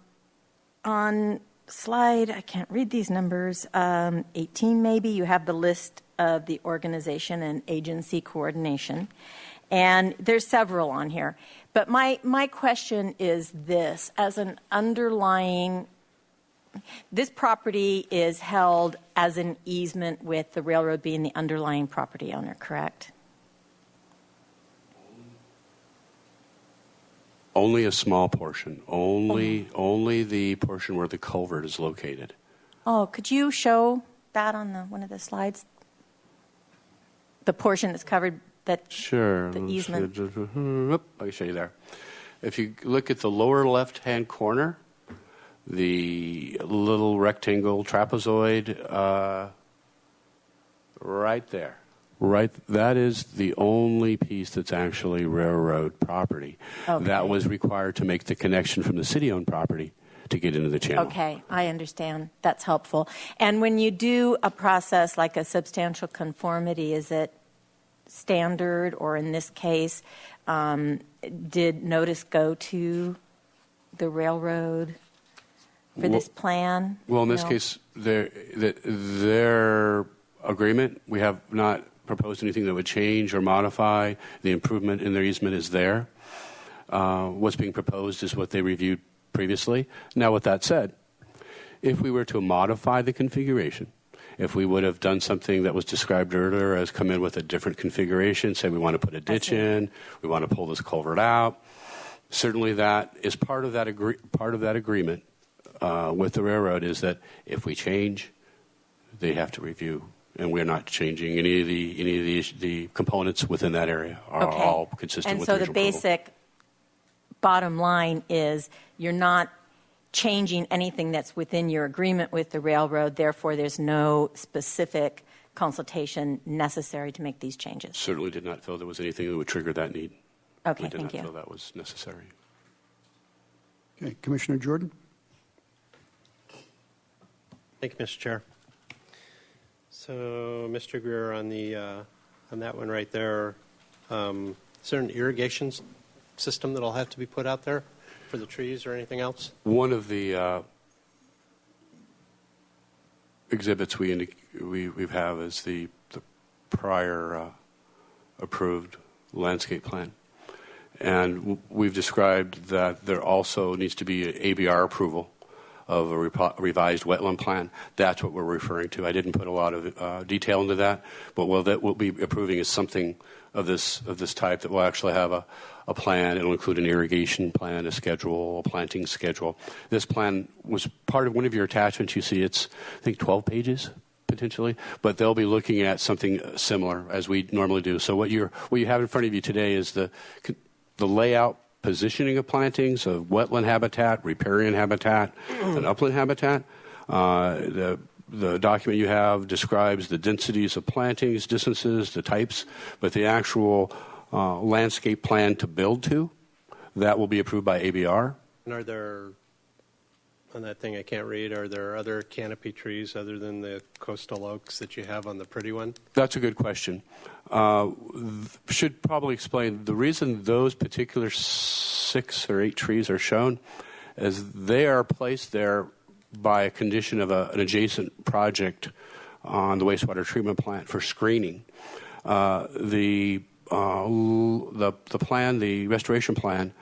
slide, I can't read these numbers, 18 maybe, you have the list of the organization and agency coordination. And there's several on here. But my question is this, as an underlying, this property is held as an easement with the railroad being the underlying property owner, correct? Only a small portion. Only the portion where the culvert is located. Oh, could you show that on one of the slides? The portion that's covered, that sure. The easement. I can show you there. If you look at the lower left-hand corner, the little rectangle trapezoid, right there. Right, that is the only piece that's actually railroad property. Okay. That was required to make the connection from the city-owned property to get into the channel. Okay, I understand. That's helpful. And when you do a process like a substantial conformity, is it standard, or in this case, did notice go to the railroad for this plan? Well, in this case, their agreement, we have not proposed anything that would change or modify. The improvement in their easement is there. What's being proposed is what they reviewed previously. Now, with that said, if we were to modify the configuration, if we would have done something that was described earlier as come in with a different configuration, say we want to put a ditch in, we want to pull this culvert out, certainly that is part of that agreement with the railroad, is that if we change, they have to review. And we're not changing any of the components within that area are all consistent with the original And so the basic bottom line is you're not changing anything that's within your agreement with the railroad, therefore there's no specific consultation necessary to make these changes. Certainly did not feel there was anything that would trigger that need. Okay, we did thank not you. feel that was necessary. Okay, Commissioner Jordan. Thank you, Mr. Chair. So, Mr. Greer, on that one right there, is there an irrigation system that'll have to be put out there for the trees or anything else? One of the exhibits we have is the prior approved landscape plan. And we've described that there also needs to be an ABR approval of a revised wetland plan. That's what we're referring to. I didn't put a lot of detail into that, but what we'll be approving is something of this type that will actually have a plan. It'll include an irrigation plan, a schedule, a planting schedule. This plan was part of one of your attachments. You see it's, I think, 12 pages potentially, but they'll be looking at something similar as we normally do. So what you have in front of you today is the layout, positioning of plantings, of wetland habitat, riparian habitat, and upland habitat. The document you have describes the densities of plantings, distances, the types, but the actual landscape plan to build to, that will be approved by ABR. And are there, on that thing I can't read, are there other canopy trees other than the coastal oaks that you have on the pretty one? That's a good question. Should probably explain the reason those particular 6 or 8 trees are shown is they are placed there by a condition of an adjacent project on the wastewater treatment plant for screening. The plan, the restoration plan,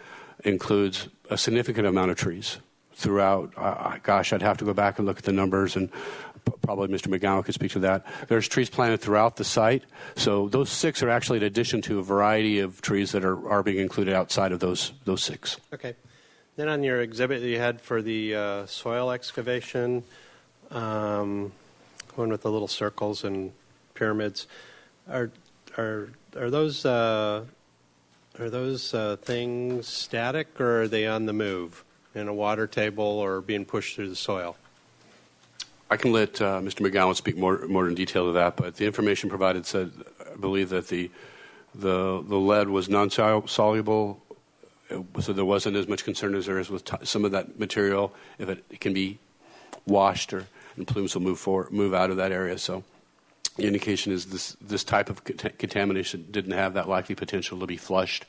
includes a significant amount of trees throughout. I'd have to go back and look at the numbers, and probably Mr. McGowan could speak to that. There's trees planted throughout the site, so those 6 are actually in addition to a variety of trees that are being included outside of those 6. Okay. Then on your exhibit that you had for the soil excavation, one with the little circles and pyramids, are those things static, or are they on the move in a water table or being pushed through the soil? I can let Mr. McGowan speak more in detail to that, but the information provided said, I believe that the lead was non-soluble, so there wasn't as much concern as there is with some of that material. If it can be washed, and plumes will move out of that area. So the indication is this type of contamination didn't have that likely potential to be flushed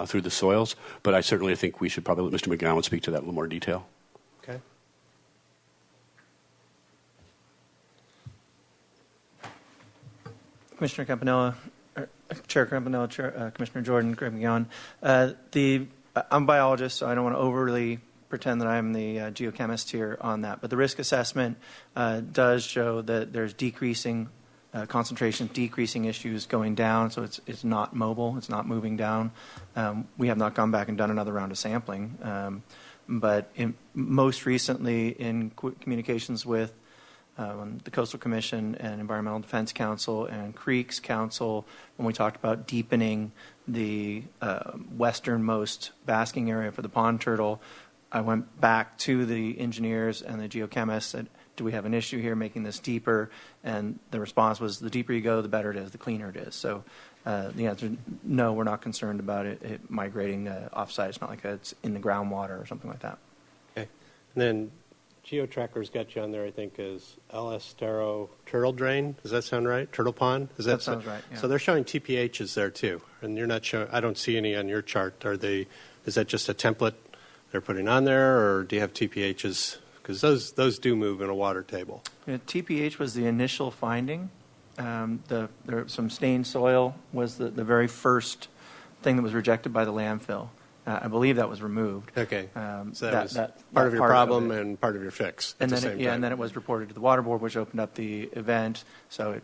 through the soils. But I certainly think we should probably let Mr. McGowan speak to that in a little more detail. Okay. Commissioner Campanella, Chair Campanella, Commissioner Jordan, Greg McGowan. I'm a biologist, so I don't want to overly pretend that I'm the geochemist here on that. But the risk assessment does show that there's decreasing concentration, decreasing issues going down, so it's not mobile, it's not moving down. We have not gone back and done another round of sampling. But most recently in communications with the Coastal Commission and Environmental Defense Council and Creeks Council, when we talked about deepening the westernmost basking area for the pond turtle, I went back to the engineers and the geochemists, said, do we have an issue here making this deeper? And the response was, the deeper you go, the better it is, the cleaner it is. So the answer, no, we're not concerned about it migrating offsite. It's not like it's in the groundwater or something like that. Okay. And then Geo Trackers got you on there, I think, as El Estero Turtle Drain. Does that sound right? Turtle Pond? That sounds right, yeah. So they're showing TPHs there, too. And you're not showing, I don't see any on your chart. Is that just a template they're putting on there, or do you have TPHs? Because those do move in a water table. Yeah, TPH was the initial finding. Some stained soil was the very first thing that was rejected by the landfill. I believe that was removed. Okay. So that was part of your problem and part of your fix at the same time. And then it was reported to the Water Board, which opened up the event. So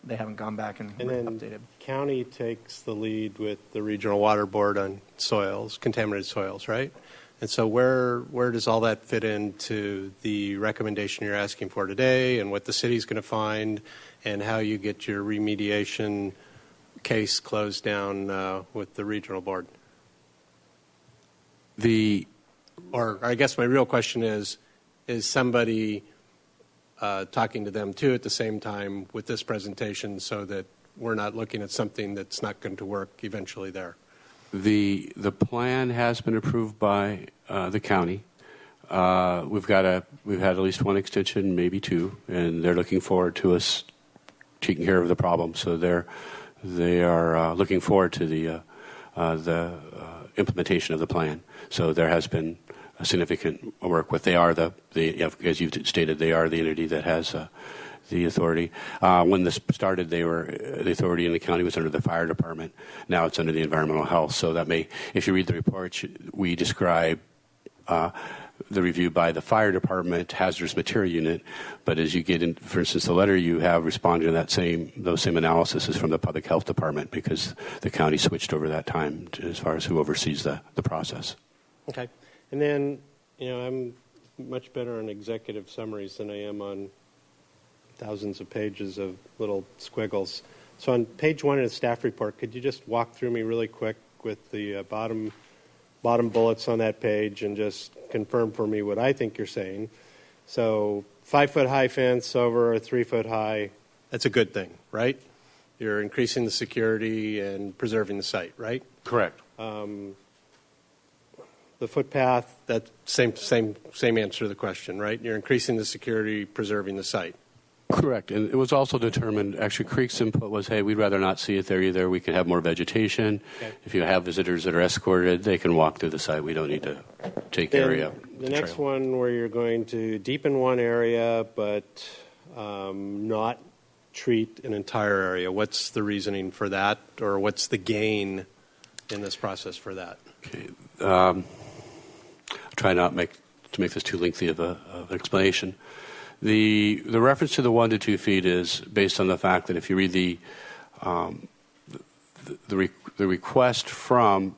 they haven't gone back and updated. County takes the lead with the Regional Water Board on soils, contaminated soils, right? And so where does all that fit into the recommendation you're asking for today, and what the city's going to find, and how you get your remediation case closed down with the Regional Board? Or I guess my real question is somebody talking to them too at the same time with this presentation, so that we're not looking at something that's not going to work eventually there? The plan has been approved by the county. We've had at least one extension, maybe two, and they're looking forward to us taking care of the problem. So they are looking forward to the implementation of the plan. So there has been a significant work with. They are as you stated, they are the entity that has the authority. When this started, the authority in the county was under the fire department. Now it's under the environmental health. So that if you read the report, we describe the review by the fire department hazardous material unit. But as you get in, for instance, the letter you have responding to those same analysis is from the public health department, because the county switched over that time as far as who oversees the process. Okay. And then, I'm much better on executive summaries than I am on thousands of pages of little squiggles. So on page 1 of the staff report, could you just walk through me really quick with the bottom bullets on that page and just confirm for me what I think you're saying? So 5-foot high fence over a 3-foot high, that's a good thing, right? You're increasing the security and preserving the site, right? Correct. The footpath, that same answer to the question, right? You're increasing the security, preserving the site. Correct. And it was also determined, actually, Creek's input was, hey, we'd rather not see it there either. We can have more vegetation. Okay. If you have visitors that are escorted, they can walk through the site. We don't need to take area. The next one, where you're going to deepen one area but not treat an entire area. What's the reasoning for that, or what's the gain in this process for that? Okay. I'll try not to make this too lengthy of an explanation. The reference to the 1 to 2 feet is based on the fact that if you read the request from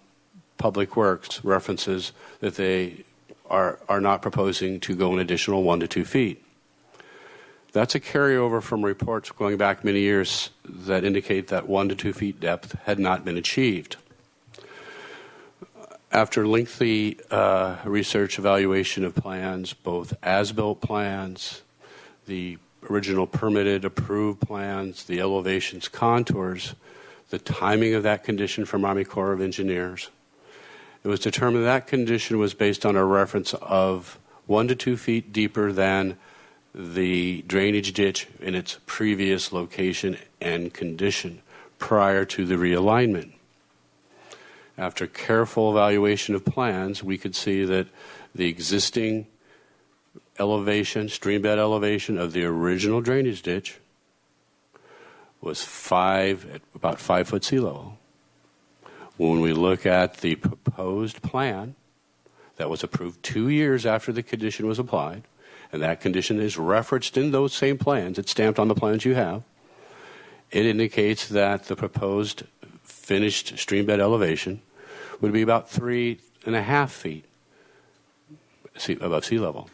Public Works references that they are not proposing to go an additional 1 to 2 feet. That's a carryover from reports going back many years that indicate that 1 to 2 feet depth had not been achieved. After lengthy research evaluation of plans, both as-built plans, the original permitted approved plans, the elevations, contours, the timing of that condition from Army Corps of Engineers, it was determined that condition was based on a reference of 1 to 2 feet deeper than the drainage ditch in its previous location and condition prior to the realignment. After careful evaluation of plans, we could see that the existing elevation, stream bed elevation of the original drainage ditch was about 5 foot sea level. When we look at the proposed plan that was approved 2 years after the condition was applied, and that condition is referenced in those same plans, it's stamped on the plans you have, it indicates that the proposed finished stream bed elevation would be about 3.5 feet above sea level.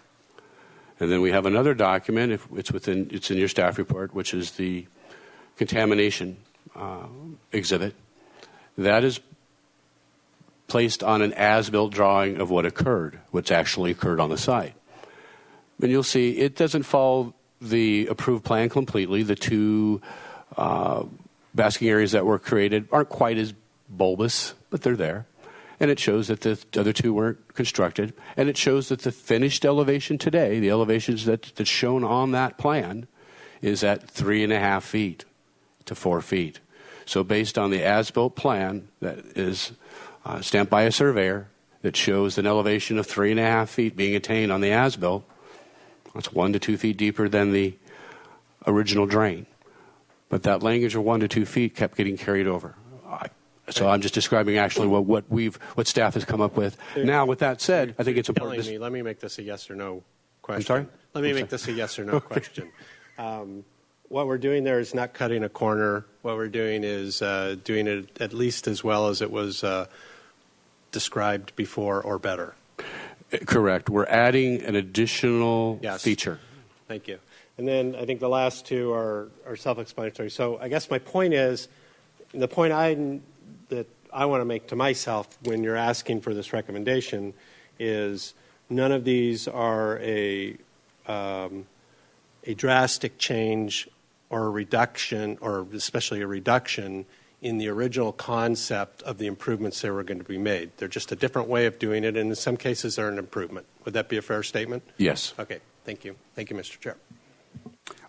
And then we have another document, if it's in your staff report, which is the Contamination Exhibit. That is placed on an as-built drawing of what's actually occurred on the site. And you'll see it doesn't follow the approved plan completely. The 2 basking areas that were created aren't quite as bulbous, but they're there. And it shows that the other 2 weren't constructed. And it shows that the finished elevation today, the elevations that's shown on that plan, is at 3.5 feet to 4 feet. So based on the as-built plan that is stamped by a surveyor that shows an elevation of 3.5 feet being attained on the as-built, that's 1 to 2 feet deeper than the original drain. But that language of 1 to 2 feet kept getting carried over. So I'm just describing actually what staff has come up with. Now, with that said, I think it's important. Let me make this a yes or no question. I'm sorry? Let me make this a yes or no question. What we're doing there is not cutting a corner. What we're doing is doing it at least as well as it was described before or better. Correct. We're adding an additional feature. Thank you. And then I think the last 2 are self-explanatory. So I guess my point is, the point that I want to make to myself when you're asking for this recommendation is none of these are a drastic change or a reduction, or especially a reduction in the original concept of the improvements that were going to be made. They're just a different way of doing it, and in some cases they're an improvement. Would that be a fair statement? Yes. Okay. Thank you. Thank you, Mr. Chair.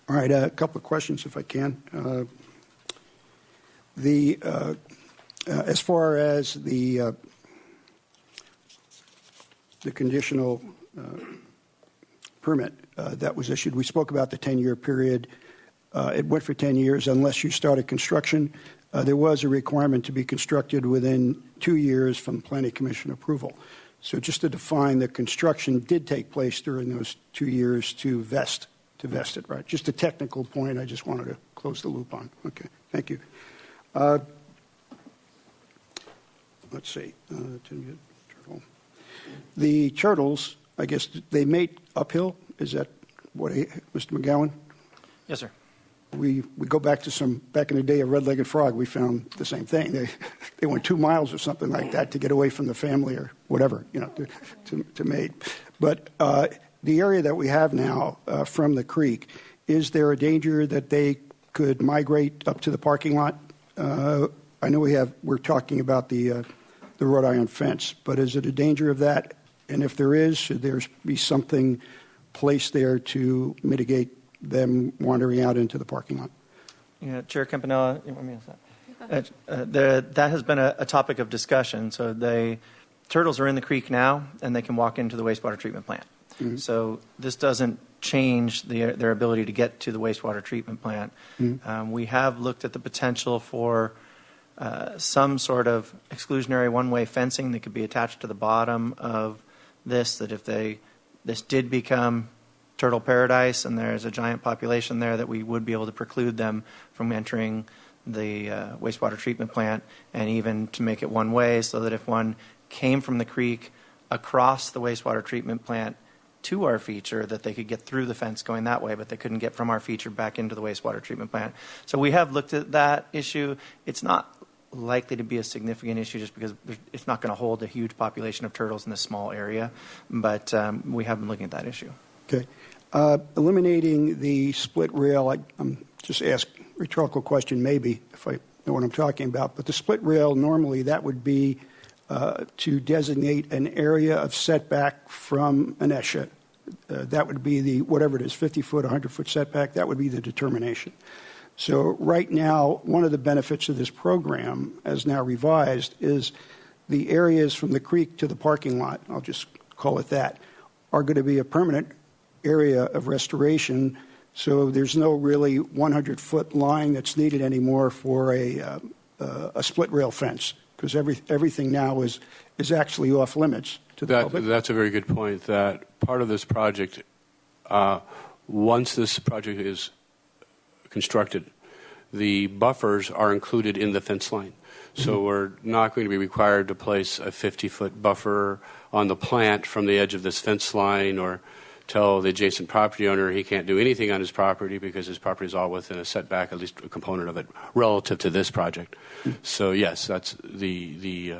All right, a couple of questions, if I can. As far as the conditional permit that was issued, we spoke about the 10-year period. It went for 10 years unless you started construction. There was a requirement to be constructed within 2 years from Planning Commission approval. So just to define, the construction did take place during those 2 years to vest it, right? Just a technical point I just wanted to close the loop on. Okay, thank you. Let's see. The turtles, I guess, they mate uphill. Is that what, Mr. McGowan? Yes, sir. We go back in the day of red-legged frog. We found the same thing. They went 2 miles or something like that to get away from the family or whatever, to mate. But the area that we have now from the creek, is there a danger that they could migrate up to the parking lot? I know we're talking about the wrought iron fence, but is it a danger of that? And if there is, should there be something placed there to mitigate them wandering out into the parking lot? Yeah, Chair Campanella, you want me to say that? That has been a topic of discussion. So turtles are in the creek now, and they can walk into the wastewater treatment plant. Mm-hmm. So this doesn't change their ability to get to the wastewater treatment plant. Mm-hmm. We have looked at the potential for some sort of exclusionary one-way fencing that could be attached to the bottom of this, that if this did become turtle paradise and there's a giant population there, that we would be able to preclude them from entering the wastewater treatment plant, and even to make it one way so that if one came from the creek across the wastewater treatment plant to our feature, that they could get through the fence going that way, but they couldn't get from our feature back into the wastewater treatment plant. So we have looked at that issue. It's not likely to be a significant issue just because it's not going to hold a huge population of turtles in this small area, but we have been looking at that issue. Okay. Eliminating the split rail, I'm just ask a rhetorical question maybe, if I know what I'm talking about, but the split rail, normally that would be to designate an area of setback from an ESHA. That would be the, whatever it is, 50-foot, 100-foot setback, that would be the determination. So right now, one of the benefits of this program, as now revised, is the areas from the creek to the parking lot, I'll just call it that, are going to be a permanent area of restoration. So there's no really 100-foot line that's needed anymore for a split rail fence, because everything now is actually off limits to the public. That's a very good point. That part of this project, once this project is constructed, the buffers are included in the fence line. So we're not going to be required to place a 50-foot buffer on the plant from the edge of this fence line, or tell the adjacent property owner he can't do anything on his property because his property is all within a setback, at least a component of it, relative to this project. So yes, that's the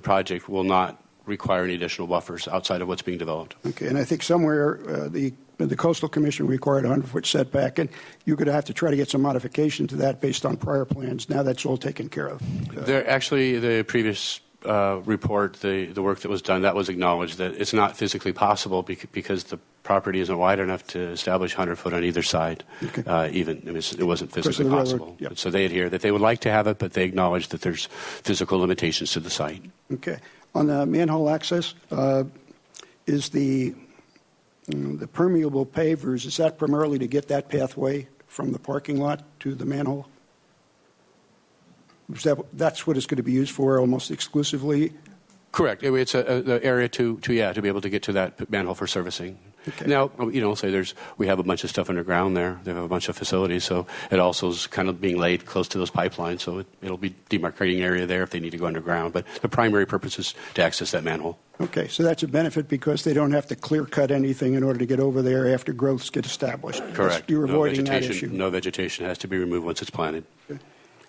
project will not require any additional buffers outside of what's being developed. Okay, and I think somewhere the Coastal Commission required a 100-foot setback, and you're going to have to try to get some modification to that based on prior plans. Now that's all taken care of. Actually, the previous report, the work that was done, that was acknowledged that it's not physically possible because the property isn't wide enough to establish 100-foot on either side. Okay. Even I mean, it wasn't physically possible. Yep. So they adhere that they would like to have it, but they acknowledge that there's physical limitations to the site. Okay. On the manhole access, is the permeable pavers, is that primarily to get that pathway from the parking lot to the manhole? That's what it's going to be used for almost exclusively? Correct. It's an area to be able to get to that manhole for servicing. Okay. Now, say we have a bunch of stuff underground there. They have a bunch of facilities, so it also is kind of being laid close to those pipelines, so it'll be demarcating area there if they need to go underground. But the primary purpose is to access that manhole. Okay, so that's a benefit because they don't have to clear cut anything in order to get over there after growths get established. Correct. You're avoiding that issue. No vegetation has to be removed once it's planted. Okay.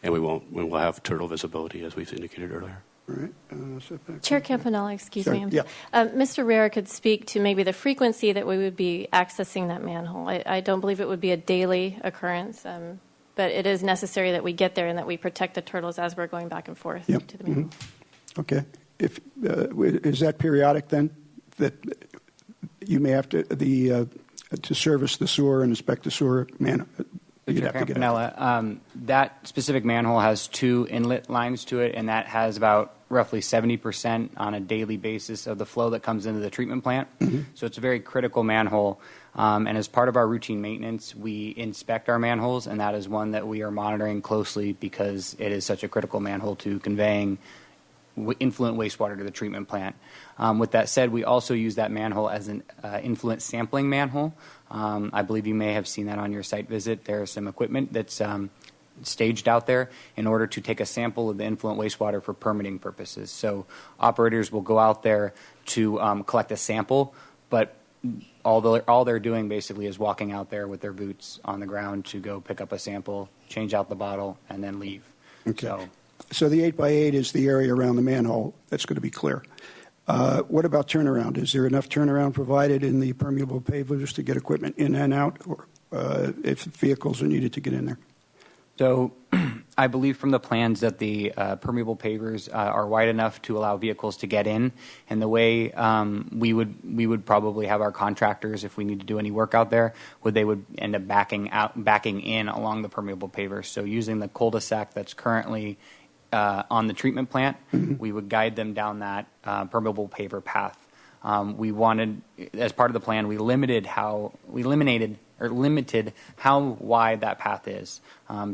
And we'll have turtle visibility, as we've indicated earlier. All right. Chair Campanella, excuse me. Yeah. Mr. Rare could speak to maybe the frequency that we would be accessing that manhole. I don't believe it would be a daily occurrence, but it is necessary that we get there and that we protect the turtles as we're going back and forth to the manhole. Mm-hmm. Okay. Is that periodic then, that you may have to service the sewer and inspect the sewer manhole? That specific manhole has 2 inlet lines to it, and that has about roughly 70% on a daily basis of the flow that comes into the treatment plant. Mm-hmm. So it's a very critical manhole. And as part of our routine maintenance, we inspect our manholes, and that is one that we are monitoring closely because it is such a critical manhole to conveying influent wastewater to the treatment plant. With that said, we also use that manhole as an influent sampling manhole. I believe you may have seen that on your site visit. There's some equipment that's staged out there in order to take a sample of the influent wastewater for permitting purposes. So operators will go out there to collect a sample, but all they're doing basically is walking out there with their boots on the ground to go pick up a sample, change out the bottle, and then leave. Okay. So the 8x8 is the area around the manhole. That's going to be clear. What about turnaround? Is there enough turnaround provided in the permeable pavers to get equipment in and out, or if vehicles are needed to get in there? So I believe from the plans that the permeable pavers are wide enough to allow vehicles to get in. And the way we would probably have our contractors, if we need to do any work out there, they would end up backing in along the permeable pavers. So using the cul-de-sac that's currently on the treatment plant, we would guide them down that permeable paver path. We wanted, as part of the plan, we limited how wide that path is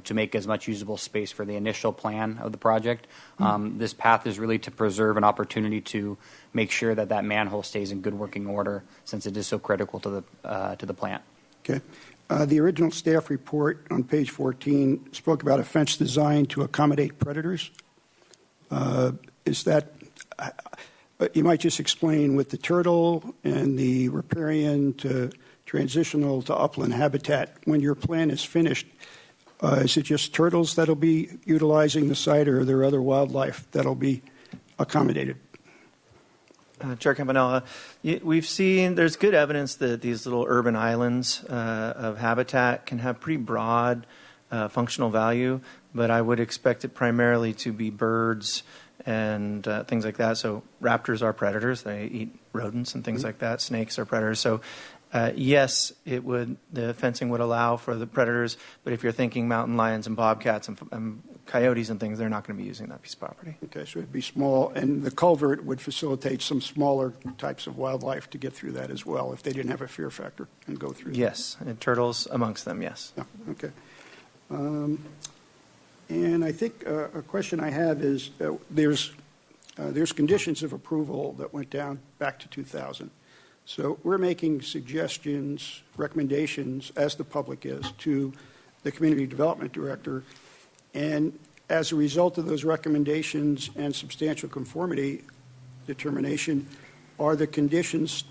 to make as much usable space for the initial plan of the project. This path is really to preserve an opportunity to make sure that manhole stays in good working order, since it is so critical to the plant. Okay. The original staff report on page 14 spoke about a fence designed to accommodate predators. Is that You might just explain with the turtle and the riparian to transitional to upland habitat, when your plan is finished, is it just turtles that'll be utilizing the site, or are there other wildlife that'll be accommodated? Chair Campanella, we've seen there's good evidence that these little urban islands of habitat can have pretty broad functional value, but I would expect it primarily to be birds and things like that. So raptors are predators; they eat rodents and things like that. Snakes are predators. So yes, it would. The fencing would allow for the predators, but if you're thinking mountain lions and bobcats and coyotes and things, they're not going to be using that piece of property. Okay, so it'd be small, and the culvert would facilitate some smaller types of wildlife to get through that as well if they didn't have a fear factor and go through. Yes, and turtles amongst them. Yes. Yeah, okay. And I think a question I have is there's conditions of approval that went down back to 2000. So we're making suggestions, recommendations, as the public is, to the Community Development Director. And as a result of those recommendations and substantial conformity determination, are the conditions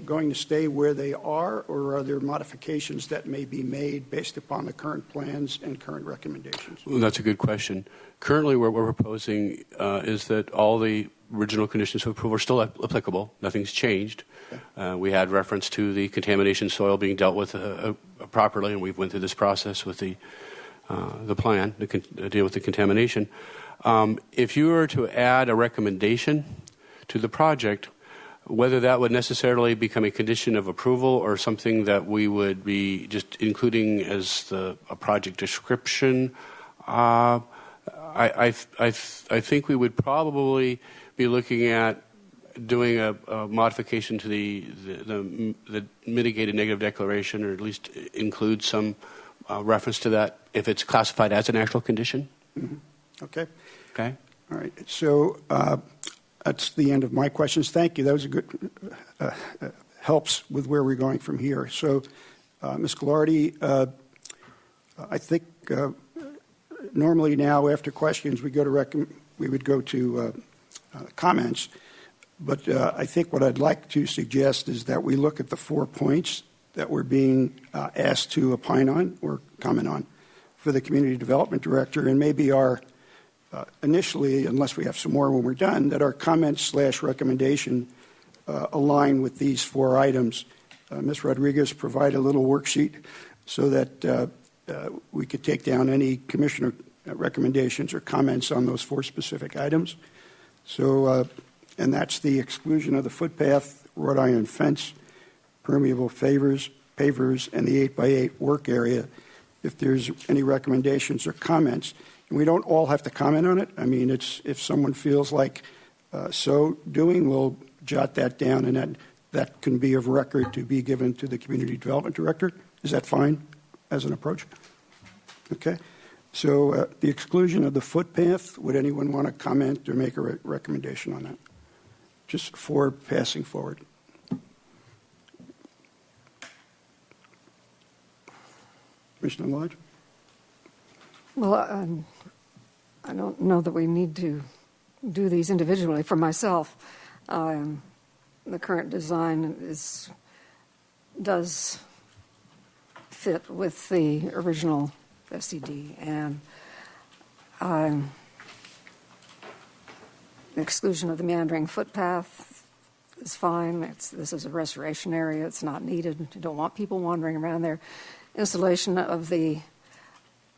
going to stay where they are, or are there modifications that may be made based upon the current plans and current recommendations? Well, that's a good question. Currently, what we're proposing is that all the original conditions of approval are still applicable. Nothing's changed. We had reference to the contamination soil being dealt with properly, and we went through this process with the plan to deal with the contamination. If you were to add a recommendation to the project, whether that would necessarily become a condition of approval or something that we would be just including as a project description, I think we would probably be looking at doing a modification to the mitigated negative declaration, or at least include some reference to that if it's classified as an actual condition. Mm-hmm. Okay. Okay. All right. So that's the end of my questions. Thank you. That was a good helps with where we're going from here. So, Ms. Ghilardi, I think normally now after questions we would go to comments. But I think what I'd like to suggest is that we look at the 4 points that we're being asked to opine on or comment on for the Community Development Director, and maybe our initially, unless we have some more when we're done, that our comments/recommendation align with these 4 items. Ms. Rodriguez provided a little worksheet so that we could take down any commissioner recommendations or comments on those 4 specific items. So, and that's the exclusion of the footpath, wrought iron fence, permeable pavers, and the 8x8 work area. If there's any recommendations or comments, and we don't all have to comment on it. I mean, if someone feels like so doing, we'll jot that down, and that can be of record to be given to the Community Development Director. Is that fine as an approach? Okay. So the exclusion of the footpath, would anyone want to comment or make a recommendation on that? Just for passing forward. Commissioner Lodge? Well, I don't know that we need to do these individually. For myself, the current design does fit with the original SED, and the exclusion of the meandering footpath is fine. This is a restoration area. It's not needed. You don't want people wandering around there. Installation of the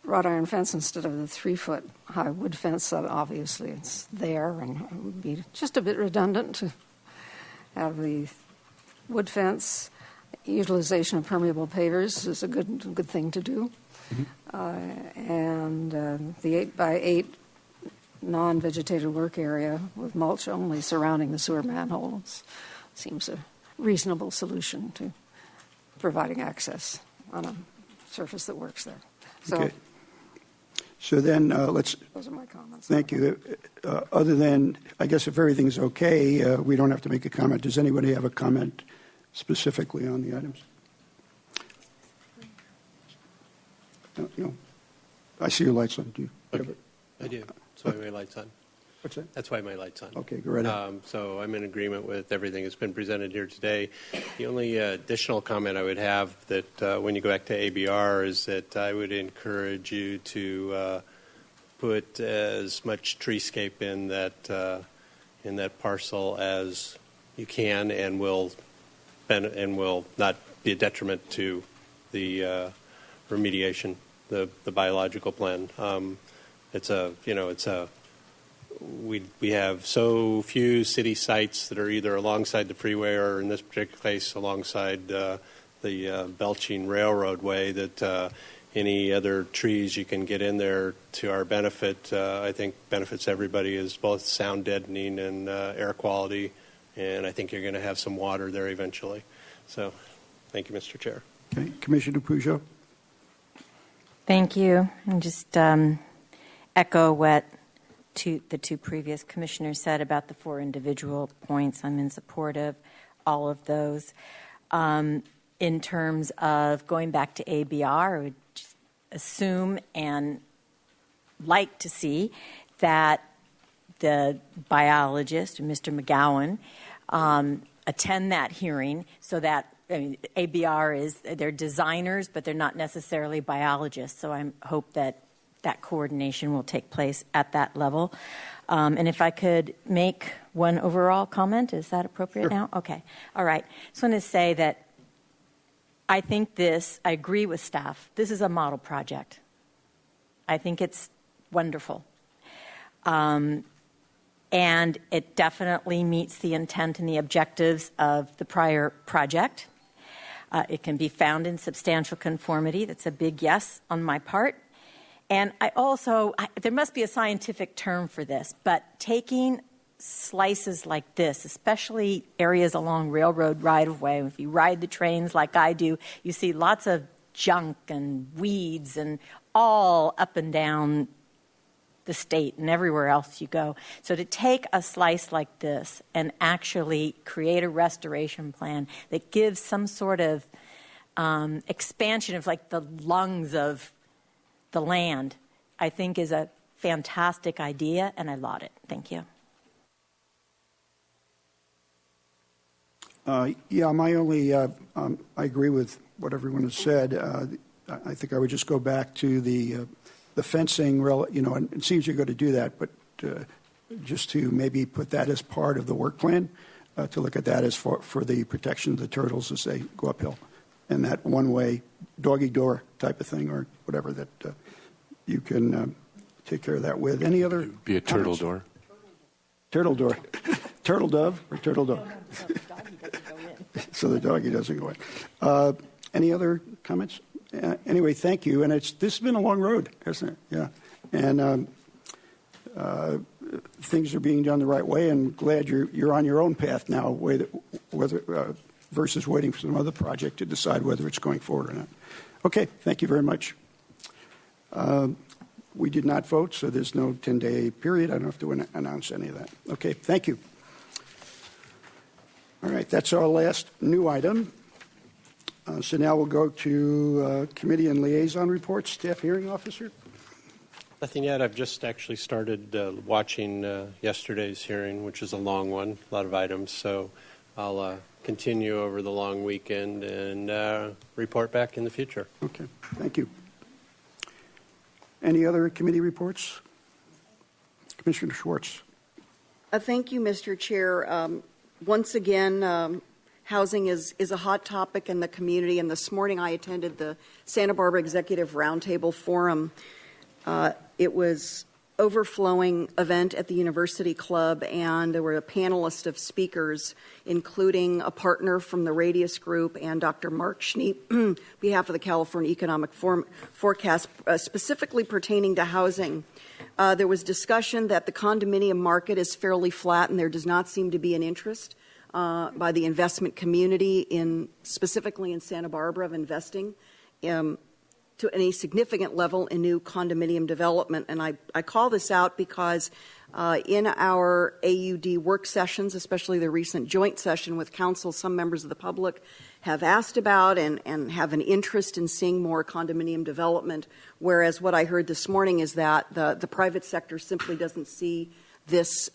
wrought iron fence instead of the 3-foot high wood fence, obviously it's there, and it would be just a bit redundant to have the wood fence. Utilization of permeable pavers is a good thing to do. Mm-hmm. And the 8x8 non-vegetated work area with mulch only surrounding the sewer manholes seems a reasonable solution to providing access on a surface that works there. So, okay. So then those are my comments. Thank you. Other than, I guess if everything's okay, we don't have to make a comment. Does anybody have a comment specifically on the items? No. I see your lights on. Do you? Okay. I do. That's why my light's on. What's that? That's why my light's on. Okay, go right ahead. So I'm in agreement with everything that's been presented here today. The only additional comment I would have that when you go back to ABR is that I would encourage you to put as much treescape in that parcel as you can, and will not be a detriment to the remediation, the biological plan. We have so few city sites that are either alongside the freeway or, in this particular case, alongside the Belching Railroad Way that any other trees you can get in there to our benefit, I think benefits everybody, is both sound deadening and air quality, and I think you're going to have some water there eventually. So thank you, Mr. Chair. Okay, Commissioner Peugeot. Thank you. And just echo what the two previous commissioners said about the 4 individual points. I'm in support of all of those. In terms of going back to ABR, I would just assume and like to see that the biologist, Mr. McGowan, attend that hearing so that ABR they're designers, but they're not necessarily biologists. So I hope that coordination will take place at that level. And if I could make one overall comment, is that appropriate now? Okay. All right. I just want to say that I think I agree with staff. This is a model project. I think it's wonderful. And it definitely meets the intent and the objectives of the prior project. It can be found in substantial conformity. That's a big yes on my part. And there must be a scientific term for this, but taking slices like this, especially areas along railroad right-of-way, if you ride the trains like I do, you see lots of junk and weeds and all up and down the state and everywhere else you go. So to take a slice like this and actually create a restoration plan that gives some sort of expansion of like the lungs of the land, I think is a fantastic idea, and I laud it. Thank you. My only, I agree with what everyone has said. I think I would just go back to the fencing, and it seems you're going to do that, but just to maybe put that as part of the work plan, to look at that as for the protection of the turtles as they go uphill, and that one-way doggy door type of thing, or whatever that you can take care of that with. Any other be a turtle comments? door? Turtle door. Turtle dove or turtle dove? So the doggy doesn't go in. Any other comments? Anyway, thank you. And this has been a long road, hasn't it? Yeah. And things are being done the right way, and glad you're on your own path now, versus waiting for some other project to decide whether it's going forward or not. Okay, thank you very much. We did not vote, so there's no 10-day period. I don't have to announce any of that. Okay, thank you. All right, that's our last new item. So now we'll go to committee and liaison reports. Staff hearing officer. Nothing yet. I've just actually started watching yesterday's hearing, which is a long one, a lot of items. So I'll continue over the long weekend and report back in the future. Okay, thank you. Any other committee reports? Commissioner Schwartz. Thank you, Mr. Chair. Once again, housing is a hot topic in the community, and this morning I attended the Santa Barbara Executive Roundtable Forum. It was overflowing event at the University Club, and there were a panelist of speakers, including a partner from the Radius Group and Dr. Mark Schneep, on behalf of the California Economic Forecast, specifically pertaining to housing. There was discussion that the condominium market is fairly flat, and there does not seem to be an interest by the investment community, specifically in Santa Barbara, of investing to any significant level in new condominium development. And I call this out because in our AUD work sessions, especially the recent joint session with council, some members of the public have asked about and have an interest in seeing more condominium development, whereas what I heard this morning is that the private sector simply doesn't see this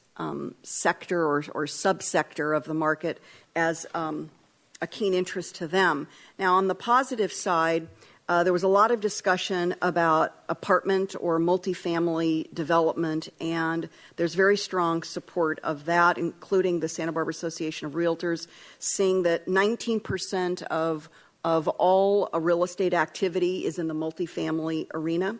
sector or subsector of the market as a keen interest to them. Now, on the positive side, there was a lot of discussion about apartment or multifamily development, and there's very strong support of that, including the Santa Barbara Association of Realtors, seeing that 19% of all real estate activity is in the multifamily arena.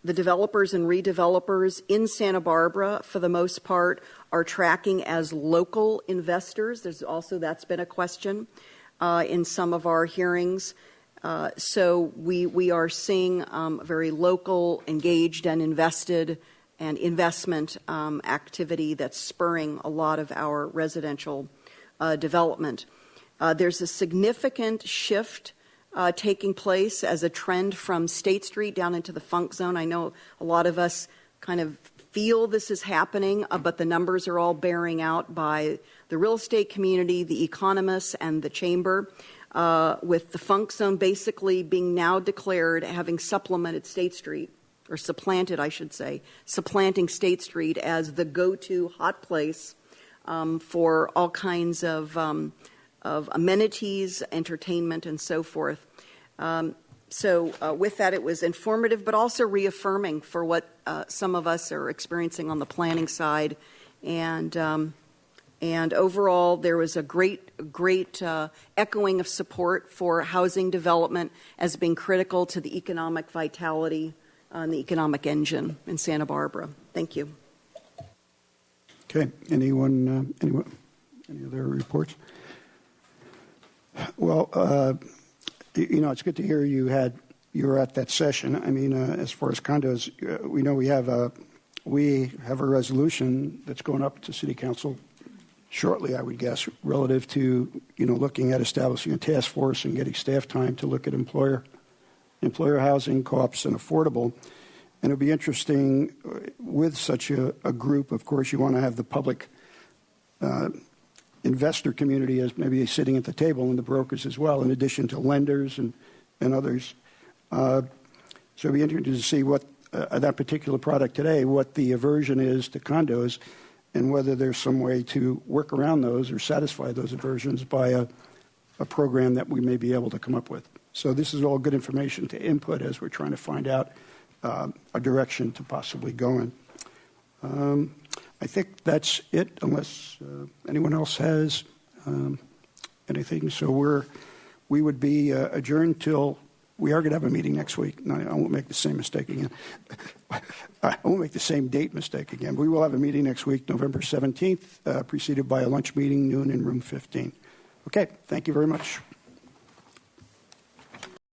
The developers and redevelopers in Santa Barbara, for the most part, are tracking as local investors. That's been a question in some of our hearings. So we are seeing very local, engaged, and invested and investment activity that's spurring a lot of our residential development. There's a significant shift taking place as a trend from State Street down into the Funk Zone. I know a lot of us kind of feel this is happening, but the numbers are all bearing out by the real estate community, the economists, and the chamber, with the Funk Zone basically being now declared having supplemented State Street, or supplanted, I should say, supplanting State Street as the go-to hot place for all kinds of amenities, entertainment, and so forth. So with that, it was informative, but also reaffirming for what some of us are experiencing on the planning side. And overall, there was a great echoing of support for housing development as being critical to the economic vitality and the economic engine in Santa Barbara. Thank you. Okay. Anyone? Any other reports? Well, it's good to hear you were at that session. I mean, as far as condos, we know we have a resolution that's going up to City Council shortly, I would guess, relative to looking at establishing a task force and getting staff time to look at employer housing, co-ops, and affordable. And it'll be interesting with such a group. Of course, you want to have the public investor community as maybe sitting at the table, and the brokers as well, in addition to lenders and others. So it'll be interesting to see what that particular product today, what the aversion is to condos, and whether there's some way to work around those or satisfy those aversions by a program that we may be able to come up with. So this is all good information to input as we're trying to find out a direction to possibly go in. I think that's it, unless anyone else has anything. So we would be adjourned till we are going to have a meeting next week. No, I won't make the same mistake again. I won't make the same date mistake again. We will have a meeting next week, November 17th, preceded by a lunch meeting, noon in room 15. Okay, thank you very much.